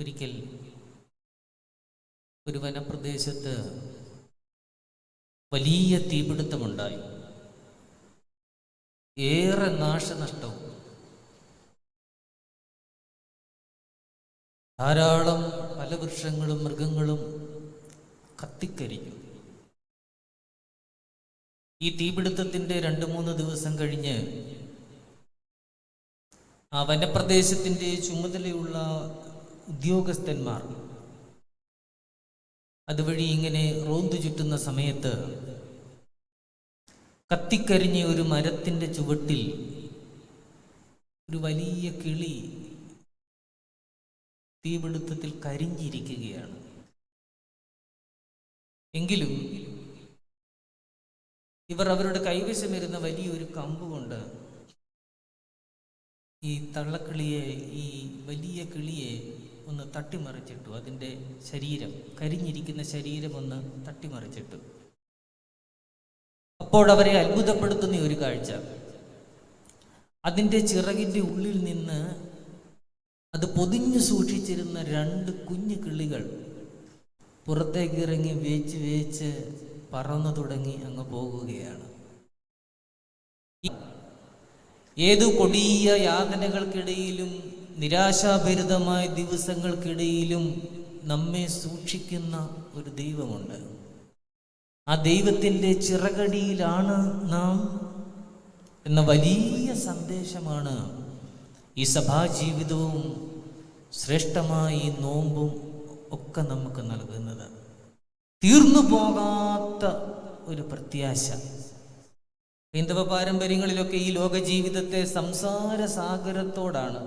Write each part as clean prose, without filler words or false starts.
ഒരിക്കൽ ഒരു വനപ്രദേശത്ത് വലിയ തീപിടുത്തമുണ്ടായി. ഏറെ നാശനഷ്ടവും. ധാരാളം ഫലവൃക്ഷങ്ങളും മൃഗങ്ങളും കത്തിക്കരിഞ്ഞു. ഈ തീപിടുത്തത്തിൻ്റെ 2-3 ദിവസം കഴിഞ്ഞ് ആ വനപ്രദേശത്തിൻ്റെ ചുമതലയുള്ള ഉദ്യോഗസ്ഥന്മാർ അതുവഴി ഇങ്ങനെ റോന്തു ചുറ്റുന്ന സമയത്ത് കത്തിക്കരിഞ്ഞ ഒരു മരത്തിൻ്റെ ചുവട്ടിൽ ഒരു വലിയ കിളി തീപിടുത്തത്തിൽ കരിഞ്ഞിരിക്കുകയാണ്. എങ്കിലും ഇവർ അവരുടെ കൈവശം വരുന്ന വലിയൊരു കമ്പ് കൊണ്ട് ഈ തള്ളക്കിളിയെ, ഈ വലിയ കിളിയെ ഒന്ന് തട്ടിമറിച്ചിട്ടു. അതിൻ്റെ ശരീരം, കരിഞ്ഞിരിക്കുന്ന ശരീരം ഒന്ന് തട്ടിമറിച്ചിട്ടു. അപ്പോഴവരെ അത്ഭുതപ്പെടുത്തുന്ന ഒരു കാഴ്ച, അതിൻ്റെ ചിറകിൻ്റെ ഉള്ളിൽ നിന്ന് അത് പൊതിഞ്ഞു സൂക്ഷിച്ചിരുന്ന 2 കുഞ്ഞു കിളികൾ പുറത്തേക്ക് ഇറങ്ങി വേച്ച് പറന്നു തുടങ്ങി അങ്ങ് പോകുകയാണ്. ഏതു കൊടിയ യാതനകൾക്കിടയിലും നിരാശാഭരിതമായ ദിവസങ്ങൾക്കിടയിലും നമ്മെ സൂക്ഷിക്കുന്ന ഒരു ദൈവമുണ്ട്. ആ ദൈവത്തിൻ്റെ ചിറകടിയിലാണ് നാം എന്ന വലിയ സന്ദേശമാണ് ഈ സഭാജീവിതവും ശ്രേഷ്ഠമായ ഈ നോമ്പും ഒക്കെ നമുക്ക് നൽകുന്നത്. തീർന്നു പോകാത്ത ഒരു പ്രത്യാശ. ഹൈന്ദവ പാരമ്പര്യങ്ങളിലൊക്കെ ഈ ലോക ജീവിതത്തെ സംസാര സാഗരത്തോടാണ്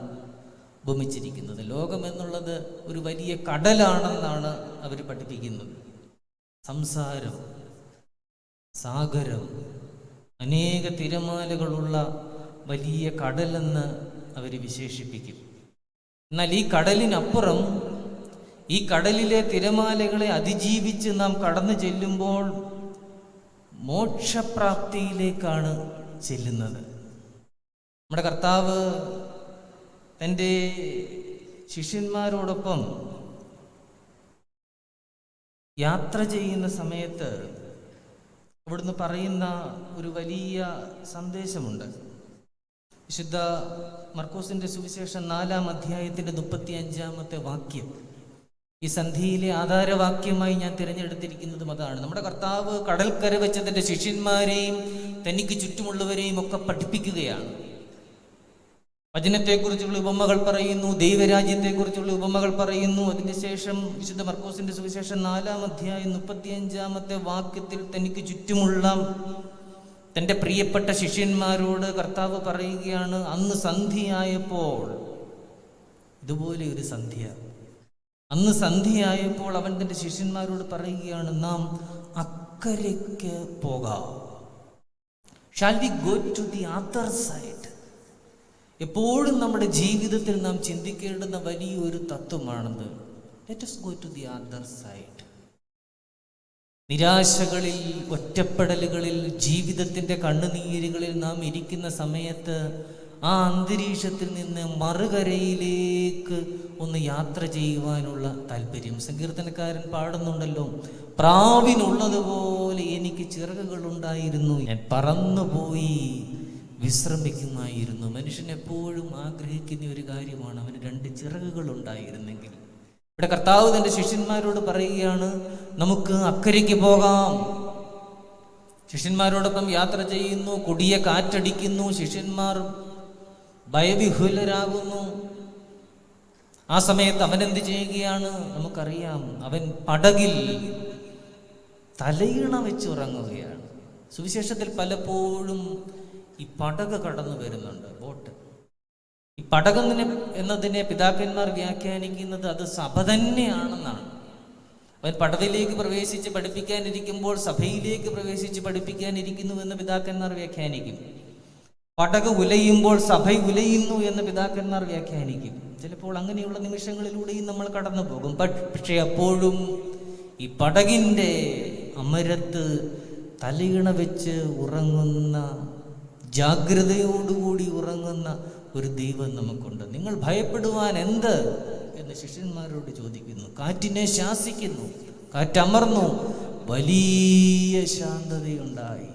ഉപമിച്ചിരിക്കുന്നത്. ലോകം എന്നുള്ളത് ഒരു വലിയ കടലാണെന്നാണ് അവർ പഠിപ്പിക്കുന്നത്. സംസാരം, സാഗരം, അനേക തിരമാലകളുള്ള വലിയ കടലെന്ന് അവർ വിശേഷിപ്പിക്കും. എന്നാൽ ഈ കടലിനപ്പുറം, ഈ കടലിലെ തിരമാലകളെ അതിജീവിച്ച് നാം കടന്നു ചെല്ലുമ്പോൾ മോക്ഷപ്രാപ്തിയിലേക്കാണ് ചെല്ലുന്നത്. നമ്മുടെ കർത്താവ് തൻ്റെ ശിഷ്യന്മാരോടൊപ്പം യാത്ര ചെയ്യുന്ന സമയത്ത് അവിടുന്ന് പറയുന്ന ഒരു വലിയ സന്ദേശമുണ്ട്. വിശുദ്ധ മർക്കോസിൻ്റെ സുവിശേഷം 4-ാം അധ്യായത്തിൻ്റെ 35-ാമത്തെ വാക്യം ഈ സന്ധിയിലെ ആധാരവാക്യമായി ഞാൻ തിരഞ്ഞെടുത്തിരിക്കുന്നതും അതാണ്. നമ്മുടെ കർത്താവ് കടൽക്കര വെച്ച് തൻ്റെ ശിഷ്യന്മാരെയും തനിക്ക് ചുറ്റുമുള്ളവരെയും ഒക്കെ പഠിപ്പിക്കുകയാണ്. വചനത്തെക്കുറിച്ചുള്ള ഉപമകൾ പറയുന്നു, ദൈവരാജ്യത്തെക്കുറിച്ചുള്ള ഉപമകൾ പറയുന്നു. അതിനുശേഷം വിശുദ്ധ മർക്കോസിൻ്റെ സുവിശേഷം 4-ാം അധ്യായം 35-ാമത്തെ വാക്യത്തിൽ തനിക്ക് ചുറ്റുമുള്ള തൻ്റെ പ്രിയപ്പെട്ട ശിഷ്യന്മാരോട് കർത്താവ് പറയുകയാണ്, അന്ന് സന്ധ്യയായപ്പോൾ, ഇതുപോലെ ഒരു സന്ധ്യ, അന്ന് സന്ധ്യയായപ്പോൾ അവൻ തൻ്റെ ശിഷ്യന്മാരോട് പറയുകയാണ്, നാം അക്കരയ്ക്ക് പോകാം. Shall we go to the other side? എപ്പോഴും നമ്മുടെ ജീവിതത്തിൽ നാം ചിന്തിക്കേണ്ടുന്ന വലിയൊരു തത്വമാണത്. Let us go to the other side. നിരാശകളിൽ, ഒറ്റപ്പെടലുകളിൽ, ജീവിതത്തിൻ്റെ കണ്ണുനീരുകളിൽ നാം ഇരിക്കുന്ന സമയത്ത് ആ അന്തരീക്ഷത്തിൽ നിന്ന് മറുകരയിലേക്ക് ഒന്ന് യാത്ര ചെയ്യുവാനുള്ള താല്പര്യം. സങ്കീർത്തനക്കാരൻ പാടുന്നുണ്ടല്ലോ, പ്രാവിനുള്ളതുപോലെ എനിക്ക് ചിറകുകളുണ്ടായിരുന്നു, ഞാൻ പറന്നുപോയി വിശ്രമിക്കുമായിരുന്നു. മനുഷ്യൻ എപ്പോഴും ആഗ്രഹിക്കുന്ന ഒരു കാര്യമാണ്, അവന് 2 ചിറകുകൾ ഉണ്ടായിരുന്നെങ്കിൽ. ഇവിടെ കർത്താവ് തൻ്റെ ശിഷ്യന്മാരോട് പറയുകയാണ്, നമുക്ക് അക്കരയ്ക്ക് പോകാം. ശിഷ്യന്മാരോടൊപ്പം യാത്ര ചെയ്യുന്നു. കൊടിയ കാറ്റടിക്കുന്നു. ശിഷ്യന്മാർ ഭയവിഹുലരാകുന്നു. ആ സമയത്ത് അവൻ എന്ത് ചെയ്യുകയാണ്? നമുക്കറിയാം, അവൻ പടകിൽ തലയിണ വെച്ച് ഉറങ്ങുകയാണ്. സുവിശേഷത്തിൽ പലപ്പോഴും ഈ പടക് കടന്നു വരുന്നുണ്ട്, ബോട്ട്. ഈ പടക് എന്നതിനെ പിതാക്കന്മാർ വ്യാഖ്യാനിക്കുന്നത് അത് സഭ തന്നെയാണെന്നാണ്. അവൻ പടവിലേക്ക് പ്രവേശിച്ച് പഠിപ്പിക്കാനിരിക്കുമ്പോൾ സഭയിലേക്ക് പ്രവേശിച്ച് പഠിപ്പിക്കാനിരിക്കുന്നു എന്ന് പിതാക്കന്മാർ വ്യാഖ്യാനിക്കും. പടക് ഉലയുമ്പോൾ സഭ ഉലയുന്നു എന്ന് പിതാക്കന്മാർ വ്യാഖ്യാനിക്കും. ചിലപ്പോൾ അങ്ങനെയുള്ള നിമിഷങ്ങളിലൂടെയും നമ്മൾ കടന്നു പോകും. പക്ഷേ അപ്പോഴും ഈ പടകിൻ്റെ അമരത്ത് തലയിണ വെച്ച് ഉറങ്ങുന്ന, ജാഗ്രതയോടുകൂടി ഉറങ്ങുന്ന ഒരു ദൈവം നമുക്കുണ്ട്. നിങ്ങൾ ഭയപ്പെടുവാൻ എന്ത് എന്ന് എന്ന് ശിഷ്യന്മാരോട് ചോദിക്കുന്നു. കാറ്റിനെ ശാസിക്കുന്നു, കാറ്റമർന്നു, വലിയ ശാന്തതയുണ്ടായി.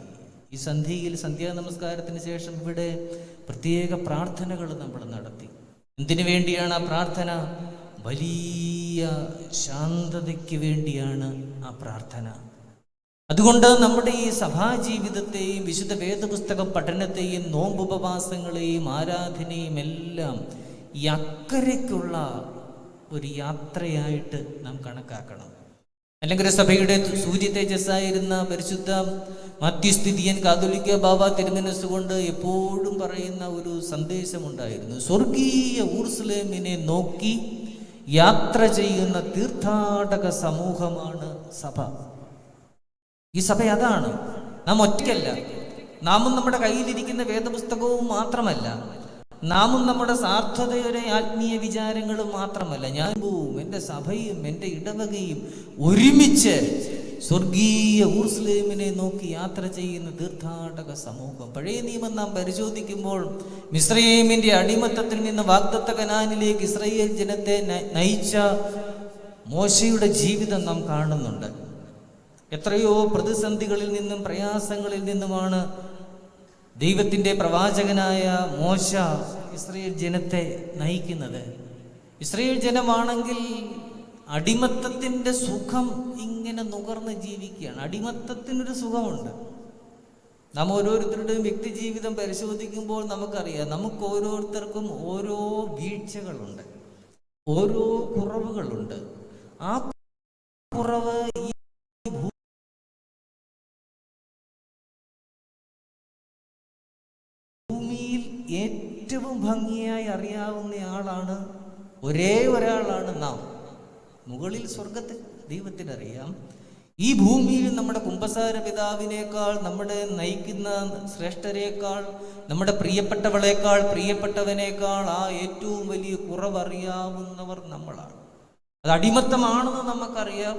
ഈ സന്ധ്യയിൽ സന്ധ്യാ നമസ്കാരത്തിന് ശേഷം ഇവിടെ പ്രത്യേക പ്രാർത്ഥനകൾ നമ്മൾ നടത്തി. എന്തിനു വേണ്ടിയാണ് ആ പ്രാർത്ഥന? വലിയ ശാന്തതയ്ക്ക് വേണ്ടിയാണ് ആ പ്രാർത്ഥന. അതുകൊണ്ട് നമ്മുടെ ഈ സഭാജീവിതത്തെയും വിശുദ്ധ വേദപുസ്തക പഠനത്തെയും നോമ്പുപവാസങ്ങളെയും ആരാധനയും എല്ലാം ഈ അക്കരയ്ക്കുള്ള ഒരു യാത്രയായിട്ട് നാം കണക്കാക്കണം. അല്ലെങ്കിൽ സഭയുടെ സൂര്യ തേജസ്സായിരുന്ന പരിശുദ്ധ മധ്യസ്ഥിതിയൻ കാതോലിക്ക ബാബ തിരുമനസ് കൊണ്ട് എപ്പോഴും പറയുന്ന ഒരു സന്ദേശമുണ്ടായിരുന്നു. സ്വർഗീയ ഊർസ്ലേമിനെ നോക്കി യാത്ര ചെയ്യുന്ന തീർത്ഥാടക സമൂഹമാണ് സഭ. ഈ സഭ അതാണ്. നാം ഒറ്റയ്ക്കല്ല. നാമും നമ്മുടെ കയ്യിലിരിക്കുന്ന വേദപുസ്തകവും മാത്രമല്ല, നാമും നമ്മുടെ സാർത്ഥതയുടെ ആത്മീയ വിചാരങ്ങളും മാത്രമല്ല, ഞാനും എൻ്റെ സഭയും എൻ്റെ ഇടവകയും ഒരുമിച്ച് സ്വർഗീയ ഊർസ്ലേമിനെ നോക്കി യാത്ര ചെയ്യുന്ന തീർത്ഥാടക സമൂഹം. പഴയ നിയമം നാം പരിശോധിക്കുമ്പോൾ മിസ്രയീമിൻ്റെ അടിമത്തത്തിൽ നിന്ന് വാഗ്ദത്ത കനാനിലേക്ക് ഇസ്രായേൽ ജനത്തെ നയിച്ച മോശയുടെ ജീവിതം നാം കാണുന്നുണ്ട്. എത്രയോ പ്രതിസന്ധികളിൽ നിന്നും പ്രയാസങ്ങളിൽ നിന്നുമാണ് ദൈവത്തിൻ്റെ പ്രവാചകനായ മോശ ഇസ്രായേൽ ജനത്തെ നയിക്കുന്നത്. ഇസ്രായേൽ ജനമാണെങ്കിൽ അടിമത്തത്തിൻ്റെ സുഖം ഇങ്ങനെ നുകർന്ന് ജീവിക്കുകയാണ്. അടിമത്തത്തിനൊരു സുഖമുണ്ട്. നാം ഓരോരുത്തരുടെയും വ്യക്തി ജീവിതം പരിശോധിക്കുമ്പോൾ നമുക്കറിയാം, നമുക്ക് ഓരോരുത്തർക്കും ഓരോ വീഴ്ചകളുണ്ട്, ഓരോ കുറവുകളുണ്ട്. ആ കുറവ് ഈ ഭൂമിയിൽ ഏറ്റവും ഭംഗിയായി അറിയാവുന്ന ആളാണ്, ഒരേ ഒരാളാണ് നാം. മുകളിൽ സ്വർഗത്തിൽ ദൈവത്തിനറിയാം. ഈ ഭൂമിയിൽ നമ്മുടെ കുമ്പസാര പിതാവിനേക്കാൾ, നമ്മുടെ നയിക്കുന്ന ശ്രേഷ്ഠരേക്കാൾ, നമ്മുടെ പ്രിയപ്പെട്ടവളേക്കാൾ, പ്രിയപ്പെട്ടവനേക്കാൾ ആ ഏറ്റവും വലിയ കുറവറിയാവുന്നവർ നമ്മളാണ്. അത് അടിമത്തമാണെന്ന് നമുക്കറിയാം,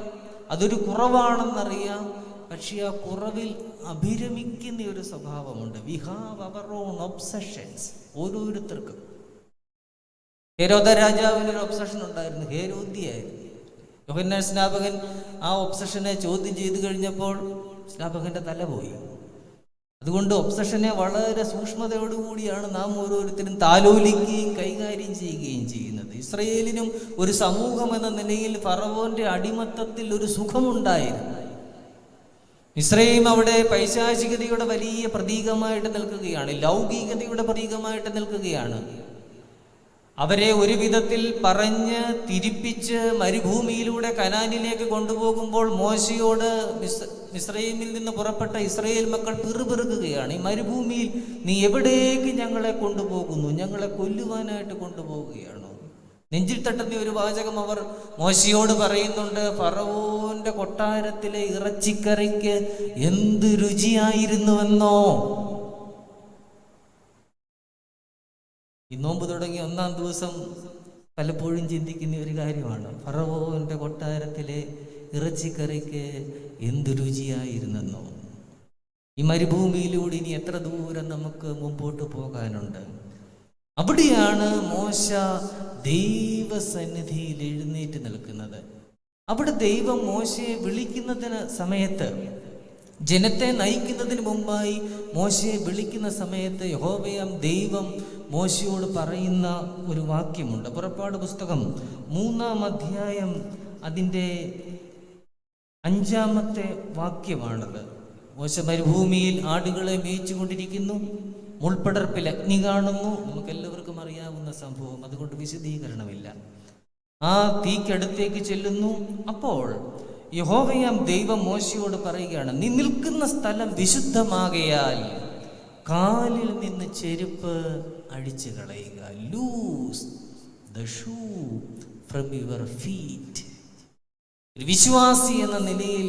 അതൊരു കുറവാണെന്നറിയാം. പക്ഷെ ആ കുറവിൽ അഭിരമിക്കുന്ന ഒരു സ്വഭാവമുണ്ട്. We have our own obsessions. ഓരോരുത്തർക്കും. ഹെരോദ രാജാവിനൊരു ഒബ്സഷൻ ഉണ്ടായിരുന്നു, ഹേരോദ്യായിരുന്നു. യോഹന്നാൻ സ്നാപകൻ ആ ഒബ്സഷനെ ചോദ്യം ചെയ്തു കഴിഞ്ഞപ്പോൾ സ്നാപകന്റെ തല പോയി. അതുകൊണ്ട് ഒബ്സഷനെ വളരെ സൂക്ഷ്മതയോടുകൂടിയാണ് നാം ഓരോരുത്തരും താലോലിക്കുകയും കൈകാര്യം ചെയ്യുകയും ചെയ്യുന്നത്. ഇസ്രയേലിനും ഒരു സമൂഹം എന്ന നിലയിൽ ഫറവോന്റെ അടിമത്തത്തിൽ ഒരു സുഖമുണ്ടായിരുന്നു. ഇസ്രയേൽ അവിടെ പൈശാചികതയുടെ വലിയ പ്രതീകമായിട്ട് നിൽക്കുകയാണ്, ലൗകികതയുടെ പ്രതീകമായിട്ട് നിൽക്കുകയാണ്. അവരെ ഒരു വിധത്തിൽ പറഞ്ഞ് തിരിപ്പിച്ച് മരുഭൂമിയിലൂടെ കനാനിലേക്ക് കൊണ്ടുപോകുമ്പോൾ മോശയോട് മിസ്രയീമിൽ നിന്ന് പുറപ്പെട്ട ഇസ്രായേൽ മക്കൾ പിറുപിറുക്കുകയാണ്, ഈ മരുഭൂമിയിൽ നീ എവിടേക്ക് ഞങ്ങളെ കൊണ്ടുപോകുന്നു? ഞങ്ങളെ കൊല്ലുവാനായിട്ട് കൊണ്ടുപോവുകയാണോ? നെഞ്ചിൽ തട്ടുന്ന ഒരു വാചകം അവർ മോശയോട് പറയുന്നുണ്ട്, ഫറവോന്റെ കൊട്ടാരത്തിലെ ഇറച്ചിക്കറിക്ക് എന്ത് രുചിയായിരുന്നുവെന്നോ. ഈ നോമ്പ് തുടങ്ങി 1-ാം ദിവസം പലപ്പോഴും ചിന്തിക്കുന്ന ഒരു കാര്യമാണ്, ഫറവോന്റെ കൊട്ടാരത്തിലെ ഇറച്ചിക്കറിക്ക് എന്ത് രുചിയായിരുന്നെന്നോ. ഈ മരുഭൂമിയിലൂടെ ഇനി എത്ര ദൂരം നമുക്ക് മുമ്പോട്ട് പോകാനുണ്ട്? അവിടെയാണ് മോശ ദൈവസന്നിധിയിൽ എഴുന്നേറ്റ് നിൽക്കുന്നത്. അവിടെ ദൈവം മോശയെ വിളിക്കുന്നതിന് സമയത്ത്, ജനത്തെ നയിക്കുന്നതിന് മുമ്പായി മോശയെ വിളിക്കുന്ന സമയത്ത് യഹോവയാം ദൈവം മോശയോട് പറയുന്ന ഒരു വാക്യമുണ്ട്. പുറപ്പാട് പുസ്തകം 3-ാം അധ്യായം അതിൻ്റെ 5-ാമത്തെ വാക്യമാണത്. മോശ മരുഭൂമിയിൽ ആടുകളെ മേയിച്ചുകൊണ്ടിരിക്കുന്നു, മുൾപ്പടർപ്പിൽ അഗ്നി കാണുന്നു. നമുക്കെല്ലാവർക്കും അറിയാവുന്ന സംഭവം, അതുകൊണ്ട് വിശദീകരണമില്ല. ആ തീക്കടുത്തേക്ക് ചെല്ലുന്നു. അപ്പോൾ യഹോവയാം ദൈവം മോശയോട് പറയുകയാണ്, നീ നിൽക്കുന്ന സ്ഥലം വിശുദ്ധമാകയാൽ കാലിൽ നിന്ന് ചെരുപ്പ് അഴിച്ചു കളയുക. Lose the shoe from your feet. ഒരു വിശ്വാസി എന്ന നിലയിൽ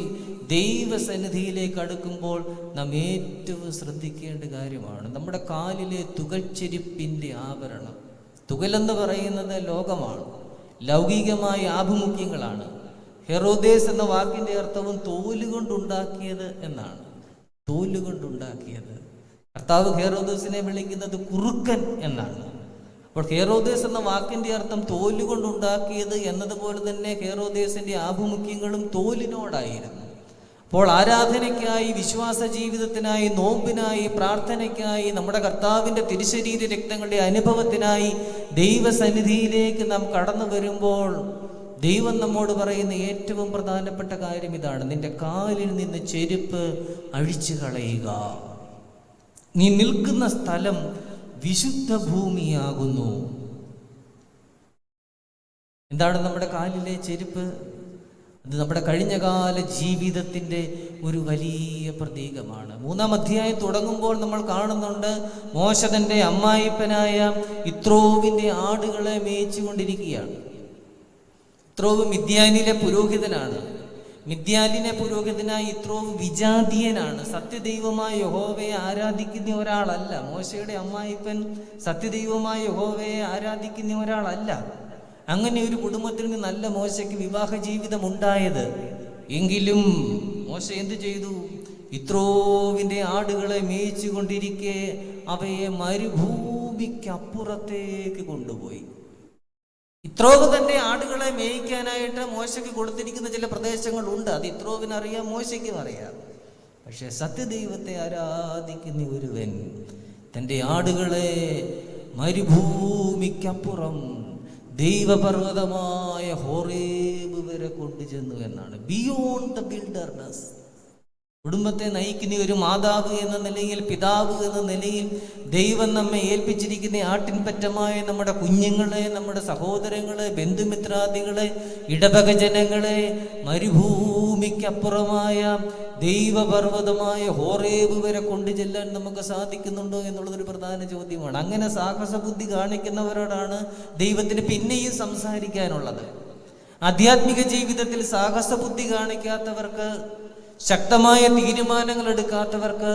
ദൈവസന്നിധിയിലേക്ക് അടുക്കുമ്പോൾ നാം ഏറ്റവും ശ്രദ്ധിക്കേണ്ട കാര്യമാണ് നമ്മുടെ കാലിലെ തുകൽച്ചെരുപ്പിൻ്റെ ആവരണം. തുകലെന്ന് പറയുന്നത് ലോകമാണ്, ലൗകികമായ ആഭിമുഖ്യങ്ങളാണ്. ഹെറോദേസ് എന്ന വാക്കിൻ്റെ അർത്ഥവും തോലുകൊണ്ടുണ്ടാക്കിയത് എന്നാണ്. തോലുകൊണ്ടുണ്ടാക്കിയത്. കർത്താവ് ഹെറോദേസിനെ വിളിക്കുന്നത് കുറുക്കൻ എന്നാണ്. അപ്പോൾ ഹെറോദേസ് എന്ന വാക്കിൻ്റെ അർത്ഥം തോലുകൊണ്ടുണ്ടാക്കിയത് എന്നതുപോലെ തന്നെ ഹെറോദേസിൻ്റെ ആഭിമുഖ്യങ്ങളും തോലിനോടായിരുന്നു. അപ്പോൾ ആരാധനയ്ക്കായി, വിശ്വാസ ജീവിതത്തിനായി, നോമ്പിനായി, പ്രാർത്ഥനയ്ക്കായി, നമ്മുടെ കർത്താവിൻ്റെ തിരുശരീര രക്തങ്ങളുടെ അനുഭവത്തിനായി ദൈവസന്നിധിയിലേക്ക് നാം കടന്നു വരുമ്പോൾ ദൈവം നമ്മോട് പറയുന്ന ഏറ്റവും പ്രധാനപ്പെട്ട കാര്യം ഇതാണ്: നിന്റെ കാലിൽ നിന്ന് ചെരുപ്പ് അഴിച്ചു കളയുക. നീ നിൽക്കുന്ന സ്ഥലം വിശുദ്ധ ഭൂമിയാകുന്നു. എന്താണ് നമ്മുടെ കാലിലെ ചെരുപ്പ്? അത് നമ്മുടെ കഴിഞ്ഞകാല ജീവിതത്തിൻ്റെ ഒരു വലിയ പ്രതീകമാണ്. 3-ാം അധ്യായം തുടങ്ങുമ്പോൾ നമ്മൾ കാണുന്നുണ്ട്, മോശ തൻ്റെ അമ്മായിപ്പനായ യിത്രോവിൻ്റെ ആടുകളെ മേയിച്ചു കൊണ്ടിരിക്കുകയാണ്. യിത്രോവ് മിദ്യാനിലെ പുരോഹിതനാണ്. മിദ്യാനിലെ പുരോഹിതനായ യിത്രോവ് വിജാതീയനാണ്. സത്യദൈവമായ യഹോവയെ ആരാധിക്കുന്ന ഒരാളല്ല. മോശയുടെ അമ്മായിപ്പൻ സത്യദൈവമായ യഹോവയെ ആരാധിക്കുന്ന ഒരാളല്ല. അങ്ങനെ ഒരു കുടുംബത്തിൽ നിന്നല്ല മോശയ്ക്ക് വിവാഹ ജീവിതം ഉണ്ടായത്. എങ്കിലും മോശ എന്തു ചെയ്തു? യിത്രോവിൻ്റെ ആടുകളെ മേയിച്ചു കൊണ്ടിരിക്കെ അവയെ മരുഭൂമിക്കപ്പുറത്തേക്ക് കൊണ്ടുപോയി. യിത്രോവ് തൻ്റെ ആടുകളെ മേയിക്കാനായിട്ട് മോശയ്ക്ക് കൊടുത്തിരിക്കുന്ന ചില പ്രദേശങ്ങളുണ്ട്. അത് യിത്രോവിനറിയാം, മോശയ്ക്കും അറിയാം. പക്ഷെ സത്യദൈവത്തെ ആരാധിക്കുന്ന ഒരുവൻ തൻ്റെ ആടുകളെ മരുഭൂമിക്കപ്പുറം ദൈവപർവ്വതമായ ഹോറേബ് വരെ കൊണ്ടുചെന്നു എന്നാണ്. Beyond the wilderness. കുടുംബത്തെ നയിക്കുന്ന ഒരു മാതാവ് എന്ന നിലയിൽ, പിതാവ് എന്ന നിലയിൽ ദൈവം നമ്മെ ഏൽപ്പിച്ചിരിക്കുന്ന ആട്ടിൻപറ്റമായ നമ്മുടെ കുഞ്ഞുങ്ങളെ, നമ്മുടെ സഹോദരങ്ങളെ, ബന്ധുമിത്രാദികളെ, ഇടവക ജനങ്ങളെ മരുഭൂമിക്കപ്പുറമായ ദൈവപർവ്വതമായ ഹോറേബ് വരെ കൊണ്ടു ചെല്ലാൻ നമുക്ക് സാധിക്കുന്നുണ്ടോ എന്നുള്ളതൊരു പ്രധാന ചോദ്യമാണ്. അങ്ങനെ സാഹസ ബുദ്ധി കാണിക്കുന്നവരോടാണ് ദൈവത്തിന് പിന്നെയും സംസാരിക്കാനുള്ളത്. ആധ്യാത്മിക ജീവിതത്തിൽ സാഹസ ബുദ്ധി കാണിക്കാത്തവർക്ക്, ശക്തമായ തീരുമാനങ്ങൾ എടുക്കാത്തവർക്ക്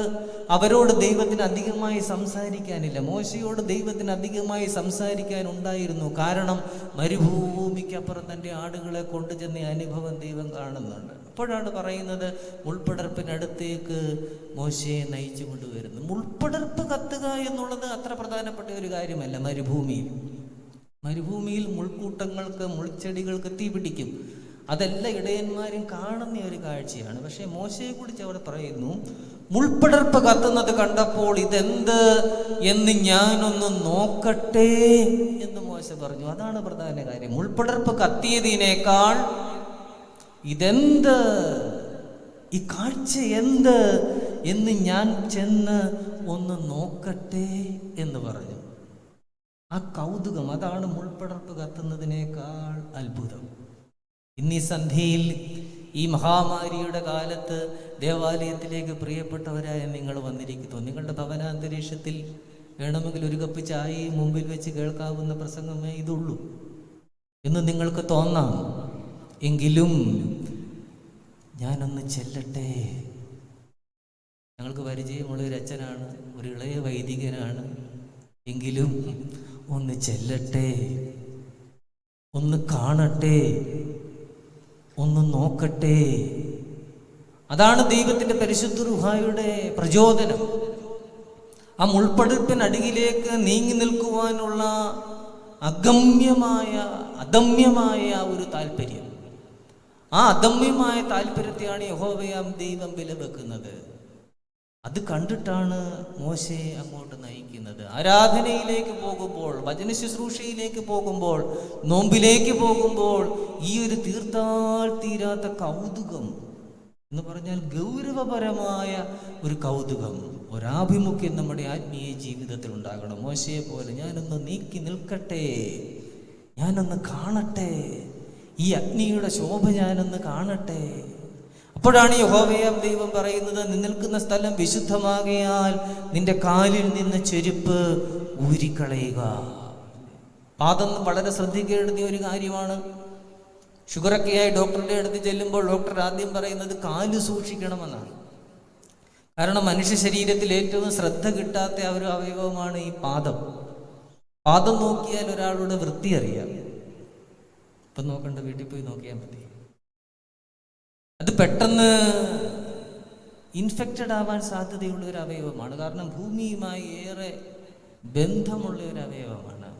അവരോട് ദൈവത്തിന് അധികമായി സംസാരിക്കാനില്ല. മോശയോട് ദൈവത്തിന് അധികമായി സംസാരിക്കാൻ ഉണ്ടായിരുന്നു. കാരണം മരുഭൂമിക്കപ്പുറം തൻ്റെ ആടുകളെ കൊണ്ടുചെന്ന അനുഭവം ദൈവം കാണുന്നുണ്ട്. അപ്പോഴാണ് പറയുന്നത്, മുൾപ്പടർപ്പിനടുത്തേക്ക് മോശയെ നയിച്ചു കൊണ്ടുവരുന്നു. മുൾപ്പടർപ്പ് കത്തുക എന്നുള്ളത് അത്ര പ്രധാനപ്പെട്ട ഒരു കാര്യമല്ല. മരുഭൂമിയിൽ മുൾക്കൂട്ടങ്ങൾക്ക്, മുൾച്ചെടികൾക്ക് തീ പിടിക്കും. അതെല്ലാ ഇടയന്മാരും കാണുന്ന ഒരു കാഴ്ചയാണ്. പക്ഷെ മോശയെ കുറിച്ച് അവിടെ പറയുന്നു, മുൾപ്പടർപ്പ് കത്തുന്നത് കണ്ടപ്പോൾ ഇതെന്ത് എന്ന് ഞാനൊന്ന് നോക്കട്ടെ എന്ന് മോശ പറഞ്ഞു. അതാണ് പ്രധാന കാര്യം. മുൾപ്പടർപ്പ് കത്തിയതിനേക്കാൾ ഇതെന്ത്, ഈ കാഴ്ച എന്ത് എന്ന് ഞാൻ ചെന്ന് ഒന്ന് നോക്കട്ടെ എന്ന് പറഞ്ഞു. ആ കൗതുകം, അതാണ് മുൾപ്പടർപ്പ് കത്തുന്നതിനേക്കാൾ അത്ഭുതം. ഇന്നീ സന്ധ്യയിൽ, ഈ മഹാമാരിയുടെ കാലത്ത് ദേവാലയത്തിലേക്ക് പ്രിയപ്പെട്ടവരായ നിങ്ങൾ വന്നിരിക്കുന്നു. നിങ്ങളുടെ ഭവനാന്തരീക്ഷത്തിൽ വേണമെങ്കിൽ ഒരു കപ്പ് ചായയും മുമ്പിൽ വെച്ച് കേൾക്കാവുന്ന പ്രസംഗമേ ഇതുള്ളൂ എന്ന് നിങ്ങൾക്ക് തോന്നാം. എങ്കിലും ഞാനൊന്ന് ചെല്ലട്ടെ. ഞങ്ങൾക്ക് പരിചയമുള്ള ഒരു അച്ഛനാണ്, ഒരു ഇളയ വൈദികനാണ്. എങ്കിലും ഒന്ന് ചെല്ലട്ടെ, ഒന്ന് കാണട്ടെ, ഒന്ന് നോക്കട്ടെ. അതാണ് ദൈവത്തിൻ്റെ പരിശുദ്ധ റൂഹായുടെ പ്രചോദനം. ആ മുൾപ്പടർപ്പിനടിയിലേക്ക് നീങ്ങി നിൽക്കുവാനുള്ള അദമ്യമായ ഒരു താല്പര്യം. ആ അദമ്യമായ താല്പര്യത്തെയാണ് യഹോവയാം ദൈവം വിലവെക്കുന്നത്. അത് കണ്ടിട്ടാണ് മോശയെ അങ്ങോട്ട് നയിക്കുന്നത്. ആരാധനയിലേക്ക് പോകുമ്പോൾ, വചന ശുശ്രൂഷയിലേക്ക് പോകുമ്പോൾ, നോമ്പിലേക്ക് പോകുമ്പോൾ ഈ ഒരു തീർത്താൽ തീരാത്ത കൗതുകം എന്ന് പറഞ്ഞാൽ ഗൗരവപരമായ ഒരു കൗതുകം, ഒരാഭിമുഖ്യം നമ്മുടെ ആത്മീയ ജീവിതത്തിൽ ഉണ്ടാകണം. മോശയെ പോലെ ഞാനൊന്ന് നീക്കി നിൽക്കട്ടെ, ഞാനൊന്ന് കാണട്ടെ, ഈ അഗ്നിയുടെ ശോഭ ഞാനൊന്ന് കാണട്ടെ. അപ്പോഴാണ് യഹോവയാം ദൈവം പറയുന്നത്, നീ നിൽക്കുന്ന സ്ഥലം വിശുദ്ധമാകയാൽ നിന്റെ കാലിൽ നിന്ന് ചെരുപ്പ് ഊരിക്കളയുക. പാദം വളരെ ശ്രദ്ധിക്കേണ്ടുന്ന ഒരു കാര്യമാണ്. ഷുഗറൊക്കെയായി ഡോക്ടറുടെ അടുത്ത് ചെല്ലുമ്പോൾ ഡോക്ടർ ആദ്യം പറയുന്നത് കാല് സൂക്ഷിക്കണമെന്നാണ്. കാരണം മനുഷ്യ ശരീരത്തിൽ ഏറ്റവും ശ്രദ്ധ കിട്ടാത്ത ഒരു അവയവമാണ് ഈ പാദം. പാദം നോക്കിയാൽ ഒരാളുടെ വൃത്തി അറിയാം. ഇപ്പം നോക്കണ്ട, വീട്ടിൽ പോയി നോക്കിയാൽ മതി. അത് പെട്ടെന്ന് ഇൻഫെക്റ്റഡ് ആവാൻ സാധ്യതയുള്ള ഒരു അവയവമാണ്. കാരണം ഭൂമിയുമായി ഏറെ ബന്ധമുള്ള ഒരു അവയവമാണ്.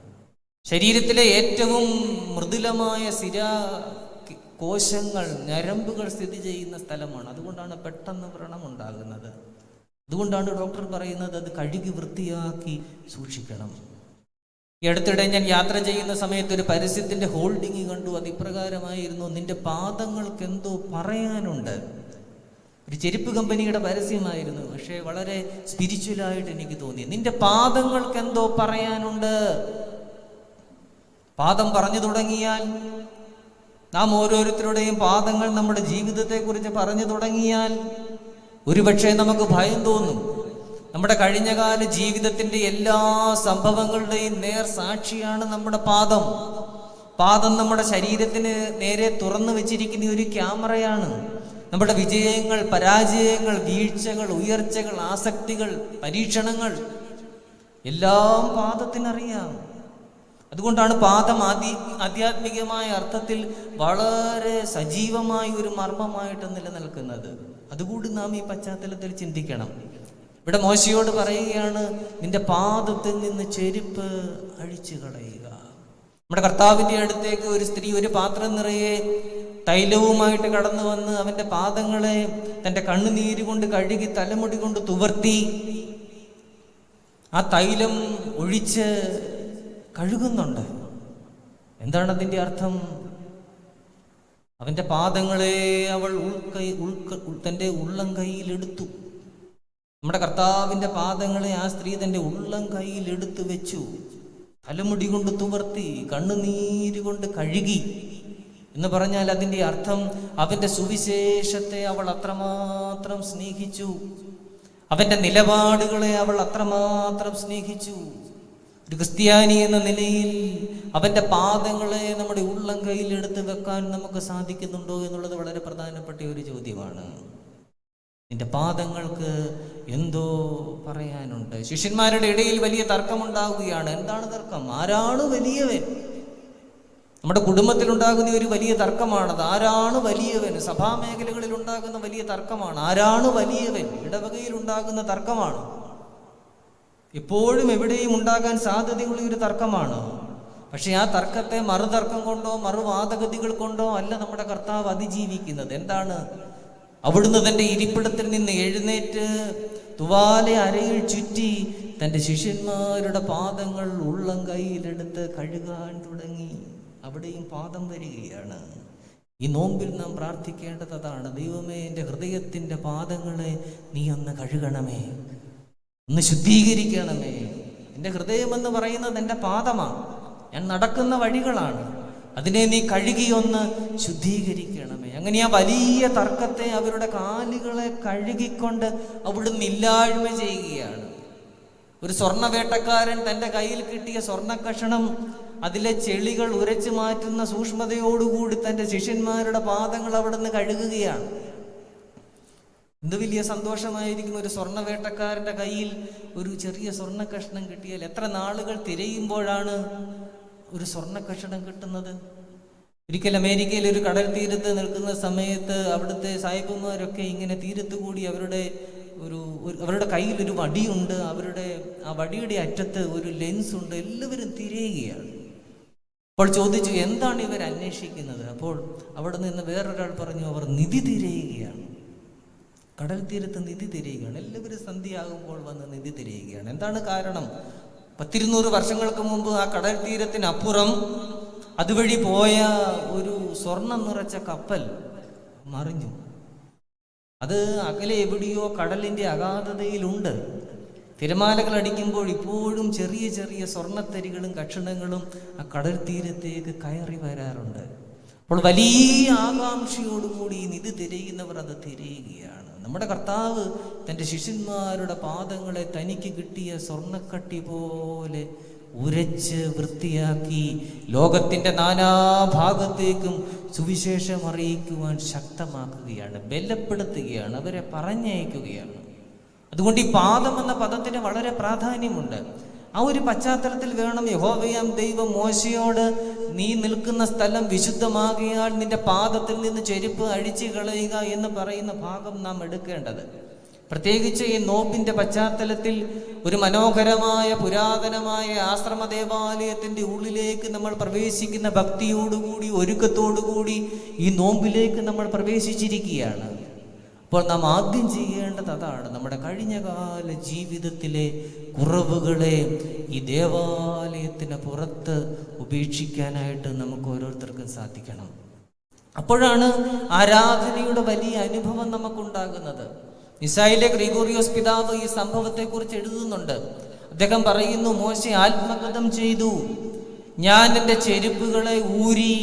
ശരീരത്തിലെ ഏറ്റവും മൃദുലമായ കോശങ്ങൾ, ഞരമ്പുകൾ സ്ഥിതി ചെയ്യുന്ന സ്ഥലമാണ്. അതുകൊണ്ടാണ് പെട്ടെന്ന് വ്രണം ഉണ്ടാകുന്നത്. അതുകൊണ്ടാണ് ഡോക്ടർ പറയുന്നത് അത് കഴുകി വൃത്തിയാക്കി സൂക്ഷിക്കണം. ഈ അടുത്തിടെ ഞാൻ യാത്ര ചെയ്യുന്ന സമയത്ത് ഒരു പരസ്യത്തിന്റെ ഹോൾഡിങ് കണ്ടു. അത് ഇപ്രകാരമായിരുന്നു: നിന്റെ പാദങ്ങൾക്ക് എന്തോ പറയാനുണ്ട്. ഒരു ചെരുപ്പ് കമ്പനിയുടെ പരസ്യമായിരുന്നു, പക്ഷേ വളരെ സ്പിരിച്വലായിട്ട് എനിക്ക് തോന്നി. നിന്റെ പാദങ്ങൾക്ക് എന്തോ പറയാനുണ്ട്. പാദം പറഞ്ഞു തുടങ്ങിയാൽ, നാം ഓരോരുത്തരുടെയും പാദങ്ങൾ നമ്മുടെ ജീവിതത്തെക്കുറിച്ച് പറഞ്ഞു തുടങ്ങിയാൽ ഒരുപക്ഷെ നമുക്ക് ഭയം തോന്നും. നമ്മുടെ കഴിഞ്ഞകാല ജീവിതത്തിന്റെ എല്ലാ സംഭവങ്ങളുടെയും നേർ സാക്ഷിയാണ് നമ്മുടെ പാദം. പാദം നമ്മുടെ ശരീരത്തിന് നേരെ തുറന്നു വെച്ചിരിക്കുന്ന ഒരു ക്യാമറയാണ്. നമ്മുടെ വിജയങ്ങൾ, പരാജയങ്ങൾ, വീഴ്ചകൾ, ഉയർച്ചകൾ, ആസക്തികൾ, പരീക്ഷണങ്ങൾ എല്ലാം പാദത്തിനറിയാം. അതുകൊണ്ടാണ് പാദം ആധ്യാത്മികമായ അർത്ഥത്തിൽ വളരെ സജീവമായ ഒരു മർമ്മമായിട്ട് നിലനിൽക്കുന്നത്. അതുകൂടി നാം ഈ പശ്ചാത്തലത്തിൽ ചിന്തിക്കണം. ഇവിടെ മോശയോട് പറയുകയാണ്, നിന്റെ പാദത്തിൽ നിന്ന് ചെരുപ്പ് അഴിച്ചു കളയുക. നമ്മുടെ കർത്താവിന്റെ അടുത്തേക്ക് ഒരു സ്ത്രീ ഒരു പാത്രം നിറയെ തൈലവുമായിട്ട് കടന്നു വന്ന് അവന്റെ പാദങ്ങളെ തൻ്റെ കണ്ണുനീര് കൊണ്ട് കഴുകി തലമുടി കൊണ്ട് തുവർത്തി ആ തൈലം ഒഴിച്ച് കഴുകുന്നുണ്ട്. എന്താണ് അതിൻ്റെ അർത്ഥം? അവന്റെ പാദങ്ങളെ അവൾ തൻ്റെ ഉള്ളം കൈയിലെടുത്തു. നമ്മുടെ കർത്താവിന്റെ പാദങ്ങളെ ആ സ്ത്രീ തൻ്റെ ഉള്ളം കൈയിലെടുത്തു വെച്ചു. തലമുടി കൊണ്ട് തുവർത്തി, കണ്ണുനീര് കൊണ്ട് കഴുകി എന്ന് പറഞ്ഞാൽ അതിൻ്റെ അർത്ഥം അവന്റെ സുവിശേഷത്തെ അവൾ അത്രമാത്രം സ്നേഹിച്ചു. അവന്റെ നിലപാടുകളെ അവൾ അത്രമാത്രം സ്നേഹിച്ചു. ഒരു ക്രിസ്ത്യാനി എന്ന നിലയിൽ അവന്റെ പാദങ്ങളെ നമ്മുടെ ഉള്ളം കയ്യിലെടുത്ത് വെക്കാൻ നമുക്ക് സാധിക്കുന്നുണ്ടോ എന്നുള്ളത് വളരെ പ്രധാനപ്പെട്ട ഒരു ചോദ്യമാണ്. നിന്റെ പാദങ്ങൾക്ക് എന്തോ പറയാനുണ്ട്. ശിഷ്യന്മാരുടെ ഇടയിൽ വലിയ തർക്കമുണ്ടാവുകയാണ്. എന്താണ് തർക്കം? ആരാണ് വലിയവൻ? നമ്മുടെ കുടുംബത്തിലുണ്ടാകുന്ന ഒരു വലിയ തർക്കമാണത്. ആരാണ് വലിയവൻ? സഭാമേഖലകളിൽ ഉണ്ടാകുന്ന വലിയ തർക്കമാണ്. ആരാണ് വലിയവൻ? ഇടവകയിൽ ഉണ്ടാകുന്ന തർക്കമാണ്. എപ്പോഴും എവിടെയും ഉണ്ടാകാൻ സാധ്യതയുള്ള ഒരു തർക്കമാണ്. പക്ഷെ ആ തർക്കത്തെ മറുതർക്കം കൊണ്ടോ മറുവാദഗതികൾ കൊണ്ടോ അല്ല നമ്മുടെ കർത്താവ് അതിജീവിക്കുന്നത്. എന്താണ്? അവിടുന്ന് തൻ്റെ ഇരിപ്പിടത്തിൽ നിന്ന് എഴുന്നേറ്റ് തുവാലെ അരയിൽ ചുറ്റി തൻ്റെ ശിഷ്യന്മാരുടെ പാദങ്ങൾ ഉള്ളം കൈയിലെടുത്ത് കഴുകാൻ തുടങ്ങി. അവിടെയും പാദം വരികയാണ്. ഈ നോമ്പിൽ നാം പ്രാർത്ഥിക്കേണ്ടത് അതാണ്. ദൈവമേ, എൻ്റെ ഹൃദയത്തിൻ്റെ പാദങ്ങളെ നീ ഒന്ന് കഴുകണമേ, ഒന്ന് ശുദ്ധീകരിക്കണമേ. എൻ്റെ ഹൃദയമെന്ന് പറയുന്നത് എൻ്റെ പാദമാണ്, ഞാൻ നടക്കുന്ന വഴികളാണ്. അതിനെ നീ കഴുകി ഒന്ന് ശുദ്ധീകരിക്കണമേ. അങ്ങനെ ആ വലിയ തർക്കത്തെ അവരുടെ കാലുകളെ കഴുകിക്കൊണ്ട് അവിടുന്ന് ഇല്ലായ്മ ചെയ്യുകയാണ്. ഒരു സ്വർണ്ണവേട്ടക്കാരൻ തൻ്റെ കയ്യിൽ കിട്ടിയ സ്വർണ്ണക്കഷണം അതിലെ ചെളികൾ ഉരച്ചു മാറ്റുന്ന സൂക്ഷ്മതയോടുകൂടി തൻ്റെ ശിഷ്യന്മാരുടെ പാദങ്ങൾ അവിടുന്ന് കഴുകുകയാണ്. എന്ത് വലിയ സന്തോഷമായിരിക്കും ഒരു സ്വർണ്ണവേട്ടക്കാരൻ്റെ കയ്യിൽ ഒരു ചെറിയ സ്വർണ്ണക്കഷണം കിട്ടിയാൽ. എത്ര നാളുകൾ തിരയുമ്പോഴാണ് ഒരു സ്വർണ്ണക്കഷണം കിട്ടുന്നത്. ഒരിക്കൽ അമേരിക്കയിൽ ഒരു കടൽ തീരത്ത് നിൽക്കുന്ന സമയത്ത് അവിടുത്തെ സായിപ്പുമാരൊക്കെ ഇങ്ങനെ തീരത്ത് കൂടി അവരുടെ കയ്യിൽ ഒരു വടിയുണ്ട്. ആ വടിയുടെ അറ്റത്ത് ഒരു ലെൻസ് ഉണ്ട്. എല്ലാവരും തിരയുകയാണ്. അപ്പോൾ ചോദിച്ചു, എന്താണ് ഇവർ അന്വേഷിക്കുന്നത്? അപ്പോൾ അവിടെ നിന്ന് വേറൊരാൾ പറഞ്ഞു, അവർ നിധി തിരയുകയാണ്. കടൽ തീരത്ത് നിധി തിരയുകയാണ്. എല്ലാവരും സന്ധ്യയാകുമ്പോൾ വന്ന് നിധി തിരയുകയാണ്. എന്താണ് കാരണം? 100-200 വർഷങ്ങൾക്ക് മുമ്പ് ആ കടൽ തീരത്തിനപ്പുറം അതുവഴി പോയ ഒരു സ്വർണം നിറച്ച കപ്പൽ മറിഞ്ഞു. അത് അകലെ എവിടെയോ കടലിൻ്റെ അഗാധതയിലുണ്ട്. തിരമാലകൾ അടിക്കുമ്പോൾ ഇപ്പോഴും ചെറിയ ചെറിയ സ്വർണ്ണത്തരികളും കഷണങ്ങളും ആ കടൽ തീരത്തേക്ക് കയറി വരാറുണ്ട്. അപ്പോൾ വലിയ ആകാംക്ഷയോടുകൂടി നിധി തിരയുന്നവർ അത് തിരയുകയാണ്. നമ്മുടെ കർത്താവ് തൻ്റെ ശിഷ്യന്മാരുടെ പാദങ്ങളെ തനിക്ക് കിട്ടിയ സ്വർണ്ണക്കട്ടി പോലെ ഉരച്ച് വൃത്തിയാക്കി ലോകത്തിൻ്റെ നാനാഭാഗത്തേക്കും സുവിശേഷം അറിയിക്കുവാൻ ശക്തമാക്കുകയാണ്, ബലപ്പെടുത്തുകയാണ്, അവരെ പറഞ്ഞയക്കുകയാണ്. അതുകൊണ്ട് ഈ പാദം എന്ന പദത്തിന് വളരെ പ്രാധാന്യമുണ്ട്. ആ ഒരു പശ്ചാത്തലത്തിൽ വേണം യഹോവയാം ദൈവം മോശയോട് നീ നിൽക്കുന്ന സ്ഥലം വിശുദ്ധമാകിയാൽ നിന്റെ പാദത്തിൽ നിന്ന് ചെരുപ്പ് അഴിച്ചു കളയുക എന്ന് പറയുന്ന ഭാഗം നാം എടുക്കേണ്ടത്. പ്രത്യേകിച്ച് ഈ നോമ്പിൻ്റെ പശ്ചാത്തലത്തിൽ ഒരു മനോഹരമായ പുരാതനമായ ആശ്രമ ദേവാലയത്തിൻ്റെ ഉള്ളിലേക്ക് നമ്മൾ പ്രവേശിക്കുന്ന ഭക്തിയോടുകൂടി ഒരുക്കത്തോടുകൂടി ഈ നോമ്പിലേക്ക് നമ്മൾ പ്രവേശിച്ചിരിക്കുകയാണ്. അപ്പോൾ നാം ആദ്യം ചെയ്യേണ്ടത് അതാണ്. നമ്മുടെ കഴിഞ്ഞകാല ജീവിതത്തിലെ കുറവുകളെ ഈ ദേവാലയത്തിന് പുറത്ത് ഉപേക്ഷിക്കാനായിട്ട് നമുക്ക് ഓരോരുത്തർക്കും സാധിക്കണം. അപ്പോഴാണ് ആരാധനയുടെ വലിയ അനുഭവം നമുക്കുണ്ടാകുന്നത്. നിസായിലെ ഗ്രിഗോറിയോസ് പിതാവ് ഈ സംഭവത്തെക്കുറിച്ച് എഴുതുന്നുണ്ട്. അദ്ദേഹം പറയുന്നു, മോശെ ആത്മഗതം ചെയ്തു, ഞാൻ എൻ്റെ ചെരുപ്പുകളെ ഊരി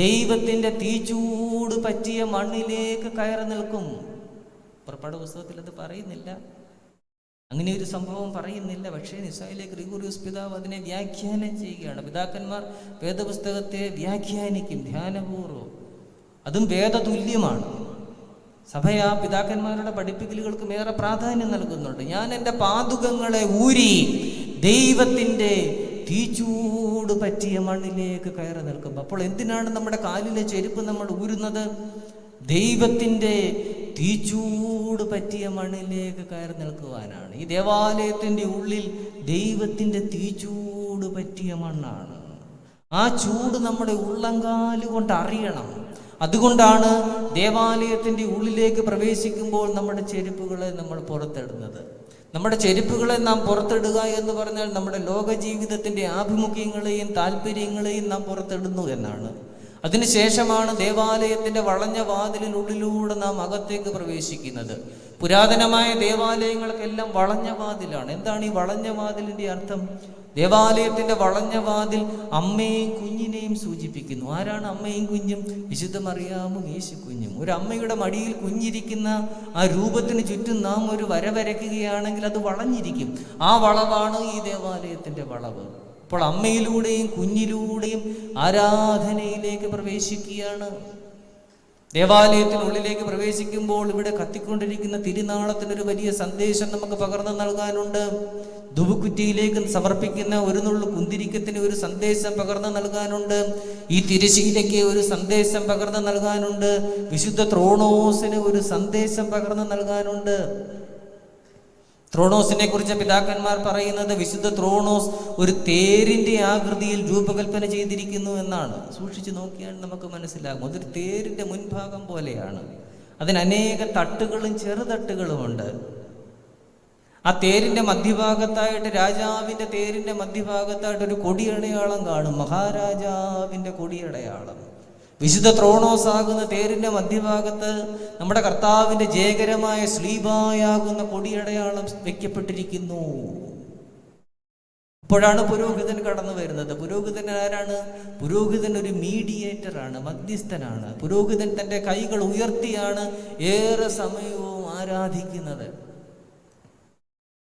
ദൈവത്തിൻ്റെ തീച്ചൂട് പറ്റിയ മണ്ണിലേക്ക് കയറി നിൽക്കും. പുറപ്പാട് പുസ്തകത്തിൽ അത് പറയുന്നില്ല, അങ്ങനെ ഒരു സംഭവം പറയുന്നില്ല. പക്ഷേ നിസായിലെ ഗ്രിഗോറിയോസ് പിതാവ് അതിനെ വ്യാഖ്യാനം ചെയ്യുകയാണ്. പിതാക്കന്മാർ വേദപുസ്തകത്തെ വ്യാഖ്യാനിക്കും ധ്യാനപൂർവ്വം, അതും വേദതുല്യമാണ്. സഭ ആ പിതാക്കന്മാരുടെ പഠിപ്പിക്കലുകൾക്കും ഏറെ പ്രാധാന്യം നൽകുന്നുണ്ട്. ഞാൻ എൻ്റെ പാദുകങ്ങളെ ഊരി ദൈവത്തിൻ്റെ തീച്ചൂട് പറ്റിയ മണ്ണിലേക്ക് കയറി നിൽക്കും. അപ്പോൾ എന്തിനാണ് നമ്മുടെ കാലിലെ ചെരുപ്പ് നമ്മൾ ഊരുന്നത്? ദൈവത്തിൻ്റെ തീച്ചൂട് പറ്റിയ മണ്ണിലേക്ക് കയറി നിൽക്കുവാനാണ്. ഈ ദേവാലയത്തിൻ്റെ ഉള്ളിൽ ദൈവത്തിൻ്റെ തീച്ചൂട് പറ്റിയ മണ്ണാണ്. ആ ചൂട് നമ്മുടെ ഉള്ളങ്കാല് കൊണ്ട് അറിയണം. അതുകൊണ്ടാണ് ദേവാലയത്തിൻ്റെ ഉള്ളിലേക്ക് പ്രവേശിക്കുമ്പോൾ നമ്മുടെ ചെരുപ്പുകളെ നമ്മൾ പുറത്തിടുന്നത്. നമ്മുടെ ചെരുപ്പുകളെ നാം പുറത്തിടുക എന്ന് പറഞ്ഞാൽ നമ്മുടെ ലോക ജീവിതത്തിൻ്റെ ആഭിമുഖ്യങ്ങളെയും താല്പര്യങ്ങളെയും നാം പുറത്തിടുന്നു എന്നാണ്. അതിനുശേഷമാണ് ദേവാലയത്തിൻ്റെ വളഞ്ഞ വാതിലിനുള്ളിലൂടെ നാം അകത്തേക്ക് പ്രവേശിക്കുന്നത്. പുരാതനമായ ദേവാലയങ്ങൾക്കെല്ലാം വളഞ്ഞ വാതിലാണ്. എന്താണ് ഈ വളഞ്ഞ വാതിലിൻ്റെ അർത്ഥം? ദേവാലയത്തിൻ്റെ വളഞ്ഞ വാതിൽ അമ്മയും കുഞ്ഞിനെയും സൂചിപ്പിക്കുന്നു. ആരാണ് അമ്മയും കുഞ്ഞും? വിശുദ്ധ മറിയാമും യേശു കുഞ്ഞും. ഒരു അമ്മയുടെ മടിയിൽ കുഞ്ഞിരിക്കുന്ന ആ രൂപത്തിന് ചുറ്റും നാം ഒരു വര വരയ്ക്കുകയാണെങ്കിൽ അത് വളഞ്ഞിരിക്കും. ആ വളവാണ് ഈ ദേവാലയത്തിൻ്റെ വളവ്. അപ്പോൾ അമ്മയിലൂടെയും കുഞ്ഞിലൂടെയും ആരാധനയിലേക്ക് പ്രവേശിക്കുകയാണ്. ദേവാലയത്തിനുള്ളിലേക്ക് പ്രവേശിക്കുമ്പോൾ ഇവിടെ കത്തിക്കൊണ്ടിരിക്കുന്ന തിരുനാളത്തിനൊരു വലിയ സന്ദേശം നമുക്ക് പകർന്നു നൽകാനുണ്ട്. ധൂപക്കുറ്റിയിലേക്ക് സമർപ്പിക്കുന്ന ഒരു നുള്ളു കുന്തിരിക്കത്തിന് ഒരു സന്ദേശം പകർന്നു നൽകാനുണ്ട്. ഈ തിരശീലയ്ക്ക് ഒരു സന്ദേശം പകർന്നു നൽകാനുണ്ട്. വിശുദ്ധ ത്രോണോസിന് ഒരു സന്ദേശം പകർന്നു നൽകാനുണ്ട്. ത്രോണോസിനെ കുറിച്ച് പിതാക്കന്മാർ പറയുന്നത് വിശുദ്ധ ത്രോണോസ് ഒരു തേരിൻ്റെ ആകൃതിയിൽ രൂപകൽപ്പന ചെയ്തിരിക്കുന്നു എന്നാണ്. സൂക്ഷിച്ചു നോക്കിയാൽ നമുക്ക് മനസ്സിലാകും. അതൊരു തേരിൻ്റെ മുൻഭാഗം പോലെയാണ്. അതിന് അനേക തട്ടുകളും ചെറുതട്ടുകളുമുണ്ട്. ആ തേരിൻ്റെ മധ്യഭാഗത്തായിട്ട്, രാജാവിൻ്റെ തേരിൻ്റെ മധ്യഭാഗത്തായിട്ട് ഒരു കൊടിയടയാളം കാണും, മഹാരാജാവിൻ്റെ കൊടിയടയാളം. വിശുദ്ധ ത്രോണോസ് ആകുന്ന തേരിൻ്റെ മധ്യഭാഗത്ത് നമ്മുടെ കർത്താവിൻ്റെ ജയകരമായ ശ്ലീബായാകുന്ന കൊടിയടയാളം വയ്ക്കപ്പെട്ടിരിക്കുന്നു. അപ്പോഴാണ് പുരോഹിതൻ കടന്നു വരുന്നത്. പുരോഹിതൻ ആരാണ്? പുരോഹിതൻ ഒരു മീഡിയേറ്ററാണ്, മധ്യസ്ഥനാണ്. പുരോഹിതൻ തൻ്റെ കൈകൾ ഉയർത്തിയാണ് ഏറെ സമയവും ആരാധിക്കുന്നത്.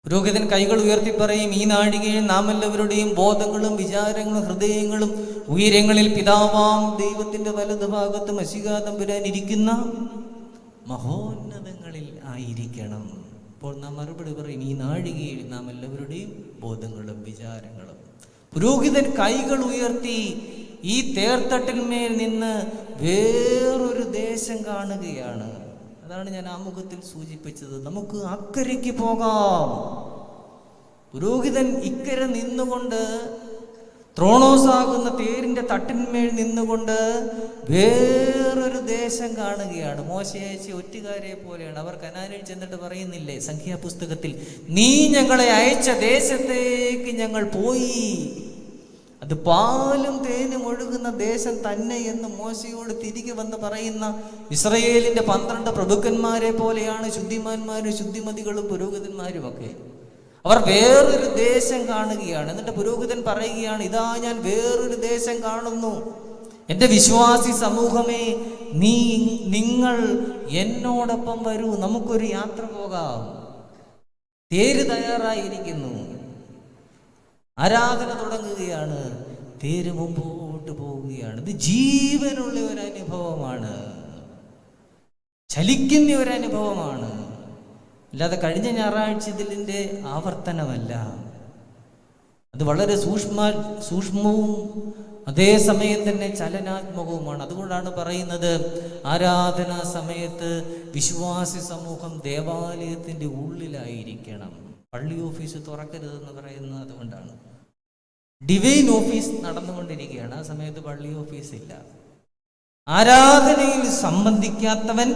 പുരോഹിതൻ കൈകൾ ഉയർത്തി പറയും, ഈ നാഴികയിൽ നാം എല്ലാവരുടെയും ബോധങ്ങളും വിചാരങ്ങളും ഹൃദയങ്ങളും ഉയരങ്ങളിൽ പിതാവാം ദൈവത്തിൻ്റെ വലതുഭാഗത്ത് മശിഹാ തമ്പുരാൻ ഇരിക്കുന്ന മഹോന്നതങ്ങളിൽ ആയിരിക്കണം. അപ്പോൾ നാം മറുപടി പറയും, ഈ നാഴികയിൽ നാം എല്ലാവരുടെയും ബോധങ്ങളും വിചാരങ്ങളും. പുരോഹിതൻ കൈകൾ ഉയർത്തി ഈ തേർത്തട്ടിന്മേൽ നിന്ന് വേറൊരു ദേശം കാണുകയാണ്. അതാണ് ഞാൻ ആമുഖത്തിൽ സൂചിപ്പിച്ചത്. നമുക്ക് അക്കരയ്ക്ക് പോകാം. പുരോഹിതൻ ഇക്കരെ നിന്നുകൊണ്ട്, ത്രോണോസാകുന്ന തേരിൻ്റെ തട്ടിന്മേൽ നിന്നുകൊണ്ട് വേറൊരു ദേശം കാണുകയാണ്. മോശെ അയച്ച ഒറ്റുകാരെ പോലെയാണ്. അവർ കനാനിൽ ചെന്നിട്ട് പറയുന്നില്ലേ സംഖ്യാപുസ്തകത്തിൽ, നീ ഞങ്ങളെ അയച്ച ദേശത്തേക്ക് ഞങ്ങൾ പോയി, അത് പാലും തേനും ഒഴുകുന്ന ദേശം തന്നെ എന്ന് മോശയോട് തിരികെ വന്ന് പറയുന്ന ഇസ്രയേലിൻ്റെ 12 പ്രഭുക്കന്മാരെ പോലെയാണ് ശുദ്ധിമാന്മാരും ശുദ്ധിമതികളും പുരോഹിതന്മാരും ഒക്കെ. അവർ വേറൊരു ദേശം കാണുകയാണ്. എന്നിട്ട് പുരോഹിതൻ പറയുകയാണ്, ഇതാ ഞാൻ വേറൊരു ദേശം കാണുന്നു. എൻ്റെ വിശ്വാസി സമൂഹമേ, നിങ്ങൾ എന്നോടൊപ്പം വരൂ, നമുക്കൊരു യാത്ര പോകാം. തേര് തയ്യാറായിരിക്കുന്നു. ആരാധന തുടങ്ങുകയാണ്. തേര് മുമ്പോട്ട് പോവുകയാണ്. ഇത് ജീവനുള്ള ഒരു അനുഭവമാണ്, ചലിക്കുന്ന ഒരു അനുഭവമാണ്. അല്ലാതെ കഴിഞ്ഞ ഞായറാഴ്ച ഇതിൻ്റെ ആവർത്തനമല്ല. അത് വളരെ സൂക്ഷ്മവും അതേസമയം തന്നെ ചലനാത്മകവുമാണ്. അതുകൊണ്ടാണ് പറയുന്നത്, ആരാധനാ സമയത്ത് വിശ്വാസി സമൂഹം ദേവാലയത്തിൻ്റെ ഉള്ളിലായിരിക്കണം. പള്ളി ഓഫീസ് തുറക്കരുതെന്ന് പറയുന്നത് അതുകൊണ്ടാണ്. ഡിവൈൻ ഓഫീസ് നടന്നുകൊണ്ടിരിക്കുകയാണ്, ആ സമയത്ത് പള്ളി ഓഫീസ് ഇല്ല. ആരാധനയിൽ സംബന്ധിക്കാത്തവൻ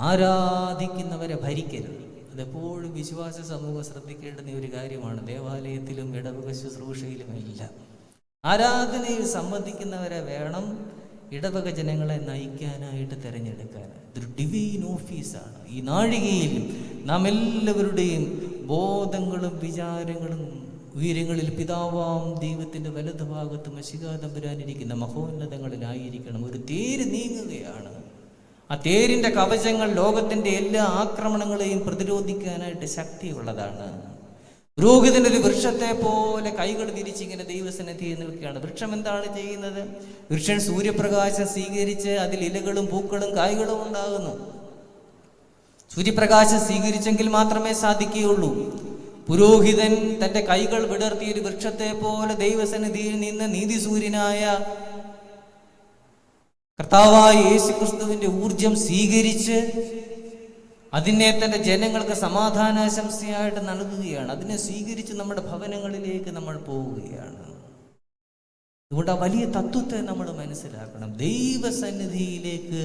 ആരാധിക്കുന്നവരെ ഭരിക്കരുത്. അതെപ്പോഴും വിശ്വാസ സമൂഹം ശ്രദ്ധിക്കേണ്ടുന്ന ഒരു കാര്യമാണ്. ദേവാലയത്തിലും ഇടവക ശുശ്രൂഷയിലും എല്ലാം ആരാധനയിൽ സംബന്ധിക്കുന്നവരെ വേണം ഇടവക ജനങ്ങളെ നയിക്കാനായിട്ട് തിരഞ്ഞെടുക്കാൻ. ഇതൊരു ഡിവൈൻ ഓഫീസാണ്. ഈ നാഴികയിൽ നാം എല്ലാവരുടെയും ബോധങ്ങളും വിചാരങ്ങളും ഉയരങ്ങളിൽ പിതാവാം ദൈവത്തിൻ്റെ വലതുഭാഗത്ത് മശിഹാ തമ്പുരാനിരിക്കുന്ന മഹോന്നതങ്ങളിലായിരിക്കണം. ഒരു തേര് നീങ്ങുകയാണ്. ആ തേരിൻ്റെ കവചങ്ങൾ ലോകത്തിൻ്റെ എല്ലാ ആക്രമണങ്ങളെയും പ്രതിരോധിക്കാനായിട്ട് ശക്തിയുള്ളതാണ്. പുരോഹിതൻ ഒരു വൃക്ഷത്തെ പോലെ കൈകൾ വിരിച്ചിങ്ങനെ ദൈവസന്നിധിയിൽ നിൽക്കുകയാണ്. വൃക്ഷം എന്താണ് ചെയ്യുന്നത്? വൃക്ഷം സൂര്യപ്രകാശം സ്വീകരിച്ച് അതിൽ ഇലകളും പൂക്കളും കായ്കളും ഉണ്ടാകുന്നു. സൂര്യപ്രകാശം സ്വീകരിച്ചെങ്കിൽ മാത്രമേ സാധിക്കുകയുള്ളൂ. പുരോഹിതൻ തൻ്റെ കൈകൾ വിടർത്തിയ ഒരു വൃക്ഷത്തെ പോലെ ദൈവസന്നിധിയിൽ നിന്ന് നീതിസൂര്യനായ കർത്താവായ യേശുക്രിസ്തുവിന്റെ ഊർജം സ്വീകരിച്ച് അതിനെ തൻ്റെ ജനങ്ങൾക്ക് സമാധാനാശംസയായിട്ട് നൽകുകയാണ്. അതിനെ സ്വീകരിച്ച് നമ്മുടെ ഭവനങ്ങളിലേക്ക് നമ്മൾ പോവുകയാണ്. അതുകൊണ്ട് ആ വലിയ തത്വത്തെ നമ്മൾ മനസ്സിലാക്കണം. ദൈവസന്നിധിയിലേക്ക്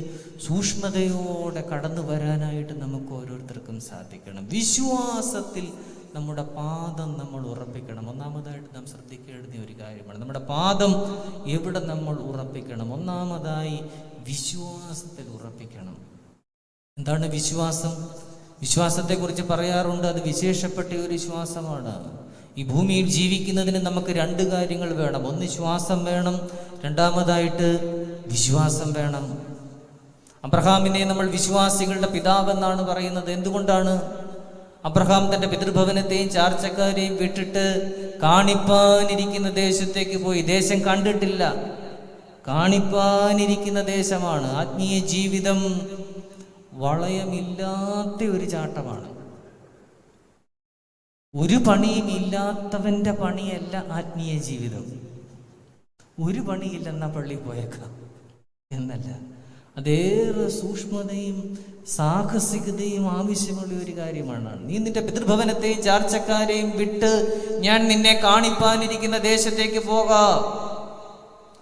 സൂക്ഷ്മതയോടെ കടന്നു വരാനായിട്ട് നമുക്ക് ഓരോരുത്തർക്കും സാധിക്കണം. വിശ്വാസത്തിൽ നമ്മുടെ പാദം നമ്മൾ ഉറപ്പിക്കണം. ഒന്നാമതായിട്ട് നാം ശ്രദ്ധിക്കേണ്ടുന്ന ഒരു കാര്യമാണ്, നമ്മുടെ പാദം എവിടെ നമ്മൾ ഉറപ്പിക്കണം. ഒന്നാമതായി വിശ്വാസത്തിൽ ഉറപ്പിക്കണം. എന്താണ് വിശ്വാസം? വിശ്വാസത്തെക്കുറിച്ച് പറയാറുണ്ട്, അത് വിശേഷപ്പെട്ട ഒരു വിശ്വാസമാണ്. ഈ ഭൂമിയിൽ ജീവിക്കുന്നതിന് നമുക്ക് രണ്ട് കാര്യങ്ങൾ വേണം. ഒന്ന് ശ്വാസം വേണം, രണ്ടാമതായിട്ട് വിശ്വാസം വേണം. അബ്രഹാമിനെ നമ്മൾ വിശ്വാസികളുടെ പിതാവെന്നാണ് പറയുന്നത്. എന്തുകൊണ്ടാണ്? അബ്രഹാം തൻ്റെ പിതൃഭവനത്തെയും ചാർച്ചക്കാരെയും വിട്ടിട്ട് കാണിപ്പാനിരിക്കുന്ന ദേശത്തേക്ക് പോയി. ദേശം കണ്ടിട്ടില്ല, കാണിപ്പാനിരിക്കുന്ന ദേശമാണ്. ആത്മീയ ജീവിതം വളയമില്ലാത്ത ഒരു ചാട്ടമാണ്. ഒരു പണിയും ഇല്ലാത്തവൻ്റെ പണിയല്ല ആത്മീയ ജീവിതം. ഒരു പണിയില്ലെന്നാ പള്ളി പോയേക്കാം എന്നല്ല, അതേറെ സൂക്ഷ്മതയും സാഹസികതയും ആവശ്യമുള്ള ഒരു കാര്യമാണ്. നീ നിന്റെ പിതൃഭവനത്തെയും ചാർച്ചക്കാരെയും വിട്ട് ഞാൻ നിന്നെ കാണിപ്പാനിരിക്കുന്ന ദേശത്തേക്ക് പോകാം.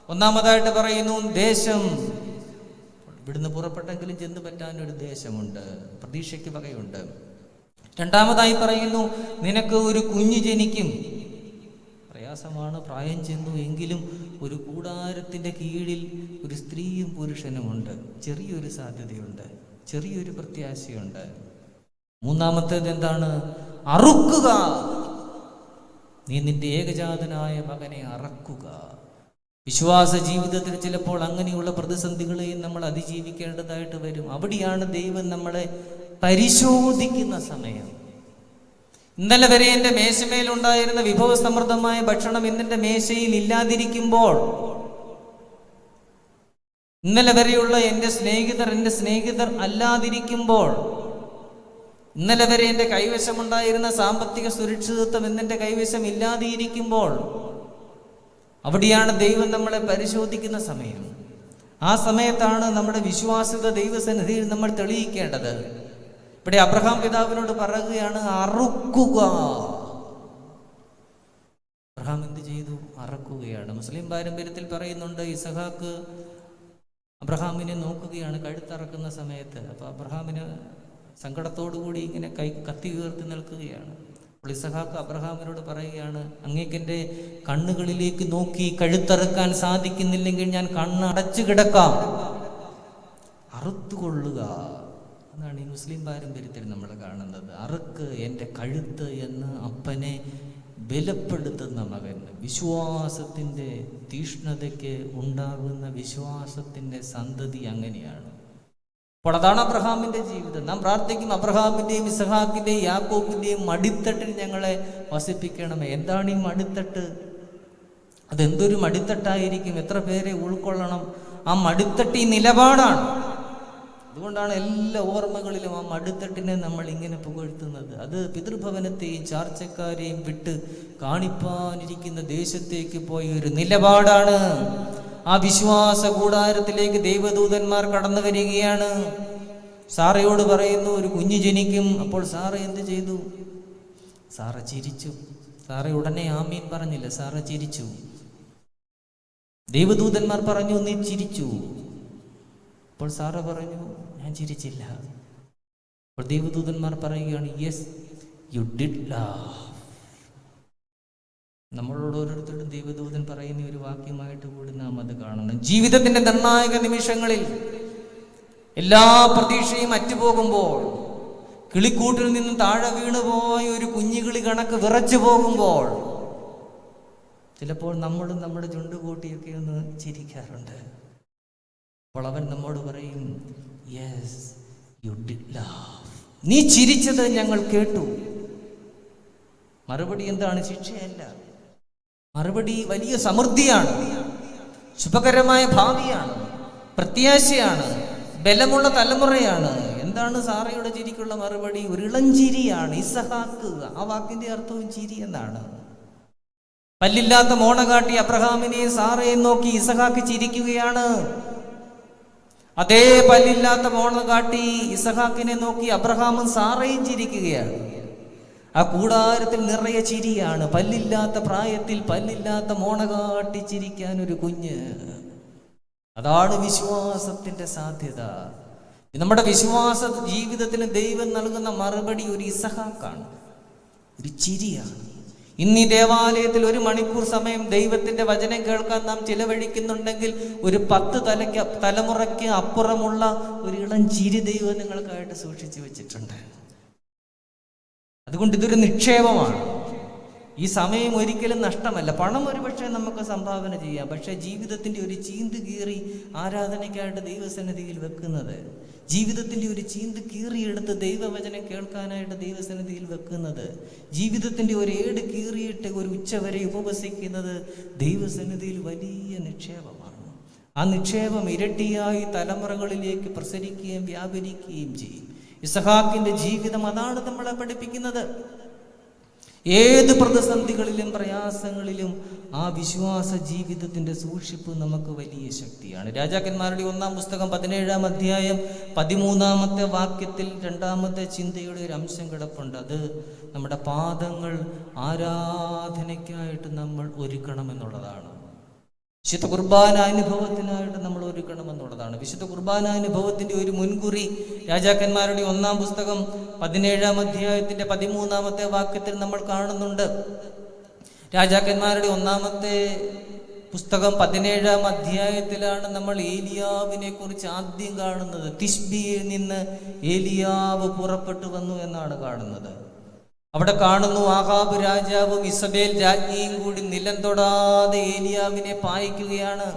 ഒന്നാമതായിട്ട് പറയുന്നു ദേശം. ഇവിടുന്ന് പുറപ്പെട്ടെങ്കിലും ചെന്ന് പറ്റാനൊരു ദേശമുണ്ട്, പ്രതീക്ഷയ്ക്ക് വകയുണ്ട്. രണ്ടാമതായി പറയുന്നു, നിനക്ക് ഒരു കുഞ്ഞ് ജനിക്കും. പ്രയാസമാണ്, പ്രായം ചെന്നു എങ്കിലും ഒരു കൂടാരത്തിൻ്റെ കീഴിൽ ഒരു സ്ത്രീയും പുരുഷനുമുണ്ട്. ചെറിയൊരു സാധ്യതയുണ്ട്, ചെറിയൊരു പ്രത്യാശയുണ്ട്. മൂന്നാമത്തേത് എന്താണ്? അറുക്കുക. നീ നിന്റെ ഏകജാതനായ മകനെ അറക്കുക. വിശ്വാസ ജീവിതത്തിൽ ചിലപ്പോൾ അങ്ങനെയുള്ള പ്രതിസന്ധികളെയും നമ്മൾ അതിജീവിക്കേണ്ടതായിട്ട് വരും. അവിടെയാണ് ദൈവം നമ്മളെ പരിശോധിക്കുന്ന സമയം. ഇന്നലെ വരെ എൻ്റെ മേശമേലുണ്ടായിരുന്ന വിഭവസമൃദ്ധമായ ഭക്ഷണം ഇന്നെൻ്റെ മേശയിൽ ഇല്ലാതിരിക്കുമ്പോൾ, ഇന്നലെ വരെയുള്ള എൻ്റെ സ്നേഹിതർ അല്ലാതിരിക്കുമ്പോൾ, ഇന്നലെ വരെ എൻ്റെ കൈവശമുണ്ടായിരുന്ന സാമ്പത്തിക സുരക്ഷിതത്വം ഇന്നെൻ്റെ കൈവശം ഇല്ലാതിരിക്കുമ്പോൾ, അവിടെയാണ് ദൈവം നമ്മളെ പരിശോധിക്കുന്ന സമയം. ആ സമയത്താണ് നമ്മുടെ വിശ്വാസ്യത ദൈവസന്നിധിയിൽ നമ്മൾ തെളിയിക്കേണ്ടത്. ഇവിടെ അബ്രഹാം പിതാവിനോട് പറയുകയാണ്, അറുക്കുക. അബ്രഹാം എന്ത് ചെയ്തു? അറക്കുകയാണ്. മുസ്ലിം പാരമ്പര്യത്തിൽ പറയുന്നുണ്ട്, ഇസഹാക്ക് അബ്രഹാമിനെ നോക്കുകയാണ് കഴുത്തറക്കുന്ന സമയത്ത്. അപ്പോൾ അബ്രഹാമിന് സങ്കടത്തോടുകൂടി ഇങ്ങനെ കത്തി ഉയർത്തി നിൽക്കുകയാണ്. അപ്പോൾ ഇസഹാക്ക് അബ്രഹാമിനോട് പറയുകയാണ്, അങ്ങേക്കെൻ്റെ കണ്ണുകളിലേക്ക് നോക്കി കഴുത്തറക്കാൻ സാധിക്കുന്നില്ലെങ്കിൽ ഞാൻ കണ്ണ് അടച്ചു കിടക്കാം, അറുത്തുകൊള്ളുക. അതാണ് ഈ മുസ്ലിം പാരമ്പര്യത്തിൽ നമ്മൾ കാണുന്നത്. അറുക്ക് എൻ്റെ കഴുത്ത് എന്ന് അപ്പനെ ബലപ്പെടുത്തുന്ന മകൻ. വിശ്വാസത്തിൻ്റെ തീഷ്ണതയ്ക്ക് ഉണ്ടാകുന്ന വിശ്വാസത്തിൻ്റെ സന്തതി അങ്ങനെയാണ്. അപ്പോൾ അതാണ് അബ്രഹാമിൻ്റെ ജീവിതം. നാം പ്രാർത്ഥിക്കും, അബ്രഹാമിൻ്റെയും ഇസഹാക്കിൻ്റെയും യാക്കോബിൻ്റെയും മടിത്തട്ടിൽ ഞങ്ങളെ വസിപ്പിക്കണമേ. എന്താണ് ഈ മടിത്തട്ട്? അതെന്തൊരു മടിത്തട്ടായിരിക്കും? എത്ര പേരെ ഉൾക്കൊള്ളണം? ആ മടിത്തട്ട് ഈ നിലപാടാണ്. അതുകൊണ്ടാണ് എല്ലാ ഓർമ്മകളിലും ആ മടിത്തട്ടിനെ നമ്മൾ ഇങ്ങനെ പുകഴ്ത്തുന്നത്. അത് പിതൃഭവനത്തെയും ചാർച്ചക്കാരെയും വിട്ട് കാണിപ്പാനിരിക്കുന്ന ദേശത്തേക്ക് പോയ ഒരു നിലപാടാണ്. ആ വിശ്വാസ കൂടാരത്തിലേക്ക് ദൈവദൂതന്മാർ കടന്നു വരികയാണ്. സാറയോട് പറയുന്നു ഒരു കുഞ്ഞ് ജനിക്കും. അപ്പോൾ സാറ എന്ത് ചെയ്തു? സാറ ചിരിച്ചു. സാറ ഉടനെ ആമീൻ പറഞ്ഞില്ല, സാറ ചിരിച്ചു. ദൈവദൂതന്മാർ പറഞ്ഞു നീ ചിരിച്ചു. അപ്പോൾ സാറ പറഞ്ഞു ഞാൻ ചിരിച്ചില്ല. അപ്പോൾ ദൈവദൂതന്മാർ പറയുകയാണ് യെസ് യു ഡിഡ് ലവ്. നമ്മളോട് ഓരോരുത്തരും ദൈവദൂതൻ പറയുന്ന ഒരു വാക്യമായിട്ട് കൂടി നാം അത് കാണണം. ജീവിതത്തിന്റെ നിർണായക നിമിഷങ്ങളിൽ എല്ലാ പ്രതീക്ഷയും അറ്റുപോകുമ്പോൾ, കിളിക്കൂട്ടിൽ നിന്നും താഴെ വീണുപോയ ഒരു കുഞ്ഞുകിളി കണക്ക് വിറച്ചു പോകുമ്പോൾ, ചിലപ്പോൾ നമ്മളും നമ്മുടെ ചുണ്ടുകൂട്ടിയൊക്കെ ഒന്ന് ചിരിക്കാറുണ്ട്. അപ്പോൾ അവൻ നമ്മോട് പറയും യെസ് യു ഡിഡ് ലവ്. നീ ചിരിച്ചത് ഞങ്ങൾ കേട്ടു. മറുപടി എന്താണ്? ശിക്ഷയല്ല. മറുപടി വലിയ സമൃദ്ധിയാണ്, ശുഭകരമായ ഭാവിയാണ്, പ്രത്യാശയാണ്, ബലമുള്ള തലമുറയാണ്. എന്താണ് സാറയുടെ ചിരിക്കുള്ള മറുപടി? ഒരു ഇളഞ്ചിരിയാണ്. ഇസഹാക്ക്, ആ വാക്കിന്റെ അർത്ഥവും ചിരി എന്നാണ്. പല്ലില്ലാത്ത മോണ കാട്ടി അബ്രഹാമിനെയും സാറയെയും നോക്കി ഇസഹാക്ക് ചിരിക്കുകയാണ്. അതേ പല്ലില്ലാത്ത മോണ കാട്ടി ഇസഹാക്കിനെ നോക്കി അബ്രഹാമും സാറയും ചിരിക്കുകയാണ്. ആ കൂടാരത്തിൽ നിറയെ ചിരിയാണ്. പല്ലില്ലാത്ത പ്രായത്തിൽ പല്ലില്ലാത്ത മോണ കാട്ടി ചിരിക്കാൻ ഒരു കുഞ്ഞ്. അതാണ് വിശ്വാസത്തിന്റെ സാധ്യത. നമ്മുടെ വിശ്വാസ ജീവിതത്തിന് ദൈവം നൽകുന്ന മറുപടി ഒരു ഇസഹാക്കാണ്, ഒരു ചിരിയാണ്. ഇന്ന് ഈ ദേവാലയത്തിൽ 1 മണിക്കൂർ സമയം ദൈവത്തിന്റെ വചനം കേൾക്കാൻ നാം ചിലവഴിക്കുന്നുണ്ടെങ്കിൽ ഒരു 10 തലമുറയ്ക്ക് അപ്പുറമുള്ള ഒരു ഇളം ചിരി ദൈവം നിങ്ങൾക്കായിട്ട് സൂക്ഷിച്ചു വെച്ചിട്ടുണ്ട്. അതുകൊണ്ട് ഇതൊരു നിക്ഷേപമാണ്. ഈ സമയം ഒരിക്കലും നഷ്ടമല്ല. പണം ഒരുപക്ഷെ നമുക്ക് സംഭാവന ചെയ്യാം, പക്ഷെ ജീവിതത്തിന്റെ ഒരു ചീന്ത് കീറി ആരാധനയ്ക്കായിട്ട് ദൈവസന്നിധിയിൽ വെക്കുന്നത്, ജീവിതത്തിന്റെ ഒരു ചീന്ത് കീറിയെടുത്ത് ദൈവവചനം കേൾക്കാനായിട്ട് ദൈവസന്നിധിയിൽ വെക്കുന്നത്, ജീവിതത്തിന്റെ ഒരു ഏട് കീറിയിട്ട് ഒരു ഉച്ചവരെ ഉപവസിക്കുന്നത് ദൈവസന്നിധിയിൽ വലിയ നിക്ഷേപമാണ്. ആ നിക്ഷേപം ഇരട്ടിയായി തലമുറകളിലേക്ക് പ്രസരിക്കുകയും വ്യാപരിക്കുകയും ചെയ്യും. ഇസഹാക്കിന്റെ ജീവിതം അതാണ് നമ്മളെ പഠിപ്പിക്കുന്നത്. ഏത് പ്രതിസന്ധികളിലും പ്രയാസങ്ങളിലും ആ വിശ്വാസ ജീവിതത്തിന്റെ സൂക്ഷിപ്പ് നമുക്ക് വലിയ ശക്തിയാണ്. രാജാക്കന്മാരുടെ 1-ാം പുസ്തകം 17-ാം അധ്യായം 13-ാമത്തെ വാക്യത്തിൽ 2-ാമത്തെ ചിന്തയുടെ ഒരു അംശം കിടപ്പുണ്ട്. അത് നമ്മുടെ പാദങ്ങൾ ആരാധനയ്ക്കായിട്ട് നമ്മൾ ഒരുക്കണമെന്നുള്ളതാണ്. വിശുദ്ധ കുർബാനാനുഭവത്തിനായിട്ട് നമ്മൾ ഒരുക്കണമെന്നുള്ളതാണ്. വിശുദ്ധ കുർബാനാനുഭവത്തിന്റെ ഒരു മുൻകുറി രാജാക്കന്മാരുടെ 1-ാം പുസ്തകം 17-ാം അധ്യായത്തിന്റെ 13-ാമത്തെ വാക്യത്തിൽ നമ്മൾ കാണുന്നുണ്ട്. രാജാക്കന്മാരുടെ 1-ാമത്തെ പുസ്തകം 17-ാം അധ്യായത്തിലാണ് നമ്മൾ ഏലിയാവിനെ കുറിച്ച് ആദ്യം കാണുന്നത്. തിശ്ബിയിൽ നിന്ന് ഏലിയാവ് പുറപ്പെട്ടു വന്നു എന്നാണ് കാണുന്നത്. അവിടെ കാണുന്നു ആഹാബ് രാജാവും ഇസബേൽ രാജ്ഞിയും കൂടി നിലം തൊടാതെ ഏലിയാവിനെ പായിക്കുകയാണ്.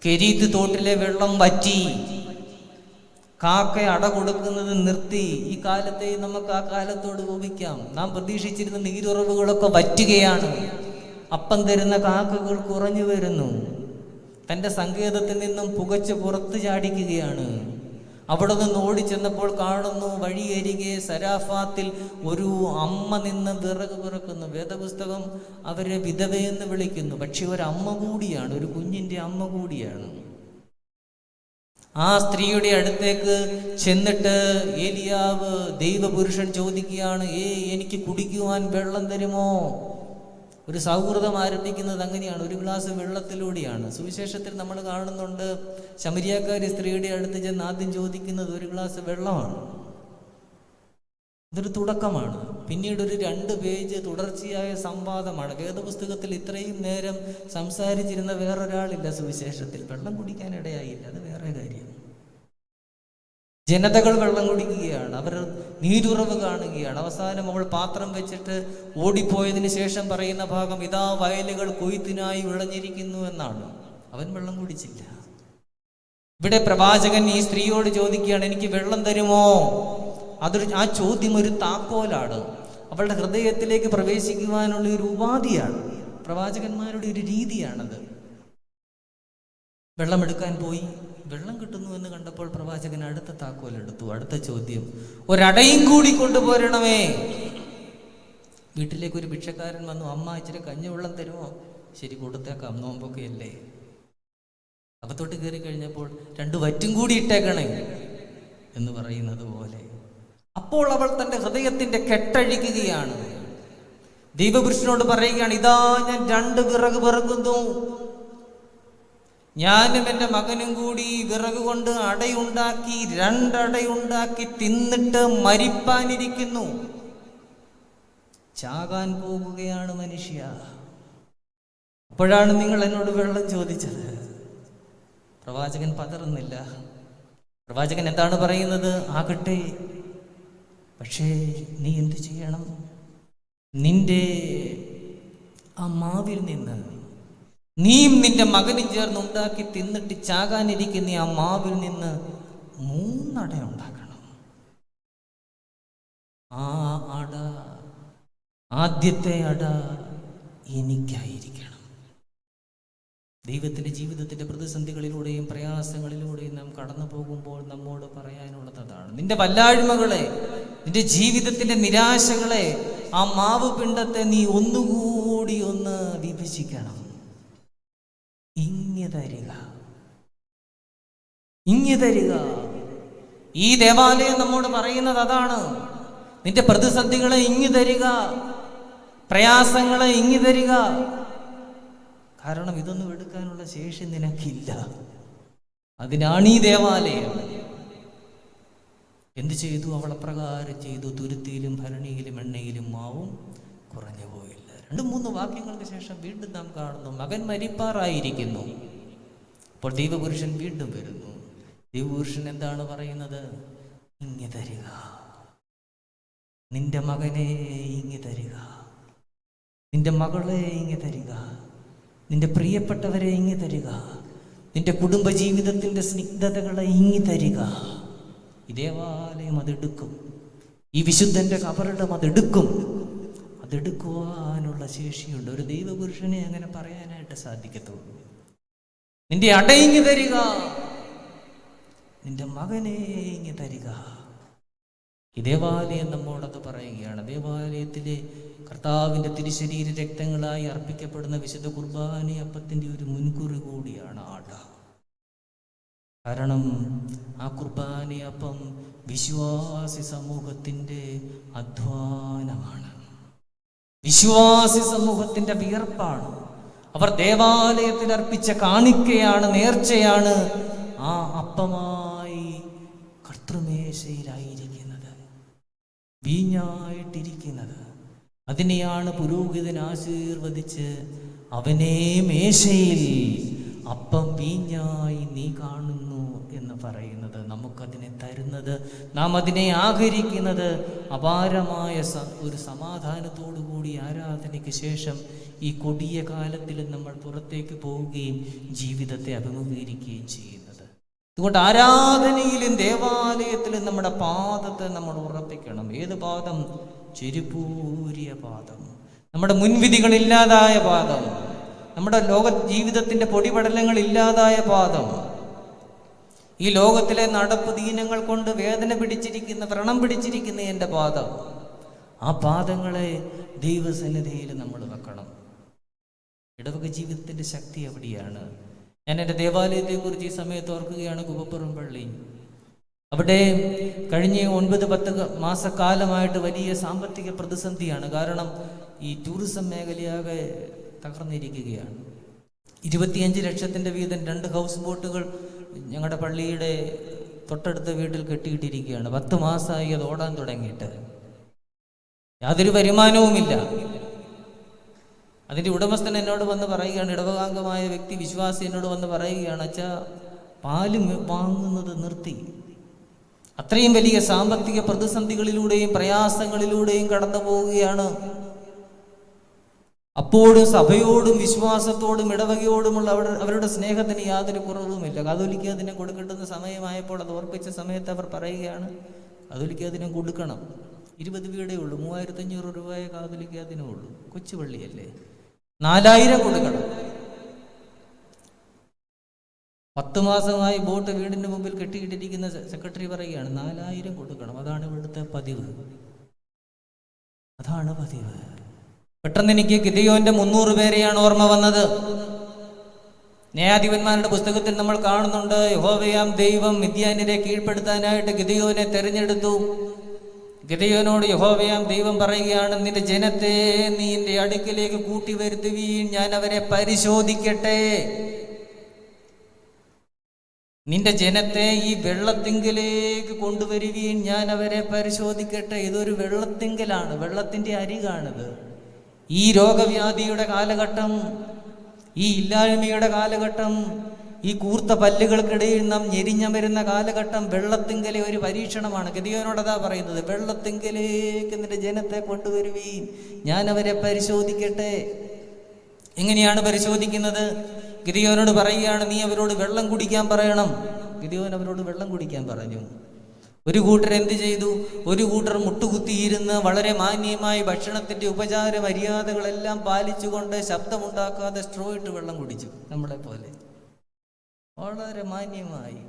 കെരീത്ത് തോട്ടിലെ വെള്ളം വറ്റി, കാക്ക അട കൊടുക്കുന്നത് നിർത്തി. ഈ കാലത്തെ നമുക്ക് ആ കാലത്തോട് ഉപമിക്കാം. നാം പ്രതീക്ഷിച്ചിരുന്ന നീരുറവുകളൊക്കെ വറ്റുകയാണ്. അപ്പം തരുന്ന കാക്കകൾ കുറഞ്ഞു വരുന്നു. തൻ്റെ സങ്കേതത്തിൽ നിന്നും പുകച്ച് പുറത്തു ചാടിക്കുകയാണ്. അവിടെ നിന്ന് ഓടിച്ചെന്നപ്പോൾ കാണുന്നു വഴിയരികെ സരാഫാത്തിൽ ഒരു അമ്മ നിന്ന് വിറക് പിറക്കുന്നു. വേദപുസ്തകം അവരെ വിധവയെന്ന് വിളിക്കുന്നു, പക്ഷെ ഒരമ്മ കൂടിയാണ്, ഒരു കുഞ്ഞിൻ്റെ അമ്മ കൂടിയാണ്. ആ സ്ത്രീയുടെ അടുത്തേക്ക് ചെന്നിട്ട് ഏലിയാവ് ദൈവപുരുഷൻ ചോദിക്കുകയാണ്, എനിക്ക് കുടിക്കുവാൻ വെള്ളം തരുമോ? ഒരു സൗഹൃദം ആരംഭിക്കുന്നത് അങ്ങനെയാണ്, ഒരു ഗ്ലാസ് വെള്ളത്തിലൂടെയാണ്. സുവിശേഷത്തിൽ നമ്മൾ കാണുന്നുണ്ട്, ശമരിയാക്കാരി സ്ത്രീയുടെ അടുത്ത് ചെന്ന് ആദ്യം ചോദിക്കുന്നത് ഒരു ഗ്ലാസ് വെള്ളമാണ്. ഇതൊരു തുടക്കമാണ്. പിന്നീട് ഒരു 2 പേജ് തുടർച്ചയായ സംവാദമാണ്. വേദപുസ്തകത്തിൽ ഇത്രയും നേരം സംസാരിച്ചിരുന്ന വേറൊരാളില്ല സുവിശേഷത്തിൽ. വെള്ളം കുടിക്കാനിടയായില്ല, അത് വേറെ കാര്യം. ജനതകൾ വെള്ളം കുടിക്കുകയാണ്, അവർ നീരുറവ് കാണുകയാണ്. അവസാനം അവൾ പാത്രം വെച്ചിട്ട് ഓടിപ്പോയതിന് ശേഷം പറയുന്ന ഭാഗം, ഇതാ വയലുകൾ കൊയ്ത്തിനായി വിളഞ്ഞിരിക്കുന്നു എന്നാണ്. അവൻ വെള്ളം കുടിച്ചില്ല. ഇവിടെ പ്രവാചകൻ ഈ സ്ത്രീയോട് ചോദിക്കുകയാണ്, എനിക്ക് വെള്ളം തരുമോ? ആ ചോദ്യം ഒരു താക്കോലാണ്, അവളുടെ ഹൃദയത്തിലേക്ക് പ്രവേശിക്കുവാനുള്ള ഒരു ഉപാധിയാണ്. പ്രവാചകന്മാരുടെ ഒരു രീതിയാണത്. വെള്ളമെടുക്കാൻ പോയി, വെള്ളം കിട്ടുന്നു എന്ന് കണ്ടപ്പോൾ പ്രവാചകൻ അടുത്ത താക്കോലെടുത്തു. അടുത്ത ചോദ്യം, ഒരടയും കൂടി കൊണ്ടുപോരണമേ. വീട്ടിലേക്ക് ഒരു ഭിക്ഷക്കാരൻ വന്നു, അമ്മ ഇച്ചിരി കഞ്ഞിവെള്ളം തരുമോ? ശരി, കൊടുത്തേക്കാം, നോമ്പൊക്കെ അല്ലേ. അകത്തോട്ട് കയറി കഴിഞ്ഞപ്പോൾ 2 വറ്റും കൂടി ഇട്ടേക്കണേ. എന്ന് പറയുന്നത് പോലെ അപ്പോൾ അവൾ തൻ്റെ ഹൃദയത്തിൻ്റെ കെട്ടഴിക്കുകയാണ്. ദൈവപുരുഷനോട് പറയുകയാണ്, ഇതാ ഞാൻ 2 വിറക് പെറുക്കുന്നു, ഞാനും എൻ്റെ മകനും കൂടി വിറക് കൊണ്ട് അടയുണ്ടാക്കി 2 അടയുണ്ടാക്കി തിന്നിട്ട് മരിപ്പാനിരിക്കുന്നു. ചാകാൻ പോകുകയാണ് മനുഷ്യ. അപ്പോഴാണ് നിങ്ങൾ എന്നോട് വെള്ളം ചോദിച്ചത്. പ്രവാചകൻ പതറുന്നില്ല. പ്രവാചകൻ എന്താണ് പറയുന്നത്? ആകട്ടെ, പക്ഷേ നീ എന്ത് ചെയ്യണം? നിന്റെ ആ മാവിൽ നിന്ന് നീയും നിന്റെ മകനും ചേർന്ന് ഉണ്ടാക്കി തിന്നിട്ട് ചാകാനിരിക്കുന്ന ആ മാവിൽ നിന്ന് 3 അട ഉണ്ടാക്കണം. ആ അട, ആദ്യത്തെ അട എനിക്കായിരിക്കണം. ദൈവത്തിൻ്റെ ജീവിതത്തിൻ്റെ പ്രതിസന്ധികളിലൂടെയും പ്രയാസങ്ങളിലൂടെയും നാം കടന്നു പോകുമ്പോൾ നമ്മോട് പറയാനുള്ളത് അതാണ്. നിന്റെ വല്ലായ്മകളെ, നിന്റെ ജീവിതത്തിൻ്റെ നിരാശകളെ, ആ മാവ് പിണ്ടത്തെ നീ ഒന്നുകൂടി ഒന്ന് വിഭജിക്കണം. ഇങ്ങ് തരിക. ഈ ദേവാലയം നമ്മോട് പറയുന്നത് അതാണ്. നിന്റെ പ്രതിസന്ധികളെ ഇങ്ങ് തരിക, പ്രയാസങ്ങളെ ഇങ്ങ് തരിക. കാരണം ഇതൊന്നും എടുക്കാനുള്ള ശേഷി നിനക്കില്ല. അതിനാണ് ഈ ദേവാലയം. എന്ത് ചെയ്തു? അവൾ അപ്രകാരം ചെയ്തു. തുരുത്തിയിലും ഭരണിയിലും എണ്ണയിലും മാവും കുറഞ്ഞു പോയില്ല. 2-3 വാക്യങ്ങൾക്ക് ശേഷം വീണ്ടും നാം കാണുന്നു, മകൻ മരിപ്പാറായിരിക്കുന്നു. അപ്പോൾ ദൈവപുരുഷൻ വീണ്ടും വരുന്നു. ദൈവപുരുഷൻ എന്താണ് പറയുന്നത്? ഇങ്ങ് തരിക, നിന്റെ മകനെ ഇങ്ങ് തരിക, നിന്റെ മകളെ ഇങ്ങ് തരിക, നിന്റെ പ്രിയപ്പെട്ടവരെ ഇങ്ങ് തരിക, നിന്റെ കുടുംബജീവിതത്തിൻ്റെ സ്നിഗ്ധതകളെ ഇങ്ങ് തരിക. ഈ ദേവാലയം അതെടുക്കും. ഈ വിശുദ്ധൻ്റെ കബറിടം അതെടുക്കും. അതെടുക്കുവാനുള്ള ശേഷിയുണ്ട്. ഒരു ദൈവപുരുഷനെ അങ്ങനെ പറയാനായിട്ട് സാധിക്കത്തുള്ളൂ. നിന്റെ അടയിങ്ങ് തരിക, നിന്റെ മകനെ ഇങ്ങ് തരിക. ഈ ദേവാലയം നമ്മോടത് പറയുകയാണ്. ദേവാലയത്തിലെ കർത്താവിൻ്റെ തിരുശരീര രക്തങ്ങളായി അർപ്പിക്കപ്പെടുന്ന വിശുദ്ധ കുർബാനയപ്പത്തിൻ്റെ ഒരു മുൻകുറി കൂടിയാണ് ആട. കാരണം ആ കുർബാനയപ്പം വിശ്വാസി സമൂഹത്തിൻ്റെ അധ്വാനമാണ്, വിശ്വാസി സമൂഹത്തിൻ്റെ വിയർപ്പാണ്. അവർ ദേവാലയത്തിൽ അർപ്പിച്ച കാണിക്കയാണ്, നേർച്ചയാണ് ആ അപ്പമായി കർത്തൃമേശയിലായിരിക്കുന്നത്, വീഞ്ഞായിട്ടിരിക്കുന്നത്. അതിനെയാണ് പുരോഹിതൻ ആശീർവദിച്ച് അവനെ മേശയിൽ അപ്പം വീഞ്ഞായി നീ കാണുന്നു എന്ന് പറയുന്നത്. നമുക്കതിനെ തരുന്നത്, നാം അതിനെ ആഹരിക്കുന്നത് അപാരമായ ഒരു സമാധാനത്തോടു കൂടി ആരാധനയ്ക്ക് ശേഷം ഈ കൊടിയ കാലത്തിൽ നമ്മൾ പുറത്തേക്ക് പോവുകയും ജീവിതത്തെ അഭിമുഖീകരിക്കുകയും ചെയ്യുന്നത്. അതുകൊണ്ട് ആരാധനയിലും ദേവാലയത്തിലും നമ്മുടെ പാദത്തെ നമ്മൾ ഉറപ്പിക്കണം. ഏത് പാദം? ചെരുപ്പൂരിയ പാദം, നമ്മുടെ മുൻവിധികളില്ലാതായ പാദം, നമ്മുടെ ലോക ജീവിതത്തിൻ്റെ പൊടിപടലങ്ങൾ ഇല്ലാതായ പാദം, ഈ ലോകത്തിലെ നടപ്പ് ദീനങ്ങൾ കൊണ്ട് വേദന പിടിച്ചിരിക്കുന്ന, വ്രണം പിടിച്ചിരിക്കുന്ന എൻ്റെ പാദം. ആ പാദങ്ങളെ ദൈവസന്നിധിയിൽ നമ്മൾ വെക്കണം. ഇടവക ജീവിതത്തിൻ്റെ ശക്തി എവിടെയാണ്? ഞാൻ എൻ്റെ ദേവാലയത്തെക്കുറിച്ച് ഈ സമയത്ത് ഓർക്കുകയാണ്. കുപ്പപ്പുറം പള്ളി, അവിടെ കഴിഞ്ഞ 9-10 മാസക്കാലമായിട്ട് വലിയ സാമ്പത്തിക പ്രതിസന്ധിയാണ്. കാരണം ഈ ടൂറിസം മേഖലയാകെ തകർന്നിരിക്കുകയാണ്. 25 ലക്ഷത്തിൻ്റെ വീതം 2 ഹൗസ് ബോട്ടുകൾ ഞങ്ങളുടെ പള്ളിയുടെ തൊട്ടടുത്ത വീട്ടിൽ കെട്ടിയിട്ടിരിക്കുകയാണ്. 10 മാസമായി അത് ഓടാൻ തുടങ്ങിയിട്ട്. യാതൊരു വരുമാനവുമില്ല. അതിൻ്റെ ഉടമസ്ഥൻ എന്നോട് വന്ന് പറയുകയാണ്, ഇടവകാംഗമായ വ്യക്തി, വിശ്വാസി എന്നോട് വന്ന് പറയുകയാണ്, അച്ഛാ പാല് വാങ്ങുന്നത് നിർത്തി. അത്രയും വലിയ സാമ്പത്തിക പ്രതിസന്ധികളിലൂടെയും പ്രയാസങ്ങളിലൂടെയും കടന്നു പോവുകയാണ്. അപ്പോഴും സഭയോടും വിശ്വാസത്തോടും ഇടവകയോടുമുള്ള അവരുടെ സ്നേഹത്തിന് യാതൊരു കുറവുമില്ല. കാതോലിക്ക ദിനം കൊടുക്കേണ്ടുന്ന സമയമായപ്പോൾ അത് ഓർപ്പിച്ച സമയത്ത് അവർ പറയുകയാണ്, കാതോലിക്ക ദിനം കൊടുക്കണം. 20 വീടേ ഉള്ളൂ, 3500 രൂപയെ കാതോലിക്ക ദിനമുള്ളൂ. കൊച്ചു പള്ളിയല്ലേ, 4000 കൊടുക്കണം. 10 മാസമായി ബോട്ട് വീടിൻ്റെ മുമ്പിൽ കെട്ടിയിട്ടിരിക്കുന്ന സെക്രട്ടറി പറയുകയാണ് 4000 കൊടുക്കണം. അതാണ് ഇവിടുത്തെ പതിവ്, അതാണ് പതിവ്. പെട്ടെന്ന് എനിക്ക് ഗിദെയോന്റെ 300 പേരെയാണ് ഓർമ്മ വന്നത്. ന്യായാധിപന്മാരുടെ പുസ്തകത്തിൽ നമ്മൾ കാണുന്നുണ്ട്, യഹോവയാം ദൈവം മിദ്യാന്യരെ കീഴ്പ്പെടുത്താനായിട്ട് ഗിദെയോനെ തെരഞ്ഞെടുത്തു. ഗിദെയോനോട് യഹോവയാം ദൈവം പറയുകയാണ്, നിന്റെ ജനത്തെ നീ എൻ്റെ അടുക്കിലേക്ക് കൂട്ടി വരുത്തുവീൻ, ഞാൻ അവരെ പരിശോധിക്കട്ടെ. നിന്റെ ജനത്തെ ഈ വെള്ളത്തിങ്കലേക്ക് കൊണ്ടുവരുവീൻ, ഞാൻ അവരെ പരിശോധിക്കട്ടെ. ഇതൊരു വെള്ളത്തിങ്കലാണ്, വെള്ളത്തിൻ്റെ അരികാണിത്. ഈ രോഗവ്യാധിയുടെ കാലഘട്ടം, ഈ ഇല്ലായ്മയുടെ കാലഘട്ടം, ഈ കൂർത്ത പല്ലുകൾക്കിടയിൽ നാം ഞെരിഞ്ഞമരുന്ന കാലഘട്ടം വെള്ളത്തിങ്കലെ ഒരു പരീക്ഷണമാണ്. ഗിദെയോനോടതാ പറയുന്നത്, വെള്ളത്തിങ്കലേക്ക് നിന്റെ ജനത്തെ കൊണ്ടുവരുവീൻ, ഞാൻ അവരെ പരിശോധിക്കട്ടെ. എങ്ങനെയാണ് പരിശോധിക്കുന്നത്? ഗിദെയോനോട് പറയുകയാണ്, നീ അവരോട് വെള്ളം കുടിക്കാൻ പറയണം. ഗിദെയോൻ അവരോട് വെള്ളം കുടിക്കാൻ പറഞ്ഞു. ഒരു കൂട്ടർ എന്ത് ചെയ്തു? ഒരു കൂട്ടർ മുട്ടുകുത്തിയിരുന്ന് വളരെ മാന്യമായി ഭക്ഷണത്തിൻ്റെ ഉപചാര മര്യാദകളെല്ലാം പാലിച്ചുകൊണ്ട് ശബ്ദമുണ്ടാക്കാതെ സ്ട്രോ ഇട്ട് വെള്ളം കുടിച്ചു. നമ്മളെ പോലെ വളരെ മാന്യമായി,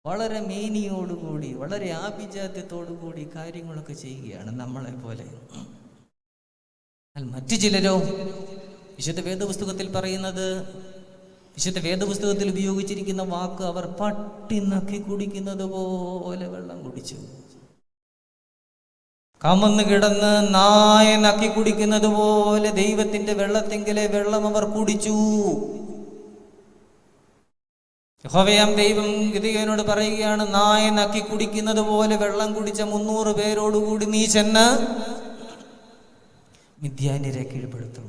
വളരെ മേനിയോടുകൂടി, വളരെ ആഭിജാത്യത്തോടുകൂടി കാര്യങ്ങളൊക്കെ ചെയ്യുകയാണ് നമ്മളെ പോലെ. മറ്റു ചിലരോ, വിശുദ്ധ വേദപുസ്തകത്തിൽ പറയുന്നത്, വിശുദ്ധ വേദപുസ്തകത്തിൽ ഉപയോഗിച്ചിരിക്കുന്ന വാക്ക്, അവർ പട്ടി നക്കി കുടിക്കുന്നത് പോലെ വെള്ളം കുടിച്ചു. കമന്ന് കിടന്ന് നായ നക്കി കുടിക്കുന്നത് പോലെ ദൈവത്തിന്റെ വെള്ളത്തിങ്കിലെ വെള്ളം അവർ കുടിച്ചു. യഹോവയാം ദൈവം ഗിദെയോനോട് പറയുകയാണ്, നായ നക്കി കുടിക്കുന്നത് പോലെ വെള്ളം കുടിച്ച 300 പേരോടുകൂടി നീ ചെന്ന് മിദ്യാന്യരെ കീഴ്പ്പെടുത്തും.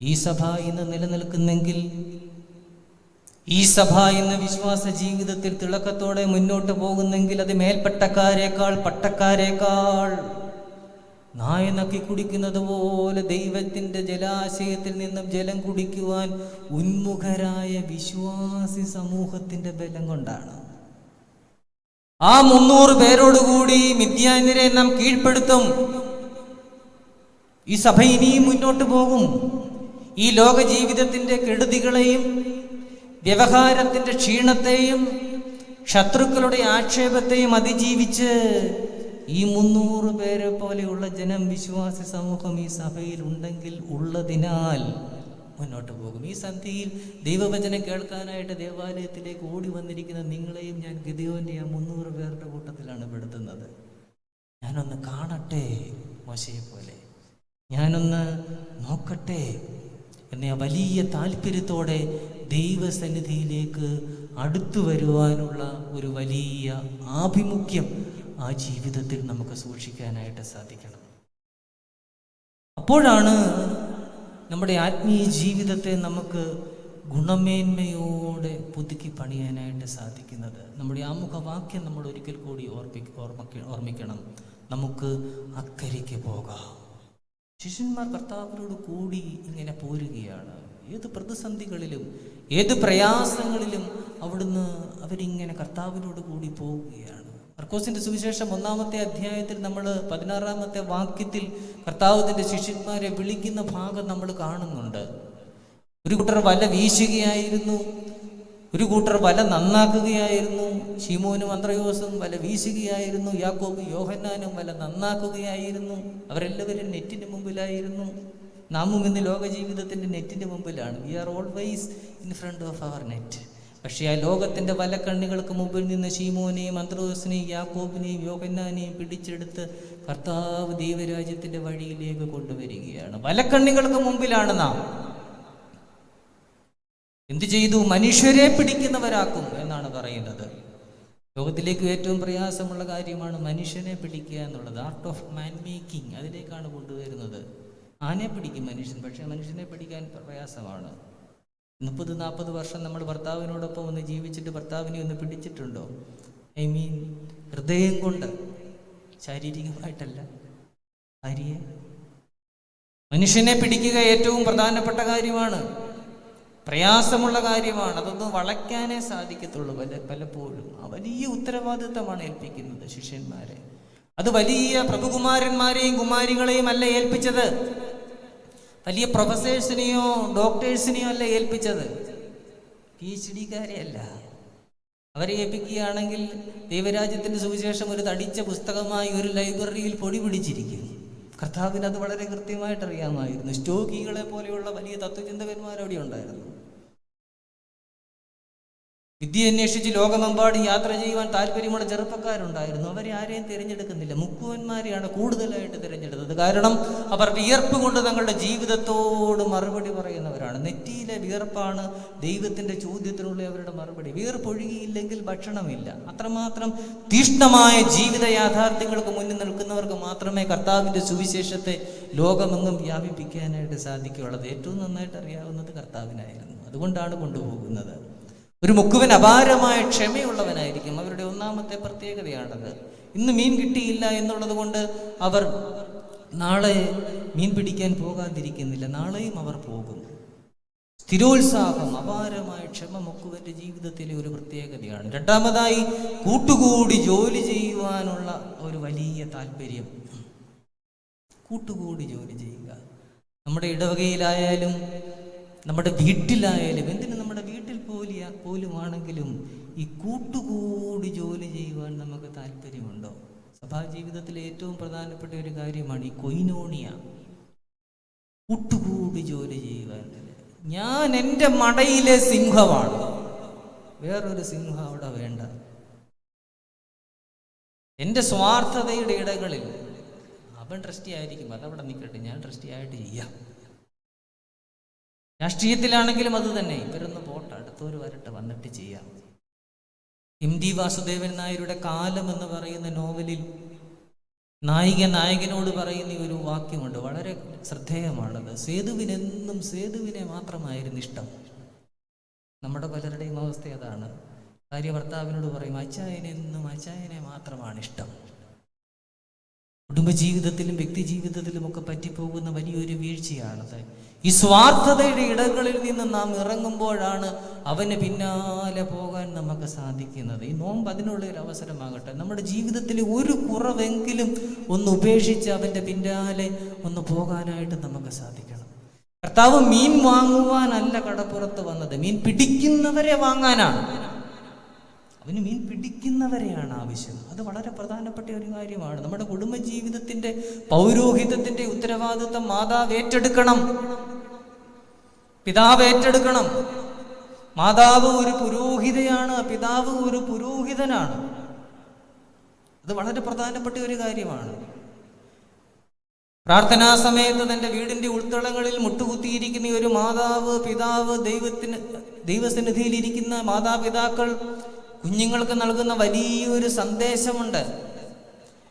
ഈ സഭ ഇന്ന് നിലനിൽക്കുന്നെങ്കിൽ, ഈ സഭ ഇന്ന് വിശ്വാസ ജീവിതത്തിൽ തിളക്കത്തോടെ മുന്നോട്ട് പോകുന്നെങ്കിൽ, അത് മേൽപ്പട്ടക്കാരേക്കാൾ, പട്ടക്കാരേക്കാൾ നായ നക്കി കുടിക്കുന്നത് പോലെ ദൈവത്തിൻ്റെ ജലാശയത്തിൽ നിന്നും ജലം കുടിക്കുവാൻ ഉന്മുഖരായ വിശ്വാസി സമൂഹത്തിൻ്റെ ബലം കൊണ്ടാണ്. ആ 300 പേരോടുകൂടി മിദ്യാന്യരെ നാം കീഴ്പ്പെടുത്തും. ഈ സഭ ഇനിയും മുന്നോട്ട് പോകും. ഈ ലോക ജീവിതത്തിൻ്റെ കെടുതികളെയും വ്യവഹാരത്തിൻ്റെ ക്ഷീണത്തെയും ശത്രുക്കളുടെ ആക്ഷേപത്തെയും അതിജീവിച്ച് ഈ 300 പേരെ പോലെയുള്ള ജനം, വിശ്വാസി സമൂഹം ഈ സഭയിൽ ഉണ്ടെങ്കിൽ, ഉള്ളതിനാൽ മുന്നോട്ട് പോകും. ഈ സന്ധ്യയിൽ ദൈവവചനം കേൾക്കാനായിട്ട് ദേവാലയത്തിലേക്ക് ഓടി വന്നിരിക്കുന്ന നിങ്ങളെയും ഞാൻ ഗിദെയോന്റെ ആ 300 പേരുടെ കൂട്ടത്തിലാണ് പെടുത്തുന്നത്. ഞാനൊന്ന് കാണട്ടെ, മോശയെ പോലെ ഞാനൊന്ന് നോക്കട്ടെ എന്ന വലിയ താല്പര്യത്തോടെ ദൈവസന്നിധിയിലേക്ക് അടുത്തു വരുവാനുള്ള ഒരു വലിയ ആഭിമുഖ്യം ആ ജീവിതത്തിൽ നമുക്ക് സൂക്ഷിക്കാനായിട്ട് സാധിക്കണം. അപ്പോഴാണ് നമ്മുടെ ആത്മീയ ജീവിതത്തെ നമുക്ക് ഗുണമേന്മയോടെ പുതുക്കി പണിയാനായിട്ട് സാധിക്കുന്നത്. നമ്മുടെ ആമുഖവാക്യം നമ്മൾ ഒരിക്കൽ കൂടി ഓർമ്മിക്കണം, നമുക്ക് അക്കരയ്ക്ക് പോകാം. ശിഷ്യന്മാർ കർത്താവിനോട് കൂടി ഇങ്ങനെ പോരുകയാണ്. ഏത് പ്രതിസന്ധികളിലും, ഏത് പ്രയാസങ്ങളിലും അവിടുന്ന് അവരിങ്ങനെ കർത്താവിനോട് കൂടി പോവുകയാണ്. മർക്കോസിന്റെ സുവിശേഷം 1-ാമത്തെ അധ്യായത്തിൽ നമ്മൾ 16-ാമത്തെ വാക്യത്തിൽ കർത്താവിന്റെ ശിഷ്യന്മാരെ വിളിക്കുന്ന ഭാഗം നമ്മൾ കാണുന്നുണ്ട്. ഒരു കൂട്ടർ വല വീശുകയായിരുന്നു, ഒരു കൂട്ടർ വല നന്നാക്കുകയായിരുന്നു. ശിമോനും അന്ത്രയോസും വല വീശുകയായിരുന്നു, യാക്കോബും യോഹന്നാനും വല നന്നാക്കുകയായിരുന്നു. അവരെല്ലാവരും നെറ്റിന് മുമ്പിലായിരുന്നു. നാമും ഇന്ന് ലോക ജീവിതത്തിൻ്റെ നെറ്റിന് മുമ്പിലാണ്. We are always in front of our net. പക്ഷേ ആ ലോകത്തിൻ്റെ വലക്കണ്ണികൾക്ക് മുമ്പിൽ നിന്ന് ശീമോനെയും അന്ത്രോസിനെയും യാക്കോബിനെയും യോഹന്നാനെയും പിടിച്ചെടുത്ത് കർത്താവ് ദൈവരാജ്യത്തിൻ്റെ വഴിയിലേക്ക് കൊണ്ടുവരികയാണ്. വലക്കണ്ണികൾക്ക് മുമ്പിലാണ് നാം. എന്തു ചെയ്തു? മനുഷ്യരെ പിടിക്കുന്നവരാക്കും എന്നാണ് പറയുന്നത്. ലോകത്തിലേക്ക് ഏറ്റവും പ്രയാസമുള്ള കാര്യമാണ് മനുഷ്യനെ പിടിക്കുക എന്നുള്ളത്. ആർട്ട് ഓഫ് മാൻ മേക്കിംഗ്, അതിലേക്കാണ് കൊണ്ടുവരുന്നത്. ആനയെ പിടിക്കും മനുഷ്യൻ, പക്ഷേ മനുഷ്യനെ പിടിക്കാൻ പ്രയാസമാണ്. 30-40 വർഷം നമ്മൾ ഭർത്താവിനോടൊപ്പം ഒന്ന് ജീവിച്ചിട്ട് ഭർത്താവിനെ ഒന്ന് പിടിച്ചിട്ടുണ്ടോ? ഐ മീൻ ഹൃദയം കൊണ്ട്, ശാരീരികമായിട്ടല്ല. ഭാര്യയെ, മനുഷ്യനെ പിടിക്കുക ഏറ്റവും പ്രധാനപ്പെട്ട കാര്യമാണ്, പ്രയാസമുള്ള കാര്യമാണ്. അതൊന്നും വളയ്ക്കാനേ സാധിക്കത്തുള്ളൂ. പലപ്പോഴും ആ വലിയ ഉത്തരവാദിത്തമാണ് ഏൽപ്പിക്കുന്നത് ശിഷ്യന്മാരെ. അത് വലിയ പ്രഭുകുമാരന്മാരെയും കുമാരികളെയും അല്ല ഏൽപ്പിച്ചത്, വലിയ പ്രൊഫസേഴ്സിനെയോ ഡോക്ടേഴ്സിനെയോ അല്ല ഏൽപ്പിച്ചത്, PhD അല്ല. അവരെ ഏൽപ്പിക്കുകയാണെങ്കിൽ ദൈവരാജ്യത്തിൻ്റെ സുവിശേഷം ഒരു തടിച്ച പുസ്തകമായി ഒരു ലൈബ്രറിയിൽ പൊടി പിടിച്ചിരിക്കും. കർത്താവിന് അത് വളരെ കൃത്യമായിട്ട് അറിയാമായിരുന്നു. സ്റ്റോക്കികളെ പോലെയുള്ള വലിയ തത്വചിന്തകന്മാർ അവിടെ ഉണ്ടായിരുന്നു. വിദ്യ അന്വേഷിച്ച് ലോകമെമ്പാടും യാത്ര ചെയ്യുവാൻ താല്പര്യമുള്ള ചെറുപ്പക്കാരുണ്ടായിരുന്നു. അവരെ ആരെയും തിരഞ്ഞെടുക്കുന്നില്ല, മുക്കുവന്മാരെയാണ് കൂടുതലായിട്ട് തിരഞ്ഞെടുത്തത്. കാരണം അവർ വിയർപ്പ് കൊണ്ട് തങ്ങളുടെ ജീവിതത്തോട് മറുപടി പറയുന്നവരാണ്. നെറ്റിയിലെ വിയർപ്പാണ് ദൈവത്തിൻ്റെ ചോദ്യത്തിനുള്ള അവരുടെ മറുപടി. വിയർപ്പൊഴുകിയില്ലെങ്കിൽ ഭക്ഷണമില്ല. അത്രമാത്രം തീഷ്ണമായ ജീവിത യാഥാർത്ഥ്യങ്ങൾക്ക് മുന്നിൽ നിൽക്കുന്നവർക്ക് മാത്രമേ കർത്താവിൻ്റെ സുവിശേഷത്തെ ലോകമെങ്ങും വ്യാപിപ്പിക്കാനായിട്ട് സാധിക്കുകയുള്ളത്. ഏറ്റവും നന്നായിട്ട് അറിയാവുന്നത് കർത്താവിനായിരുന്നു. അതുകൊണ്ടാണ് കൊണ്ടുപോകുന്നത്. ഒരു മുക്കുവൻ അപാരമായ ക്ഷമയുള്ളവനായിരിക്കും. അവരുടെ ഒന്നാമത്തെ പ്രത്യേകതയാണത്. ഇന്ന് മീൻ കിട്ടിയില്ല എന്നുള്ളത് കൊണ്ട് അവർ നാളെ മീൻ പിടിക്കാൻ പോകാതിരിക്കുന്നില്ല, നാളെയും അവർ പോകും. സ്ഥിരോത്സാഹം, അപാരമായ ക്ഷമ മുക്കുവന്റെ ജീവിതത്തിലെ ഒരു പ്രത്യേകതയാണ്. രണ്ടാമതായി, കൂട്ടുകൂടി ജോലി ചെയ്യുവാനുള്ള ഒരു വലിയ താല്പര്യം. കൂട്ടുകൂടി ജോലി ചെയ്യുക. നമ്മുടെ ഇടവകയിലായാലും നമ്മുടെ വീട്ടിലായാലും, എന്തിനും നമ്മുടെ വീട്ടിൽ പോലുമാണെങ്കിലും ഈ കൂട്ടുകൂടി ജോലി ചെയ്യുവാൻ നമുക്ക് താല്പര്യമുണ്ടോ? സഭാജീവിതത്തിലെ ഏറ്റവും പ്രധാനപ്പെട്ട ഒരു കാര്യമാണ് ഈ കൊയിനോണിയ, കൂട്ടുകൂടി ജോലി ചെയ്യുവാൻ. ഞാൻ എൻ്റെ മടയിലെ സിംഹമാണ്, വേറൊരു സിംഹം അവിടെ വേണ്ട. എൻ്റെ സ്വാർത്ഥതയുടെ ഇടകളിൽ അവൻ ട്രസ്റ്റി ആയിരിക്കും, അതവിടെ നിൽക്കട്ടെ, ഞാൻ ട്രസ്റ്റി ആയിട്ട് ചെയ്യാം. രാഷ്ട്രീയത്തിലാണെങ്കിലും അത് തന്നെ, ഇവരൊന്ന് പോട്ടെ, അടുത്തൊരു വരട്ടെ, വന്നിട്ട് ചെയ്യാം. MD വാസുദേവൻ നായരുടെ കാലം എന്ന് പറയുന്ന നോവലിൽ നായകനോട് പറയുന്ന ഒരു വാക്യമുണ്ട്, വളരെ ശ്രദ്ധേയമാണത്. സേതുവിനെന്നും സേതുവിനെ മാത്രമായിരുന്നു ഇഷ്ടം. നമ്മുടെ പലരുടെയും അവസ്ഥ അതാണ്. ഭാര്യ ഭർത്താവിനോട് പറയും, അച്ചായനെന്നും അച്ചായനെ മാത്രമാണ് ഇഷ്ടം. കുടുംബജീവിതത്തിലും വ്യക്തി ജീവിതത്തിലും ഒക്കെ പറ്റിപ്പോകുന്ന വലിയൊരു വീഴ്ചയാണത്. ഈ സ്വാർത്ഥതയുടെ ഇടങ്ങളിൽ നിന്ന് നാം ഇറങ്ങുമ്പോഴാണ് അവന് പിന്നാലെ പോകാൻ നമുക്ക് സാധിക്കുന്നത്. ഈ നോമ്പ് അതിനുള്ള ഒരു അവസരമാകട്ടെ. നമ്മുടെ ജീവിതത്തിൽ ഒരു കുറവെങ്കിലും ഒന്ന് ഉപേക്ഷിച്ച് അവൻ്റെ പിന്നാലെ ഒന്ന് പോകാനായിട്ട് നമുക്ക് സാധിക്കണം. കർത്താവ് മീൻ വാങ്ങുവാനല്ല കടപ്പുറത്ത് വന്നത്, മീൻ പിടിക്കുന്നവരെ വാങ്ങാനാണ്. അവന് മീൻ പിടിക്കുന്നവരെയാണ് ആവശ്യം. അത് വളരെ പ്രധാനപ്പെട്ട ഒരു കാര്യമാണ്. നമ്മുടെ കുടുംബജീവിതത്തിൻ്റെ പൗരോഹിത്യത്തിൻ്റെ ഉത്തരവാദിത്വം മാതാവ് ഏറ്റെടുക്കണം, പിതാവ് ഏറ്റെടുക്കണം. മാതാവ് ഒരു പുരോഹിതയാണ്, പിതാവ് ഒരു പുരോഹിതനാണ്. അത് വളരെ പ്രധാനപ്പെട്ട ഒരു കാര്യമാണ്. പ്രാർത്ഥനാ സമയത്ത് തൻ്റെ വീടിൻ്റെ ഉൾത്തളങ്ങളിൽ മുട്ടുകുത്തിയിരിക്കുന്ന ഒരു മാതാവ്, പിതാവ്, ദൈവസന്നിധിയിലിരിക്കുന്ന മാതാപിതാക്കൾ കുഞ്ഞുങ്ങൾക്ക് നൽകുന്ന വലിയൊരു സന്ദേശമുണ്ട്.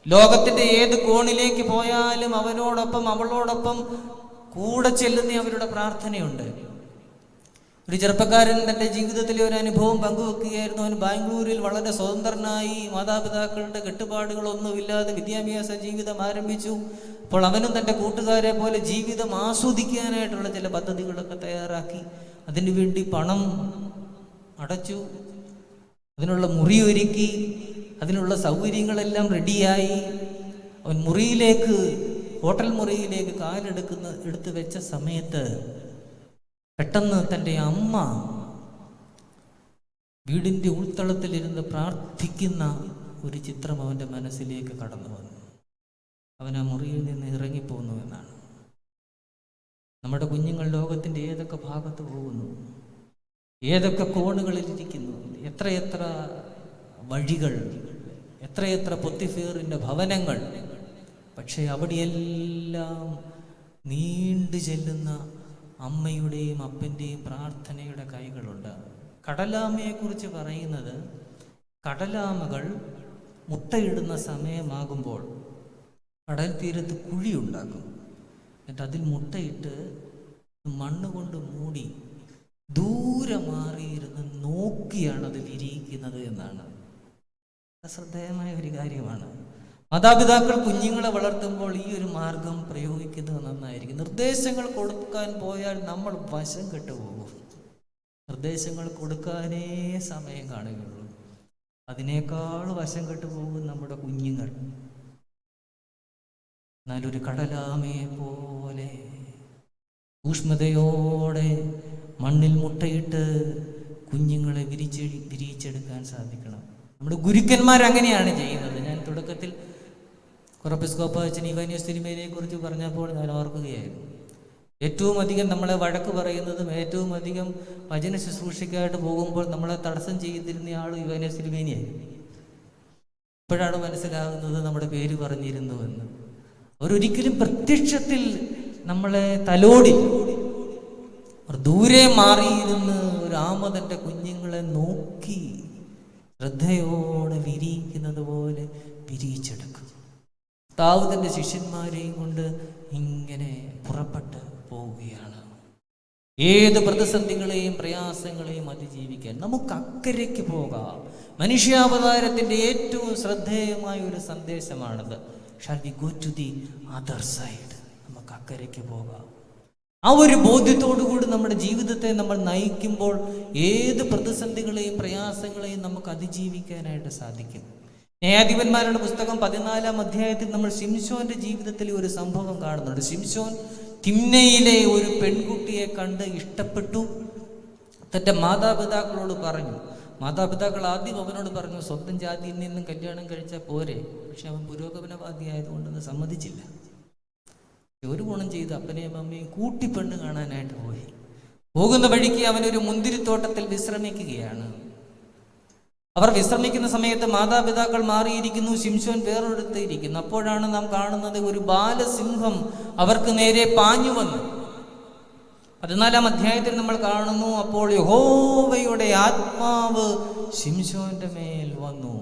ലോകത്തിൻ്റെ ഏത് കോണിലേക്ക് പോയാലും അവനോടൊപ്പം അവളോടൊപ്പം കൂടെ ചെല്ലുന്ന അവരുടെ പ്രാർത്ഥനയുണ്ട്. ഒരു ചെറുപ്പക്കാരൻ തൻ്റെ ജീവിതത്തിലെ ഒരു അനുഭവം പങ്കുവെക്കുകയായിരുന്നു. അവൻ ബാംഗ്ലൂരിൽ വളരെ സ്വതന്ത്രനായി മാതാപിതാക്കളുടെ കെട്ടുപാടുകളൊന്നുമില്ലാതെ വിദ്യാഭ്യാസ ജീവിതം ആരംഭിച്ചു. അപ്പോൾ അവനും തൻ്റെ കൂട്ടുകാരെ പോലെ ജീവിതം ആസ്വദിക്കാനായിട്ടുള്ള ചില പദ്ധതികളൊക്കെ തയ്യാറാക്കി. അതിനു വേണ്ടി പണം അടച്ചു, അതിനുള്ള മുറി ഒരുക്കി, അതിനുള്ള സൗകര്യങ്ങളെല്ലാം റെഡിയായി. അവൻ ഹോട്ടൽ മുറിയിലേക്ക് എടുത്ത് വെച്ച സമയത്ത് പെട്ടെന്ന് തൻ്റെ അമ്മ വീടിൻ്റെ ഉൾത്തളത്തിലിരുന്ന് പ്രാർത്ഥിക്കുന്ന ഒരു ചിത്രം അവൻ്റെ മനസ്സിലേക്ക് കടന്നു വന്നു. അവൻ ആ മുറിയിൽ നിന്ന് ഇറങ്ങിപ്പോന്നു എന്നാണ്. നമ്മുടെ കുഞ്ഞുങ്ങൾ ലോകത്തിൻ്റെ ഏതൊക്കെ ഭാഗത്ത് പോകുന്നു, ഏതൊക്കെ കോണുകളിലിരിക്കുന്നു, എത്രയെത്ര വഴികൾ, എത്രയെത്ര പൊത്തിഫേറിൻ്റെ ഭവനങ്ങൾ. പക്ഷേ അവിടെയെല്ലാം നീണ്ടു ചെല്ലുന്ന അമ്മയുടെയും അപ്പൻ്റെയും പ്രാർത്ഥനയുടെ കൈകളുണ്ട്. കടലാമയെക്കുറിച്ച് പറയുന്നത്, കടലാമകൾ മുട്ടയിടുന്ന സമയമാകുമ്പോൾ കടൽ തീരത്ത് കുഴിയുണ്ടാക്കും. എന്നിട്ട് അതിൽ മുട്ടയിട്ട് മണ്ണ് കൊണ്ട് മൂടി ദൂരെ മാറിയിരുന്ന് നോക്കിയാണ് അത് വിരിയിക്കുന്നത് എന്നാണ്. ശ്രദ്ധേയമായ ഒരു കാര്യമാണ്. മാതാപിതാക്കൾ കുഞ്ഞുങ്ങളെ വളർത്തുമ്പോൾ ഈ ഒരു മാർഗം പ്രയോഗിക്കുന്നത് നന്നായിരിക്കും. നിർദ്ദേശങ്ങൾ കൊടുക്കാൻ പോയാൽ നമ്മൾ വശം കെട്ടുപോകും. നിർദ്ദേശങ്ങൾ കൊടുക്കാനേ സമയം കാണുകയുള്ളൂ. അതിനേക്കാൾ വശം കെട്ടുപോകും നമ്മുടെ കുഞ്ഞുങ്ങൾ. എന്നാലൊരു കടലാമയെ പോലെ സൂക്ഷ്മതയോടെ മണ്ണിൽ മുട്ടയിട്ട് കുഞ്ഞുങ്ങളെ വിരിയിച്ചെടുക്കാൻ സാധിക്കണം. നമ്മുടെ ഗുരുക്കന്മാർ അങ്ങനെയാണ് ചെയ്യുന്നത്. ഞാൻ തുടക്കത്തിൽ കൊറപ്പിസ്കോപ്പ അച്ഛൻ ഇവാനിയോസ് തിരുമേനിയെ കുറിച്ച് പറഞ്ഞപ്പോൾ ഞാൻ ഓർക്കുകയായിരുന്നു. ഏറ്റവും അധികം നമ്മളെ വഴക്ക് പറയുന്നതും ഏറ്റവും അധികം വചന ശുശ്രൂഷയ്ക്കായിട്ട് പോകുമ്പോൾ നമ്മളെ തടസ്സം ചെയ്തിരുന്ന ആൾ യുവനെ സിൽവേനിയായിരുന്നു. ഇപ്പോഴാണ് മനസ്സിലാകുന്നത് നമ്മുടെ പേര് പറഞ്ഞിരുന്നുവെന്ന്. അവരൊരിക്കലും പ്രത്യക്ഷത്തിൽ നമ്മളെ തലോടി, ദൂരെ മാറിയിരുന്ന് ഒരു ആമ തൻ്റെ കുഞ്ഞുങ്ങളെ നോക്കി ശ്രദ്ധയോടെ വിരിയിക്കുന്നത് പോലെ വിരിയിച്ചെടുക്കും. കർത്താവ് തൻ്റെ ശിഷ്യന്മാരെയും കൊണ്ട് ഇങ്ങനെ പുറപ്പെട്ട് പോവുകയാണ്. ഏത് പ്രതിസന്ധികളെയും പ്രയാസങ്ങളെയും അതിജീവിക്കാൻ നമുക്ക് അക്കരയ്ക്ക് പോകാം. മനുഷ്യാവതാരത്തിൻ്റെ ഏറ്റവും ശ്രദ്ധേയമായ ഒരു സന്ദേശമാണത്. Shall we go to the other side? നമുക്ക് അക്കരയ്ക്ക് പോകാം. ആ ഒരു ബോധ്യത്തോടു കൂടി നമ്മുടെ ജീവിതത്തെ നമ്മൾ നയിക്കുമ്പോൾ ഏത് പ്രതിസന്ധികളെയും പ്രയാസങ്ങളെയും നമുക്ക് അതിജീവിക്കാനായിട്ട് സാധിക്കും. ന്യായാധിപന്മാരുടെ പുസ്തകം 14-ാം അധ്യായത്തിൽ നമ്മൾ ശിംശോന്റെ ജീവിതത്തിൽ ഒരു സംഭവം കാണുന്നുണ്ട്. ശിംശോൻ തിമ്നയിലെ ഒരു പെൺകുട്ടിയെ കണ്ട് ഇഷ്ടപ്പെട്ടു. തൻ്റെ മാതാപിതാക്കളോട് പറഞ്ഞു. മാതാപിതാക്കൾ ആദ്യം അവനോട് പറഞ്ഞു, സ്വന്തം ജാതിയിൽ നിന്നും കല്യാണം കഴിച്ചാൽ പോരെ. പക്ഷെ അവൻ പുരോഗമനവാദി ആയതുകൊണ്ടൊന്നും സമ്മതിച്ചില്ല. ഒരു ഗുണം ചെയ്ത് അപ്പനെയും അമ്മയും കൂട്ടി പെണ്ണ് കാണാനായിട്ട് പോയി. പോകുന്ന വഴിക്ക് അവനൊരു മുന്തിരിത്തോട്ടത്തിൽ വിശ്രമിക്കുകയാണ്. അവർ വിശ്രമിക്കുന്ന സമയത്ത് മാതാപിതാക്കൾ മാറിയിരിക്കുന്നു, ശിംശോൻ വേറൊരിടത്ത് ഇരിക്കുന്നു. അപ്പോഴാണ് നാം കാണുന്നത് ഒരു ബാലസിംഹം അവർക്ക് നേരെ പാഞ്ഞു വന്നു. 14-ാം അധ്യായത്തിൽ നമ്മൾ കാണുന്നു, അപ്പോൾ യഹോവയുടെ ആത്മാവ് ശിംശോന്റെ മേൽ വന്നു,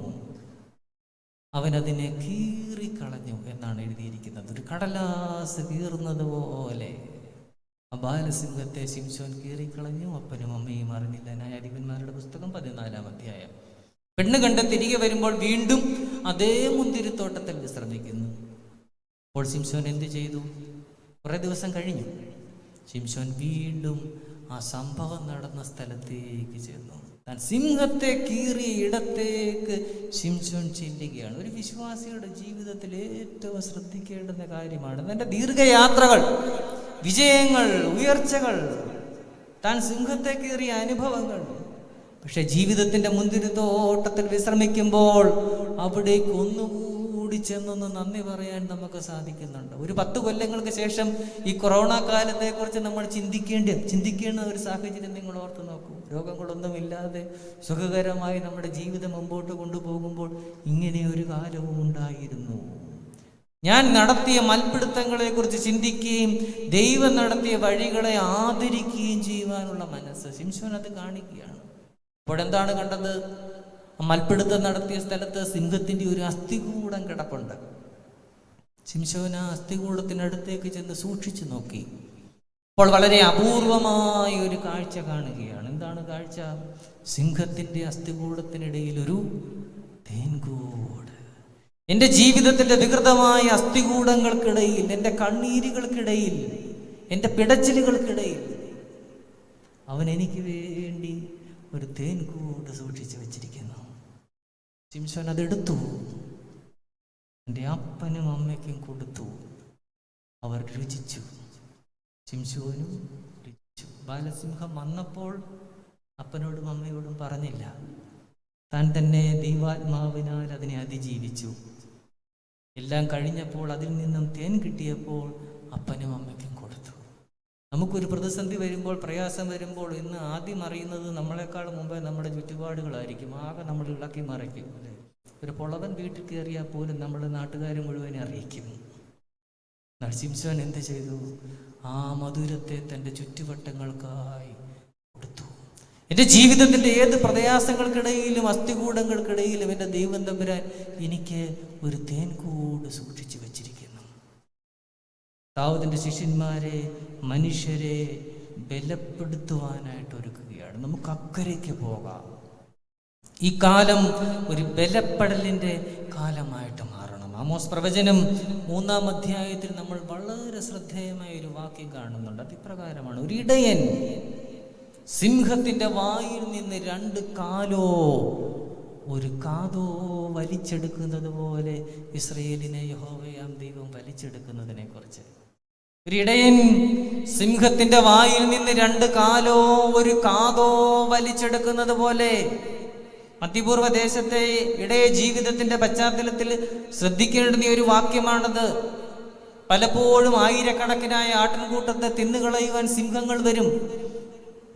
അവനതിനെ കീറിക്കളഞ്ഞു എന്നാണ് എഴുതിയിരിക്കുന്നത്. ഒരു കടലാസ് കീറുന്നത് പോലെ ആ ബാലസിംഹത്തെ ശിംശോൻ കീറിക്കളഞ്ഞു. അപ്പനും അമ്മയും അറിഞ്ഞില്ല. ന്യായാധിപന്മാരുടെ പുസ്തകം 14-ാം അധ്യായം. പെണ്ണ് കണ്ട് തിരികെ വരുമ്പോൾ വീണ്ടും അതേ മുന്തിരിത്തോട്ടത്തിൽ വിശ്രമിക്കുന്നു. അപ്പോൾ ശിംശോൻ എന്ത് ചെയ്തു? കുറേ ദിവസം കഴിഞ്ഞു. ശിംശോൻ വീണ്ടും ആ സംഭവം നടന്ന സ്ഥലത്തേക്ക് ചെന്നു. താൻ സിംഹത്തെ കീറിയ ഇടത്തേക്ക് ശിംശോൻ ചെല്ലുകയാണ്. ഒരു വിശ്വാസിയുടെ ജീവിതത്തിൽ ഏറ്റവും ശ്രദ്ധിക്കേണ്ടുന്ന കാര്യമാണ് തൻ്റെ ദീർഘയാത്രകൾ, വിജയങ്ങൾ, ഉയർച്ചകൾ, താൻ സിംഹത്തെ കീറിയ അനുഭവങ്ങൾ. പക്ഷെ ജീവിതത്തിൻ്റെ മുന്തിരിത്തോട്ടത്തിൽ വിശ്രമിക്കുമ്പോൾ അവിടേക്ക് ഒന്നുകൂടി ചെന്നൊന്ന് നന്ദി പറയാൻ നമുക്ക് സാധിക്കുന്നുണ്ട്. ഒരു 10 കൊല്ലങ്ങൾക്ക് ശേഷം ഈ കൊറോണ കാലത്തെക്കുറിച്ച് നമ്മൾ ചിന്തിക്കേണ്ട ഒരു സാഹചര്യം നിങ്ങൾ ഓർത്ത് നോക്കൂ. രോഗങ്ങളൊന്നുമില്ലാതെ സുഖകരമായി നമ്മുടെ ജീവിതം മുമ്പോട്ട് കൊണ്ടുപോകുമ്പോൾ ഇങ്ങനെ ഒരു കാലവും ഉണ്ടായിരുന്നു. ഞാൻ നടത്തിയ മൽപ്പിടുത്തങ്ങളെ കുറിച്ച് ചിന്തിക്കുകയും ദൈവം നടത്തിയ വഴികളെ ആദരിക്കുകയും ചെയ്യുവാനുള്ള മനസ്സ് ശിംശോൻ അത് കാണിക്കുകയാണ്. അപ്പോഴെന്താണ് കണ്ടത്? മൽപ്പിടുത്തം നടത്തിയ സ്ഥലത്ത് സിംഹത്തിൻ്റെ ഒരു അസ്ഥികൂടം കിടപ്പുണ്ട്. ശിംശോൻ ആ അസ്ഥികൂടത്തിനടുത്തേക്ക് ചെന്ന് സൂക്ഷിച്ചു നോക്കി. അപ്പോൾ വളരെ അപൂർവമായ ഒരു കാഴ്ച കാണുകയാണ്. എന്താണ് കാഴ്ച? സിംഹത്തിൻ്റെ അസ്ഥികൂടത്തിനിടയിൽ ഒരു തേൻകൂട്. എൻ്റെ ജീവിതത്തിൻ്റെ വികൃതമായ അസ്ഥികൂടങ്ങൾക്കിടയിൽ, എൻ്റെ കണ്ണീരുകൾക്കിടയിൽ, എൻ്റെ പിടച്ചിലുകൾക്കിടയിൽ അവൻ എനിക്ക് വേണ്ടി ഒരു തേൻകൂട് സൂക്ഷിച്ചു വെച്ചിരിക്കുന്നു. ശിംശോൻ അതെടുത്തു, എൻ്റെ അപ്പനും അമ്മയ്ക്കും കൊടുത്തു. അവർ രുചിച്ചു. ശിംശോനും രുചിച്ചു. ബാലസിംഹം വന്നപ്പോൾ അപ്പനോടും അമ്മയോടും പറഞ്ഞില്ല. താൻ തന്നെ ദൈവാത്മാവിനാൽ അതിനെ അതിജീവിച്ചു. എല്ലാം കഴിഞ്ഞപ്പോൾ അതിൽ നിന്നും തേൻ കിട്ടിയപ്പോൾ അപ്പനും അമ്മയ്ക്കും കൊടുത്തു. നമുക്കൊരു പ്രതിസന്ധി വരുമ്പോൾ, പ്രയാസം വരുമ്പോൾ, ഇന്ന് ആദ്യം അറിയുന്നത് നമ്മളെക്കാൾ മുമ്പേ നമ്മുടെ ചുറ്റുപാടുകളായിരിക്കും. ആകെ നമ്മൾ ഇളക്കി മറിക്കും. അല്ലേ? ഒരു പൊളവൻ വീട്ടിൽ കയറിയാൽ പോലും നമ്മുടെ നാട്ടുകാർ മുഴുവനെ അറിയിക്കും. ശിംശോൻ എന്ത് ചെയ്തു? ആ മധുരത്തെ തൻ്റെ ചുറ്റുവട്ടങ്ങൾക്കായി കൊടുത്തു. എൻ്റെ ജീവിതത്തിൻ്റെ ഏത് പ്രയാസങ്ങൾക്കിടയിലും അസ്ഥികൂടങ്ങൾക്കിടയിലും എൻ്റെ ദൈവം തമ്പുരാൻ എനിക്ക് ഒരു തേൻകൂട് സൂക്ഷിച്ചു വച്ചിരിക്കുന്നു. ദാവീദിന്റെ ശിഷ്യന്മാരെ, മനുഷ്യരെ ബലപ്പെടുത്തുവാനായിട്ട് ഒരുക്കുകയാണ്. നമുക്ക് അക്കരയ്ക്ക് പോകാം. ഈ കാലം ഒരു ബലപ്പെടലിൻ്റെ കാലമായിട്ട് മാറണം. ആമോസ് പ്രവചനം 3-ാം അധ്യായത്തിൽ നമ്മൾ വളരെ ശ്രദ്ധേയമായ ഒരു വാക്യം കാണുന്നുണ്ട്. അതിപ്രകാരമാണ്: ഒരിടയൻ സിംഹത്തിൻ്റെ വായിൽ നിന്ന് 2 കാലോ ഒരു കാതോ വലിച്ചെടുക്കുന്നത് പോലെ ഇസ്രയേലിനെ യഹോവയാം ദൈവം വലിച്ചെടുക്കുന്നതിനെ കുറിച്ച്. ഒരിടയൻ സിംഹത്തിന്റെ വായിൽ നിന്ന് 2 കാലോ ഒരു കാതോ വലിച്ചെടുക്കുന്നത് പോലെ. മധ്യപൂർവ്വ ദേശത്തെ ഇടയ ജീവിതത്തിന്റെ പശ്ചാത്തലത്തിൽ ശ്രദ്ധിക്കേണ്ടുന്ന ഒരു വാക്യമാണത്. പലപ്പോഴും ആയിരക്കണക്കിനായ ആട്ടിൻകൂട്ടത്തെ തിന്നുകളയുവാൻ സിംഹങ്ങൾ വരും.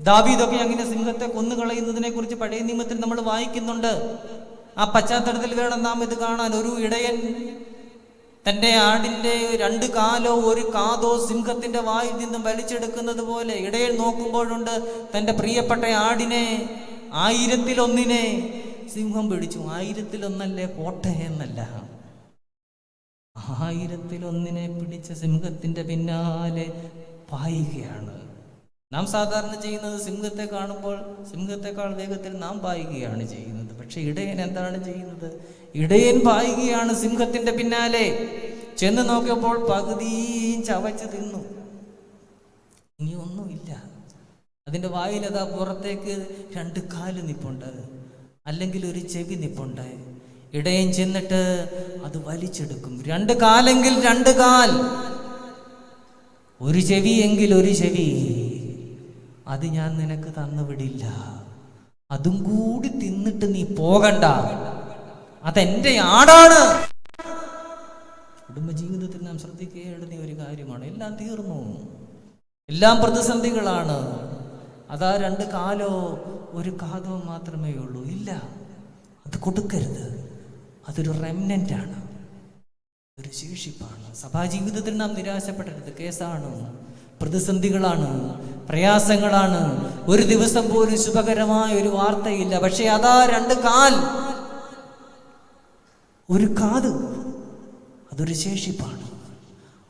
ദാവീദൊക്കെ അങ്ങനെ സിംഹത്തെ കൊന്നുകളയുന്നതിനെ കുറിച്ച് പഴയ നിയമത്തിൽ നമ്മൾ വായിക്കുന്നുണ്ട്. ആ പശ്ചാത്തലത്തിൽ വേണം നാം ഇത് കാണാൻ. ഒരു ഇടയൻ തൻ്റെ ആടിൻ്റെ 2 കാലോ 1 കാതോ സിംഹത്തിൻ്റെ വായിൽ നിന്നും വലിച്ചെടുക്കുന്നത് പോലെ ഇടയൻ നോക്കുമ്പോഴുണ്ട് തൻ്റെ പ്രിയപ്പെട്ട ആടിനെ 1000-1 സിംഹം പിടിച്ചു. 1000-1 പോട്ടെ എന്നല്ല, 1000-1 പിടിച്ച സിംഹത്തിൻ്റെ പിന്നാലെ പായുകയാണ്. നാം സാധാരണ ചെയ്യുന്നത് സിംഹത്തെ കാണുമ്പോൾ സിംഹത്തെക്കാൾ വേഗത്തിൽ നാം പായുകയാണ് ചെയ്യുന്നത്. പക്ഷെ ഇടയൻ എന്താണ് ചെയ്യുന്നത്? ഇടയൻ പായുകയാണ് സിംഹത്തിൻ്റെ പിന്നാലെ. ചെന്ന് നോക്കിയപ്പോൾ പകുതിയും ചവച്ച് തിന്നു. ഇനി ഒന്നുമില്ല. അതിൻ്റെ വായിലതാ പുറത്തേക്ക് 2 കാല് നിപ്പുണ്ട്, അല്ലെങ്കിൽ ഒരു ചെവി നിപ്പുണ്ട്. ഇടയൻ ചെന്നിട്ട് അത് വലിച്ചെടുക്കും. 2 കാലെങ്കിൽ 2 കാൽ, ഒരു ചെവിയെങ്കിൽ ഒരു ചെവി. അത് ഞാൻ നിനക്ക് തന്നുവിടില്ല, അതും കൂടി തിന്നിട്ട് നീ പോകണ്ട, അതെന്റെ ആടാണ്. കുടുംബജീവിതത്തിൽ നാം ശ്രദ്ധിക്കേണ്ടുന്ന ഒരു കാര്യമാണ്. എല്ലാം തീർന്നു, എല്ലാം പ്രതിസന്ധികളാണ്. അതാ 2 കാലോ 1 കാതോ മാത്രമേ ഉള്ളൂ. ഇല്ല, അത് കൊടുക്കരുത്. അതൊരു റെമനൻ്റാണ്, ഒരു ശേഷിപ്പാണ്. സഭാജീവിതത്തിൽ നാം നിരാശപ്പെടരുത്. കേസാണ്, പ്രതിസന്ധികളാണ്, പ്രയാസങ്ങളാണ്. ഒരു ദിവസം പോലും ശുഭകരമായ ഒരു വാർത്തയില്ല. പക്ഷെ അതാ 2 കാൽ 1 കാത്, അതൊരു ശേഷിപ്പാണ്.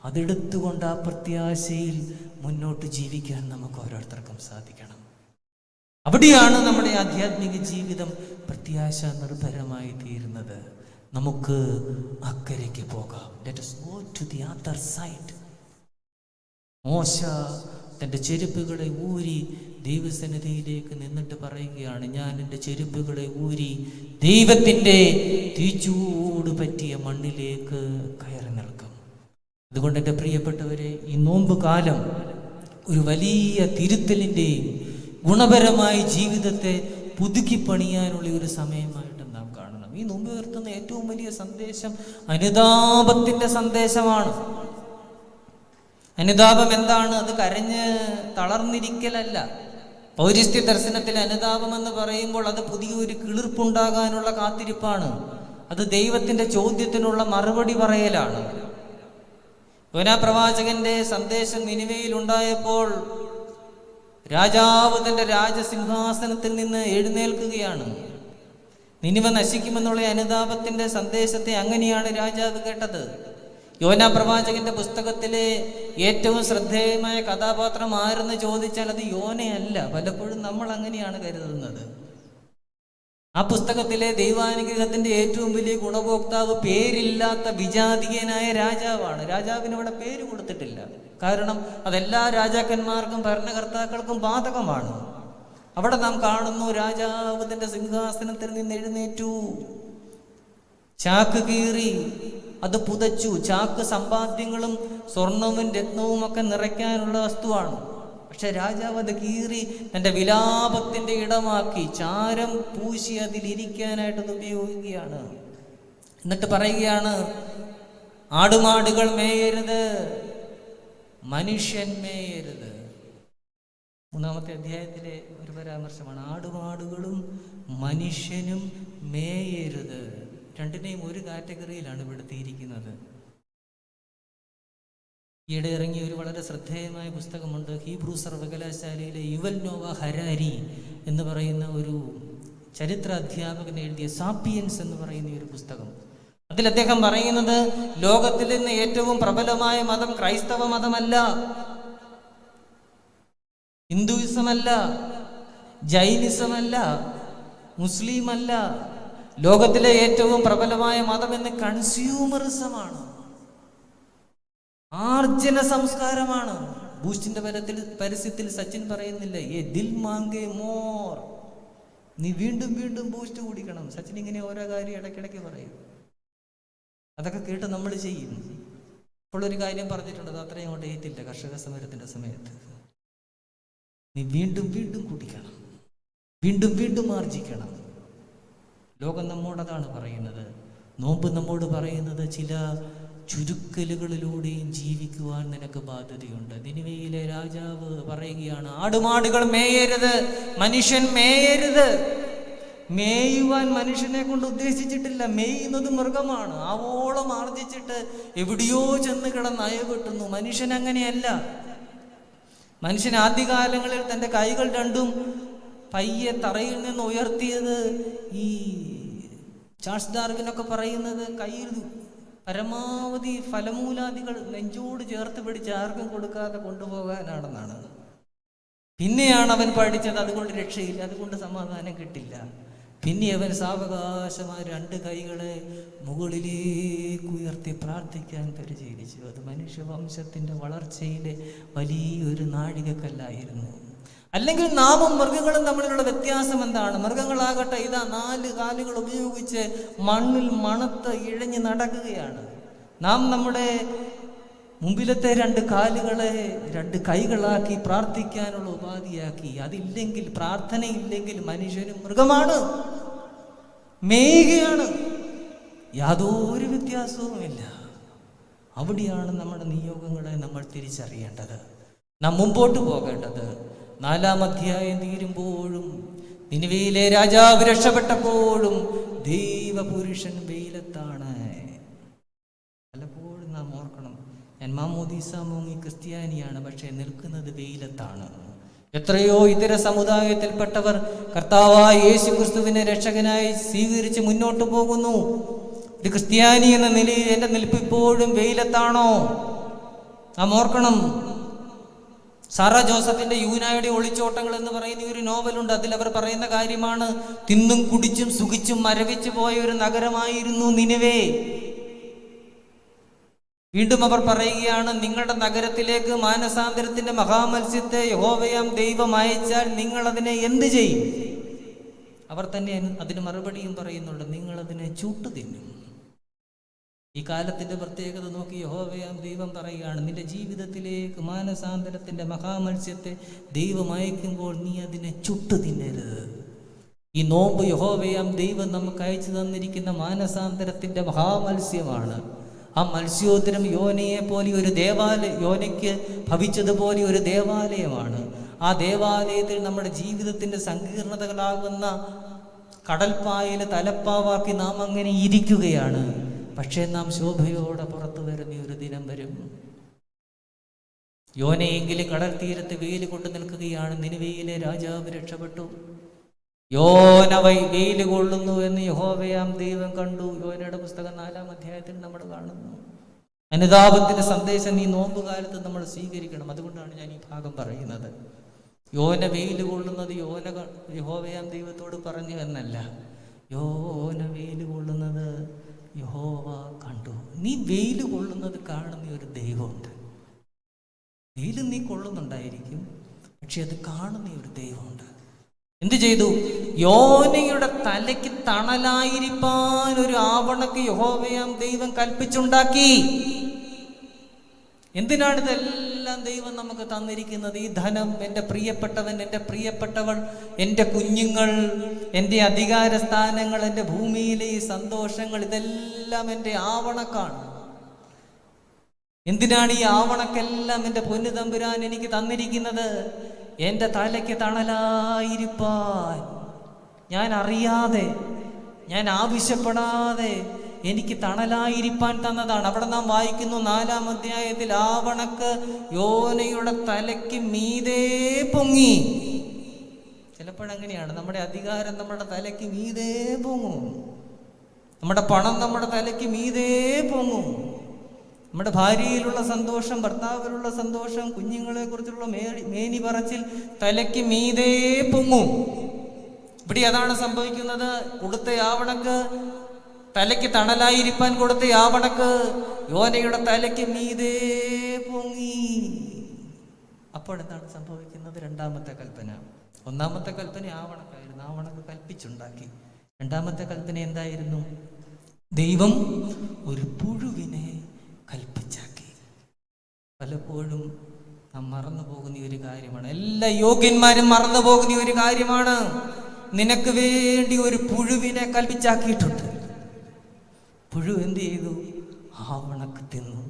അതെടുത്തുകൊണ്ട് ആ പ്രത്യാശയിൽ മുന്നോട്ട് ജീവിക്കാൻ നമുക്ക് ഓരോരുത്തർക്കും സാധിക്കണം. അവിടെയാണ് നമ്മുടെ ആധ്യാത്മിക ജീവിതം പ്രത്യാശ നിർഭരമായി തീരുന്നത്. നമുക്ക് അക്കരയ്ക്ക് പോകാം. Let us go to the other side. മോശ തൻ്റെ ചെരുപ്പുകളെ ഊരി ദൈവസന്നിധിയിലേക്ക് നിന്നിട്ട് പറയുകയാണ്, ഞാൻ എൻ്റെ ചെരുപ്പുകളെ ഊരി ദൈവത്തിൻ്റെ തീച്ചൂട് പറ്റിയ മണ്ണിലേക്ക് കയറി നിൽക്കും. അതുകൊണ്ട് എൻ്റെ പ്രിയപ്പെട്ടവരെ, ഈ നോമ്പ് കാലം ഒരു വലിയ തിരുത്തലിൻ്റെയും ഗുണപരമായി ജീവിതത്തെ പുതുക്കി പണിയാനുള്ള ഒരു സമയമായിട്ട് നാം കാണണം. ഈ നോമ്പ് ഉയർത്തുന്ന ഏറ്റവും വലിയ സന്ദേശം അനുതാപത്തിൻ്റെ സന്ദേശമാണ്. അനുതാപം എന്താണ്? അത് കരഞ്ഞ് തളർന്നിരിക്കലല്ല. പൗരസ്ത്യ ദർശനത്തിൽ അനുതാപം എന്ന് പറയുമ്പോൾ അത് പുതിയൊരു കിളിർപ്പുണ്ടാകാനുള്ള കാത്തിരിപ്പാണ്. അത് ദൈവത്തിൻ്റെ ചോദ്യത്തിനുള്ള മറുപടി പറയലാണ്. യോനാ പ്രവാചകന്റെ സന്ദേശം നിനിവയിൽ ഉണ്ടായപ്പോൾ രാജാവ് തൻ്റെ രാജസിംഹാസനത്തിൽ നിന്ന് എഴുന്നേൽക്കുകയാണ്. നിനിവ നശിക്കുമെന്നുള്ള അനുതാപത്തിൻ്റെ സന്ദേശത്തെ അങ്ങനെയാണ് രാജാവ് കേട്ടത്. യോനാ പ്രവാചകന്റെ പുസ്തകത്തിലെ ഏറ്റവും ശ്രദ്ധേയമായ കഥാപാത്രം ആരെന്ന് ചോദിച്ചാൽ അത് യോനയല്ല. പലപ്പോഴും നമ്മൾ അങ്ങനെയാണ് കരുതുന്നത്. ആ പുസ്തകത്തിലെ ദൈവാനുഗ്രഹത്തിന്റെ ഏറ്റവും വലിയ ഗുണഭോക്താവ് പേരില്ലാത്ത വിജാതീയനായ രാജാവാണ്. രാജാവിന് അവിടെ പേര് കൊടുത്തിട്ടില്ല. കാരണം അതെല്ലാ രാജാക്കന്മാർക്കും ഭരണകർത്താക്കൾക്കും ബാധകമാണ്. അവിടെ നാം കാണുന്നു, രാജാവ് തന്റെ സിംഹാസനത്തിൽ നിന്ന് എഴുന്നേറ്റു, ചാക്ക് കീറി അത് പുതച്ചു. ചാക്ക് സമ്പാദ്യങ്ങളും സ്വർണവും രത്നവും ഒക്കെ നിറയ്ക്കാനുള്ള വസ്തുവാണ്. പക്ഷെ രാജാവ് അത് കീറി തൻ്റെ വിലാപത്തിൻ്റെ ഇടമാക്കി ചാരം പൂശി അതിലിരിക്കാനായിട്ടത് ഉപയോഗിക്കുകയാണ്. എന്നിട്ട് പറയുകയാണ്, ആടുമാടുകൾ മേയരുത്, മനുഷ്യൻ മേയരുത്. 3-ാമത്തെ അധ്യായത്തിലെ ഒരു പരാമർശമാണ്. ആടുമാടുകളും മനുഷ്യനും മേയരുത്. രണ്ടിനെയും ഒരു കാറ്റഗറിയിലാണ് പെടുത്തിയിരിക്കുന്നത്. ഈയിടെ ഇറങ്ങിയ ഒരു വളരെ ശ്രദ്ധേയമായ പുസ്തകമുണ്ട്. ഹീബ്രു സർവകലാശാലയിലെ യുവൽ നോവ ഹരാരി എന്ന് പറയുന്ന ഒരു ചരിത്ര അധ്യാപകൻ എഴുതിയ സാപ്പിയൻസ് എന്ന് പറയുന്ന ഒരു പുസ്തകം. അതിൽ അദ്ദേഹം പറയുന്നത്, ലോകത്തിൽ നിന്ന് ഏറ്റവും പ്രബലമായ മതം ക്രൈസ്തവ മതമല്ല, ഹിന്ദുയിസമല്ല, ജൈനിസമല്ല, മുസ്ലിം അല്ല. ലോകത്തിലെ ഏറ്റവും പ്രബലമായ മതം എന്ന് കൺസ്യൂമറിസമാണ്, ആർജന സംസ്കാരമാണ്. ബൂസ്റ്റിന്റെ പരസ്യത്തിൽ സച്ചിൻ പറയുന്നില്ല, ഏ ദിൽ മാങ്കേ മോർ, നീ വീണ്ടും വീണ്ടും ബൂസ്റ്റ് കുടിക്കണം. സച്ചിൻ ഇങ്ങനെ ഓരോ കാര്യം ഇടയ്ക്കിടയ്ക്ക് പറയും. അതൊക്കെ കേട്ട് നമ്മൾ ചെയ്യും. ഇപ്പോൾ ഒരു കാര്യം പറഞ്ഞിട്ടുണ്ട്, അത് അത്രയും അങ്ങോട്ട് ഏറ്റില്ല. കർഷക സമരത്തിന്റെ സമയത്ത് നീ വീണ്ടും വീണ്ടും കുടിക്കണം, വീണ്ടും വീണ്ടും ആർജിക്കണം. ലോകം നമ്മോടതാണ് പറയുന്നത്. നോമ്പ് നമ്മോട് പറയുന്നത് ചില ചുരുക്കലുകളിലൂടെയും ജീവിക്കുവാൻ നിനക്ക് ബാധ്യതയുണ്ട്. നിനിവയിലെ രാജാവ് പറയുകയാണ്, ആടുമാടുകൾ മേയരുത്, മനുഷ്യൻ മേയരുത്. മേയുവാൻ മനുഷ്യനെ കൊണ്ട് ഉദ്ദേശിച്ചിട്ടില്ല. മേയുന്നത് മൃഗമാണ്. ആവോളം ആർജിച്ചിട്ട് എവിടെയോ ചെന്ന് കിടന്ന് അയവെട്ടുന്നു. മനുഷ്യൻ അങ്ങനെയല്ല. മനുഷ്യൻ ആദ്യകാലങ്ങളിൽ തൻ്റെ കൈകൾ രണ്ടും പയ്യെ തറയിൽ നിന്ന് ഉയർത്തിയത്, ഈ ചാൾസ് ഡാർവിനൊക്കെ പറയുന്നത്, കയ്യിൽ പരമാവധി ഫലമൂലാദികൾ നെഞ്ചോട് ചേർത്ത് പിടിച്ച് ആർക്കും കൊടുക്കാതെ കൊണ്ടുപോകാനാണെന്നാണ്. പിന്നെയാണ് അവൻ പഠിച്ചത് അതുകൊണ്ട് രക്ഷയില്ല, അതുകൊണ്ട് സമാധാനം കിട്ടില്ല. പിന്നെ അവൻ സാവകാശമായി 2 കൈകളെ മുകളിലേക്ക് ഉയർത്തി പ്രാർത്ഥിക്കാൻ പരിശീലിച്ചു. അത് മനുഷ്യവംശത്തിൻ്റെ വളർച്ചയിലെ വലിയൊരു നാഴികക്കല്ലായിരുന്നു. അല്ലെങ്കിൽ നാമും മൃഗങ്ങളും തമ്മിലുള്ള വ്യത്യാസം എന്താണ്? മൃഗങ്ങളാകട്ടെ ഇതാ 4 കാലുകൾ ഉപയോഗിച്ച് മണ്ണിൽ മണത്ത് ഇഴഞ്ഞ് നടക്കുകയാണ്. നാം നമ്മുടെ മുമ്പിലത്തെ 2 കാലുകളെ 2 കൈകളാക്കി പ്രാർത്ഥിക്കാനുള്ള ഉപാധിയാക്കി. അതില്ലെങ്കിൽ, പ്രാർത്ഥനയില്ലെങ്കിൽ മനുഷ്യനും മൃഗമാണ്, മേയുകയാണ്. യാതൊരു വ്യത്യാസവുമില്ല. അവിടെയാണ് നമ്മുടെ നിയോഗങ്ങളെ നമ്മൾ തിരിച്ചറിയേണ്ടത്, നാം മുമ്പോട്ട് പോകേണ്ടത്. 4-ാം അധ്യായം തീരുമ്പോഴും നിനിവയിലെ രാജാവ് രക്ഷപ്പെട്ടപ്പോഴും ദൈവപുരുഷൻ വെയിലത്താണ്. പലപ്പോഴും നാം ഓർക്കണം, ഞാൻ മാമോദീസ മുങ്ങി ക്രിസ്ത്യാനിയാണ്, പക്ഷേ നിൽക്കുന്നത് വെയിലത്താണ്. എത്രയോ ഇതര സമുദായത്തിൽപ്പെട്ടവർ കർത്താവായ യേശു ക്രിസ്തുവിനെ രക്ഷകനായി സ്വീകരിച്ച് മുന്നോട്ട് പോകുന്നു. ഒരു ക്രിസ്ത്യാനി എന്ന നിലയിൽ എൻ്റെ നിൽപ്പ് ഇപ്പോഴും വെയിലത്താണോ? നാം ഓർക്കണം, സാറ ജോസഫിന്റെ യൂനായുടെ ഒളിച്ചോട്ടങ്ങൾ എന്ന് പറയുന്ന ഒരു നോവലുണ്ട്. അതിൽ അവർ പറയുന്ന കാര്യമാണ്, തിന്നും കുടിച്ചും സുഖിച്ചും മരവിച്ചു പോയ ഒരു നഗരമായിരുന്നു നിനിവേ. വീണ്ടും അവർ പറയുകയാണ്, നിങ്ങളുടെ നഗരത്തിലേക്ക് മാനസാന്തരത്തിന്റെ മഹാമത്സ്യത്തെ യഹോവയാം ദൈവം അയച്ചാൽ നിങ്ങൾ അതിനെ എന്ത് ചെയ്യും? അവർ തന്നെ അതിന് മറുപടിയും പറയുന്നുണ്ട്, നിങ്ങൾ അതിനെ ചൂട്ടു തിന്നും. ഈ കാലത്തിന്റെ പ്രത്യേകത നോക്കി യഹോവയാം ദൈവം പറയുകയാണ്, നിന്റെ ജീവിതത്തിലേക്ക് മാനസാന്തരത്തിന്റെ മഹാമത്സ്യത്തെ ദൈവം അയക്കുമ്പോൾ നീ അതിനെ ചുട്ടു തിന്നരുത്. ഈ നോമ്പ് യഹോവയാം ദൈവം നമുക്ക് അയച്ചു തന്നിരിക്കുന്ന മാനസാന്തരത്തിന്റെ മഹാമത്സ്യമാണ്. ആ മത്സ്യോത്തരം യോനയെ പോലെ ഒരു യോനയ്ക്ക് ഭവിച്ചതുപോലെ ഒരു ദേവാലയമാണ്. ആ ദേവാലയത്തിൽ നമ്മുടെ ജീവിതത്തിന്റെ സങ്കീർണതകളാകുന്ന കടൽപ്പായൽ തലപ്പാവാക്കി നാം അങ്ങനെ ഇരിക്കുകയാണ്. പക്ഷേ നാം ശോഭയോടെ പുറത്തു വരുന്ന ഒരു ദിനം വരും. യോനയെങ്കിലും കടൽ തീരത്ത് വെയിൽ കൊണ്ടു നിൽക്കുകയാണ്. നിനിവയിലെ രാജാവ് രക്ഷപ്പെട്ടു. യോന വെയിൽ കൊള്ളുന്നു എന്ന് യഹോവയാം ദൈവം കണ്ടു. യോനയുടെ പുസ്തകം 4-ാം അധ്യായത്തിൽ നമ്മൾ കാണുന്നു. അനുതാപത്തിന്റെ സന്ദേശം ഈ നോമ്പുകാലത്ത് നമ്മൾ സ്വീകരിക്കണം. അതുകൊണ്ടാണ് ഞാൻ ഈ ഭാഗം പറയുന്നത്. യോന വെയിൽ കൊള്ളുന്നത് യഹോവയാം ദൈവത്തോട് പറഞ്ഞു എന്നല്ല, യോന വെയിൽ കൊള്ളുന്നത് യഹോവ കണ്ടു. നീ വെയിൽ കൊള്ളുന്നത് കാണുന്ന ഒരു ദൈവമുണ്ട്. വെയിൽ നീ കൊള്ളുന്നുണ്ടായിരിക്കും, പക്ഷെ അത് കാണുന്ന ഒരു ദൈവമുണ്ട്. എന്ത് ചെയ്തു? യോനയുടെ തലയ്ക്ക് തണലായിരിക്കാൻ ഒരു ആവണക്ക് യഹോവയാം ദൈവം കൽപ്പിച്ചുണ്ടാക്കി. എന്തിനാണ് ഇതെല്ലാം ദൈവം നമുക്ക് തന്നിരിക്കുന്നത്? ഈ ധനം, എൻ്റെ പ്രിയപ്പെട്ടവൻ, എൻ്റെ പ്രിയപ്പെട്ടവൾ, എൻ്റെ കുഞ്ഞുങ്ങൾ, എൻ്റെ അധികാര സ്ഥാനങ്ങൾ, എൻ്റെ ഭൂമിയിലെ ഈ സന്തോഷങ്ങൾ, ഇതെല്ലാം എൻ്റെ ആവണക്കാണ്. എന്തിനാണ് ഈ ആവണക്കെല്ലാം എൻ്റെ പൊന്നു തമ്പുരാൻ എനിക്ക് തന്നിരിക്കുന്നത്? എൻ്റെ തലയ്ക്ക് തണലായിരിക്കാൻ. ഞാൻ അറിയാതെ, ഞാൻ ആവശ്യപ്പെടാതെ എനിക്ക് തണലായിരിക്കാൻ തന്നതാണ്. അവിടെ നാം വായിക്കുന്നു 4-ാം അധ്യായത്തിൽ, ആവണക്ക് യോനയുടെ തലയ്ക്ക് മീതേ പൊങ്ങി. ചിലപ്പോഴങ്ങനെയാണ്, നമ്മുടെ അധികാരം നമ്മുടെ തലയ്ക്ക് മീതേ പൊങ്ങും, നമ്മുടെ പണം നമ്മുടെ തലയ്ക്ക് മീതേ പൊങ്ങും, നമ്മുടെ ഭാര്യയിലുള്ള സന്തോഷം, ഭർത്താവിലുള്ള സന്തോഷം, കുഞ്ഞുങ്ങളെ കുറിച്ചുള്ള മേനി പറച്ചിൽ തലയ്ക്ക് മീതേ പൊങ്ങും. ഇവിടെ അതാണ് സംഭവിക്കുന്നത്. കൊടുത്ത ആവണക്ക്, തലയ്ക്ക് തണലായിരിക്കാൻ കൊടുത്ത ആവണക്ക് യോനയുടെ തലയ്ക്ക് മീതേ പൊങ്ങി. അപ്പോഴെന്താണ് സംഭവിക്കുന്നത്? 2-ാമത്തെ കൽപ്പന. 1-ാമത്തെ കൽപ്പന ആവണക്കായിരുന്നു, ആവണക്ക് കൽപ്പിച്ചുണ്ടാക്കി. 2-ാമത്തെ കൽപ്പന എന്തായിരുന്നു? ദൈവം ഒരു പുഴുവിനെ കൽപ്പിച്ചാക്കി. പലപ്പോഴും നാം മറന്നു പോകുന്ന ഒരു കാര്യമാണ്, എല്ലാ യോഗ്യന്മാരും മറന്നു പോകുന്ന ഒരു കാര്യമാണ്. നിനക്ക് വേണ്ടി ഒരു പുഴുവിനെ കൽപ്പിച്ചാക്കിയിട്ടുണ്ട്. പുഴു എന്ത് ചെയ്തു? ആവണക്ക് തിന്നു.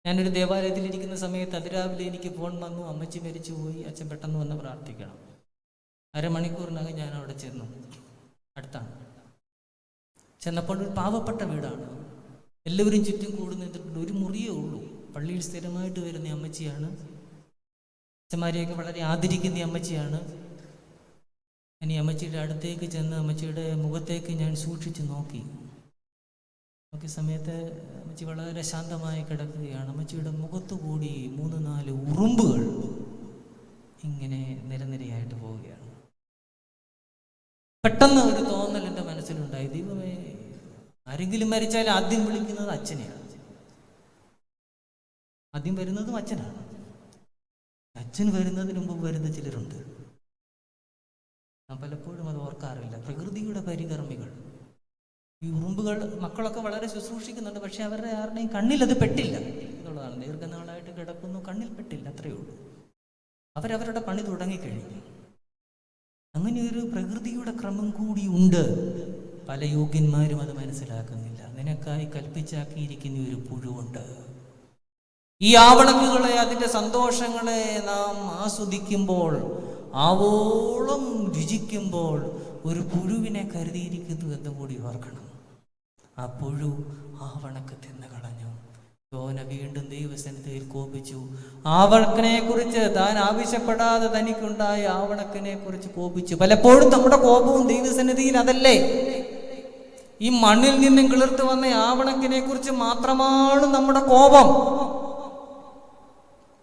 ഞാനൊരു ദേവാലയത്തിലിരിക്കുന്ന സമയത്ത് അതിരാവിലെ എനിക്ക് ഫോൺ വന്നു, അമ്മച്ചി മരിച്ചു പോയി, അച്ഛൻ പെട്ടെന്ന് വന്ന് പ്രാർത്ഥിക്കണം. അരമണിക്കൂറിനകം ഞാൻ അവിടെ ചെന്നു. അടുത്താണ്. ചെന്നപ്പോൾ ഒരു പാവപ്പെട്ട വീടാണ്. എല്ലാവരും ചുറ്റും കൂടി നിന്നിട്ടുണ്ട്. ഒരു മുറിയേ ഉള്ളൂ. പള്ളിയിൽ സ്ഥിരമായിട്ട് വരുന്ന അമ്മച്ചിയാണ്. അച്ഛന്മാരെയൊക്കെ വളരെ ആദരിക്കുന്ന അമ്മച്ചിയാണ്. ഞാൻ ഈ അമ്മച്ചിയുടെ അടുത്തേക്ക് ചെന്ന് അമ്മച്ചിയുടെ മുഖത്തേക്ക് ഞാൻ സൂക്ഷിച്ച് നോക്കിയ സമയത്ത് അമ്മച്ചി വളരെ ശാന്തമായി കിടക്കുകയാണ്. അമ്മച്ചിയുടെ മുഖത്തു കൂടി 3-4 ഉറുമ്പുകൾ ഇങ്ങനെ നിരനിരയായിട്ട് പോവുകയാണ്. പെട്ടെന്ന് ഒരു തോന്നൽ എൻ്റെ മനസ്സിലുണ്ടായി. ദൈവമേ, ആരെങ്കിലും മരിച്ചാൽ ആദ്യം വിളിക്കുന്നത് അച്ഛനെയാണ്. ആദ്യം വരുന്നതും അച്ഛനാണ്. അച്ഛൻ വരുന്നതിന് മുമ്പ് വരുന്ന ചിലരുണ്ട്. ഞാൻ പലപ്പോഴും അത് ഓർക്കാറില്ല. പ്രകൃതിയുടെ പരികർമ്മികൾ. ഈ ഉറുമ്പുകൾ മക്കളൊക്കെ വളരെ ശുശ്രൂഷിക്കുന്നുണ്ട്, പക്ഷെ അവരുടെ ആരുടെയും കണ്ണിലത് പെട്ടില്ല എന്നുള്ളതാണ്. ദീർഘനാളായിട്ട് കിടക്കുന്നു, കണ്ണിൽ പെട്ടില്ല, അത്രയേ ഉള്ളൂ. അവരവരുടെ പണി തുടങ്ങിക്കഴിഞ്ഞു. അങ്ങനെയൊരു പ്രകൃതിയുടെ ക്രമം കൂടി ഉണ്ട്. പല യോഗ്യന്മാരും അത് മനസ്സിലാക്കുന്നില്ല. നിനക്കായി കൽപ്പിച്ചാക്കിയിരിക്കുന്ന ഒരു പുഴുവുണ്ട്. ഈ ആവണക്കുകളെ, അതിൻ്റെ സന്തോഷങ്ങളെ നാം ആസ്വദിക്കുമ്പോൾ, ആവോളം രുചിക്കുമ്പോൾ ഒരു പുഴുവിനെ കരുതിയിരിക്കുന്നു എന്ന് കൂടി ഓർക്കണം. ആ പുഴു ആവണക്ക് തിന്നു കളഞ്ഞു. യോന വീണ്ടും ദൈവസന്നിധിയിൽ കോപിച്ചു. ആവണക്കിനെ കുറിച്ച്, താൻ ആവശ്യപ്പെടാതെ തനിക്കുണ്ടായ ആവണക്കിനെ കുറിച്ച് കോപിച്ചു. പലപ്പോഴും നമ്മുടെ കോപവും ദൈവസന്നിധിയിൽ അതല്ലേ? ഈ മണ്ണിൽ നിന്നും കിളിർത്തു വന്ന ആവണക്കിനെ കുറിച്ച് മാത്രമാണ് നമ്മുടെ കോപം.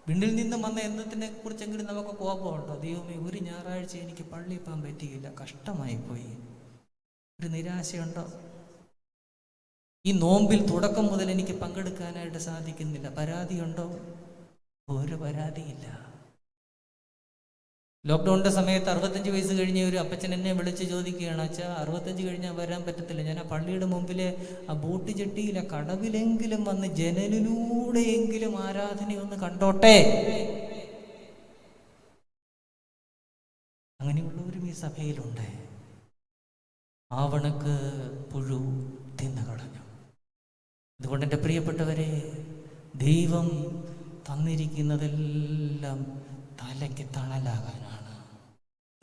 വീണ്ടിൽ നിന്നും വന്ന എന്നതിനെ കുറിച്ചെങ്കിലും നമുക്ക് കോപമുണ്ടോ? ദൈവമേ, ഒരു ഞായറാഴ്ച എനിക്ക് പള്ളിയിൽ പോകാൻ പറ്റിയില്ല, കഷ്ടമായി പോയി. ഒരു നിരാശയുണ്ടോ? ഈ നോമ്പിൽ തുടക്കം മുതൽ എനിക്ക് പങ്കെടുക്കാനായിട്ട് സാധിക്കുന്നില്ല, പരാതിയുണ്ടോ? ഒരു പരാതിയില്ല. ലോക്ക്ഡൗണിന്റെ സമയത്ത് 65 വയസ്സ് കഴിഞ്ഞ ഒരു അപ്പച്ചൻ എന്നെ വിളിച്ച് ചോദിക്കുകയാണ്, അച്ഛാ 65 കഴിഞ്ഞാൽ വരാൻ പറ്റത്തില്ല, ഞാൻ ആ പള്ളിയുടെ മുമ്പിലെ ആ ബോട്ട് ചെട്ടിയിലെ കടവിലെങ്കിലും വന്ന് ജനലിലൂടെയെങ്കിലും ആരാധനയൊന്ന് കണ്ടോട്ടെ. അങ്ങനെയുള്ളവരും ഈ സഭയിലുണ്ട്. ആവണക്ക് പുഴു തിന്നു കളഞ്ഞു. അതുകൊണ്ട് എൻ്റെ പ്രിയപ്പെട്ടവരെ, ദൈവം തന്നിരിക്കുന്നതെല്ലാം തലയ്ക്ക് തണലാകാനാണ്.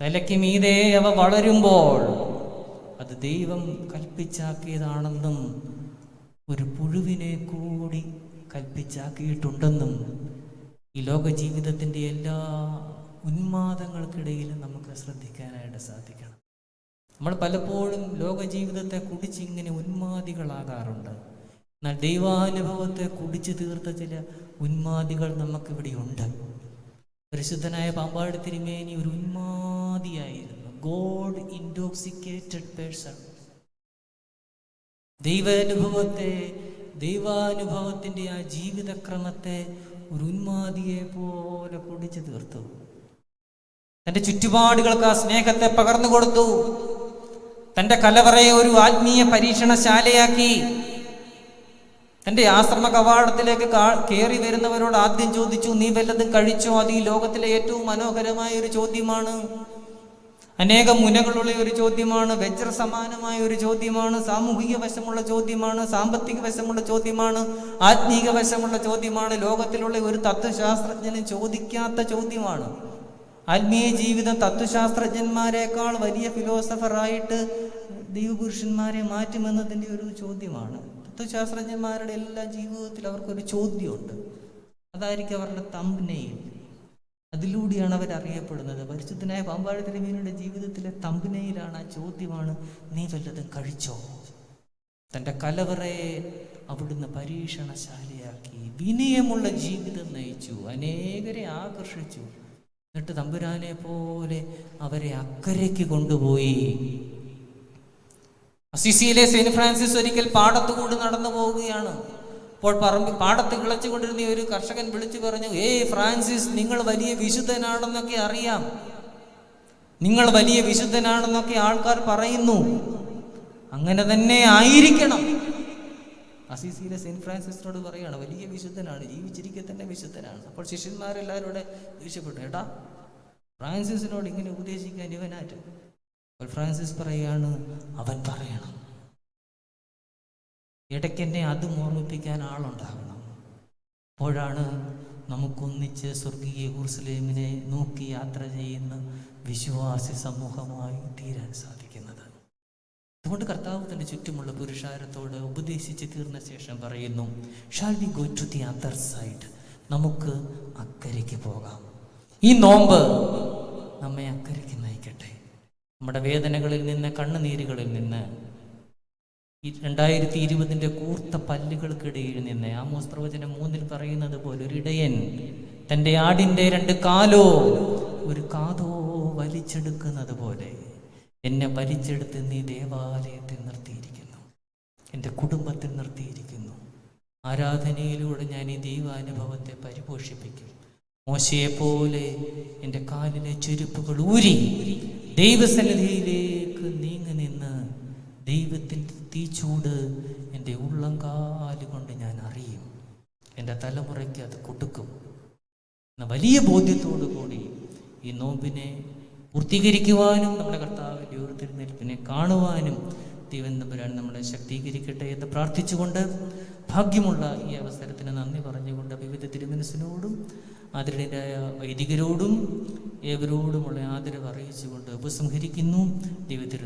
തലയ്ക്ക് മീതെ അവ വളരുമ്പോൾ അത് ദൈവം കൽപ്പിച്ചാക്കിയതാണെന്നും ഒരു പുഴുവിനെ കൂടി കൽപ്പിച്ചാക്കിയിട്ടുണ്ടെന്നും ഈ ലോക ജീവിതത്തിൻ്റെ എല്ലാ ഉന്മാദങ്ങൾക്കിടയിലും നമുക്ക് ശ്രദ്ധിക്കാനായിട്ട് സാധിക്കണം. നമ്മൾ പലപ്പോഴും ലോക ജീവിതത്തെ കുടിച്ചിങ്ങനെ ഉന്മാദികളാകാറുണ്ട്. എന്നാൽ ദൈവാനുഭവത്തെ കുടിച്ചു തീർത്ത ചില ഉന്മാദികൾ നമുക്കിവിടെയുണ്ട്. പരിശുദ്ധനായ പാമ്പാടി തിരുമേനി ഒരു ഉന്മാദിയായിരുന്നു. God intoxicated person. ദൈവാനുഭവത്തിൻ്റെ ആ ജീവിതക്രമത്തെ ഒരു ഉന്മാദിയെ പോലെ കുടിച്ചു തീർത്തു. തൻ്റെ ചുറ്റുപാടുകൾക്ക് ആ സ്നേഹത്തെ പകർന്നു കൊടുത്തു. തൻ്റെ കലവറയെ ഒരു ആത്മീയ പരീക്ഷണശാലയാക്കി. തൻ്റെ ആശ്രമ കവാടത്തിലേക്ക് കയറി വരുന്നവരോട് ആദ്യം ചോദിച്ചു, നീ വല്ലതും കഴിച്ചോ? അത് ഈ ലോകത്തിലെ ഏറ്റവും മനോഹരമായ ഒരു ചോദ്യമാണ്. അനേകം മുനകളുള്ള ഒരു ചോദ്യമാണ്. വജ്ര സമാനമായ ഒരു ചോദ്യമാണ്. സാമൂഹിക വശമുള്ള ചോദ്യമാണ്. സാമ്പത്തിക വശമുള്ള ചോദ്യമാണ്. ആത്മീക വശമുള്ള ചോദ്യമാണ്. ലോകത്തിലുള്ള ഒരു തത്വശാസ്ത്രജ്ഞനും ചോദിക്കാത്ത ചോദ്യമാണ്. ആത്മീയ ജീവിതം തത്വശാസ്ത്രജ്ഞന്മാരെക്കാൾ വലിയ ഫിലോസഫറായിട്ട് ദൈവപുരുഷന്മാരെ മാറ്റുമെന്നതിൻ്റെ ഒരു ചോദ്യമാണ്. തത്വശാസ്ത്രജ്ഞന്മാരുടെ എല്ലാ ജീവിതത്തിൽ അവർക്കൊരു ചോദ്യമുണ്ട്. അതായിരിക്കും അവരുടെ തംബ്നെയിൽ. അതിലൂടെയാണ് അവരറിയപ്പെടുന്നത്. പരിശുദ്ധനായ പാമ്പാടി തിരുമേനിയുടെ ജീവിതത്തിലെ തംബ്നെയിലാണ് ആ ചോദ്യമാണ്, നീ വല്ലതും കഴിച്ചോ? തൻ്റെ കലവറയെ അവിടുന്ന് പരീക്ഷണശാലയാക്കി. വിനയമുള്ള ജീവിതം നയിച്ചു. അനേകരെ ആകർഷിച്ചു. എന്നിട്ട് തമ്പുരാനെ പോലെ അവരെ അക്കരയ്ക്ക് കൊണ്ടുപോയി. അസിസിയിലെ സെന്റ് ഫ്രാൻസിസ് ഒരിക്കൽ പാടത്തുകൂടി നടന്നു പോവുകയാണ്. അപ്പോൾ പാടത്ത് കിളച്ചുകൊണ്ടിരുന്ന ഒരു കർഷകൻ വിളിച്ചു പറഞ്ഞു, ഫ്രാൻസിസ്, നിങ്ങൾ വലിയ വിശുദ്ധനാണെന്നൊക്കെ അറിയാം, നിങ്ങൾ വലിയ വിശുദ്ധനാണെന്നൊക്കെ ആൾക്കാർ പറയുന്നു, അങ്ങനെ തന്നെ ആയിരിക്കണം. അസിസിയിലെ സെന്റ് ഫ്രാൻസിസിനോട് പറയാണ്, വലിയ വിശുദ്ധനാണ്, ജീവിച്ചിരിക്കെ തന്നെ വിശുദ്ധനാണ്. അപ്പോൾ ശിഷ്യന്മാരെല്ലാവരും കൂടെ ദേഷ്യപ്പെട്ടു, ഏട്ടാ ഫ്രാൻസിസിനോട് ഇങ്ങനെ ഉപദേശിക്കാൻ ഇവനാറ്റ്. അപ്പോൾ ഫ്രാൻസിസ് പറയാണ്, അവൻ പറയണം. ഇടയ്ക്കെന്നെ അതും ഓർമ്മിപ്പിക്കാൻ ആളുണ്ടാകണം. അപ്പോഴാണ് നമുക്കൊന്നിച്ച് സ്വർഗീയ യെരൂശലേമിനെ നോക്കി യാത്ര ചെയ്യുന്ന വിശ്വാസി സമൂഹമായി തീരാൻ സാധിക്കുന്നത്. അതുകൊണ്ട് കർത്താവ് തൻ്റെ ചുറ്റുമുള്ള പുരുഷാരത്തോട് ഉപദേശിച്ച് തീർന്ന ശേഷം പറയുന്നു, shall we go to the other side, നമുക്ക് അക്കരയ്ക്ക് പോകാം. ഈ നോമ്പ് നമ്മെ അക്കരയ്ക്ക് നയിക്കട്ടെ. നമ്മുടെ വേദനകളിൽ നിന്ന്, കണ്ണുനീരുകളിൽ നിന്ന്, 2020 കൂർത്ത പല്ലുകൾക്കിടയിൽ നിന്ന്, ആമോസ് പ്രവചനം 3 പറയുന്നത് പോലെ, ഒരിടയൻ തൻ്റെ ആടിൻ്റെ 2 കാലോ ഒരു കാതോ വലിച്ചെടുക്കുന്നത് പോലെ എന്നെ വലിച്ചെടുത്ത് നീ ദേവാലയത്തിൽ നിർത്തിയിരിക്കുന്നു, എൻ്റെ കുടുംബത്തിൽ നിർത്തിയിരിക്കുന്നു. ആരാധനയിലൂടെ ഞാൻ ഈ ദൈവാനുഭവത്തെ പരിപോഷിപ്പിക്കും. മോശയെപ്പോലെ എൻ്റെ കാലിലെ ചെരുപ്പുകൾ ഊരി ദൈവസന്നിധിയിലേക്ക് നീങ്ങി നിന്ന് ദൈവത്തിൻ്റെ തീച്ചൂട് എൻ്റെ ഉള്ളംകാല് കൊണ്ട് ഞാൻ അറിയും. എൻ്റെ തലമുറയ്ക്ക് അത് കൊടുക്കും എന്ന വലിയ ബോധ്യത്തോടു കൂടി ഈ നോമ്പിനെ പൂർത്തീകരിക്കുവാനും നമ്മുടെ കർത്താവിൻ്റെ ഉയർത്തെഴുന്നേൽപ്പിനെ കാണുവാനും ദൈവം തമ്പുരാൻ നമ്മളെ ശക്തീകരിക്കട്ടെ എന്ന് പ്രാർത്ഥിച്ചുകൊണ്ട്, ഭാഗ്യമുള്ള ഈ അവസരത്തിന് നന്ദി പറഞ്ഞുകൊണ്ട്, വിവിധ തിരുമനസ്സിനോടും ആദരണീയരായ വൈദികരോടും ഏവരോടുമുള്ള ആദരവ് അറിയിച്ചുകൊണ്ട് ഉപസംഹരിക്കുന്നു. ദൈവത്തിരു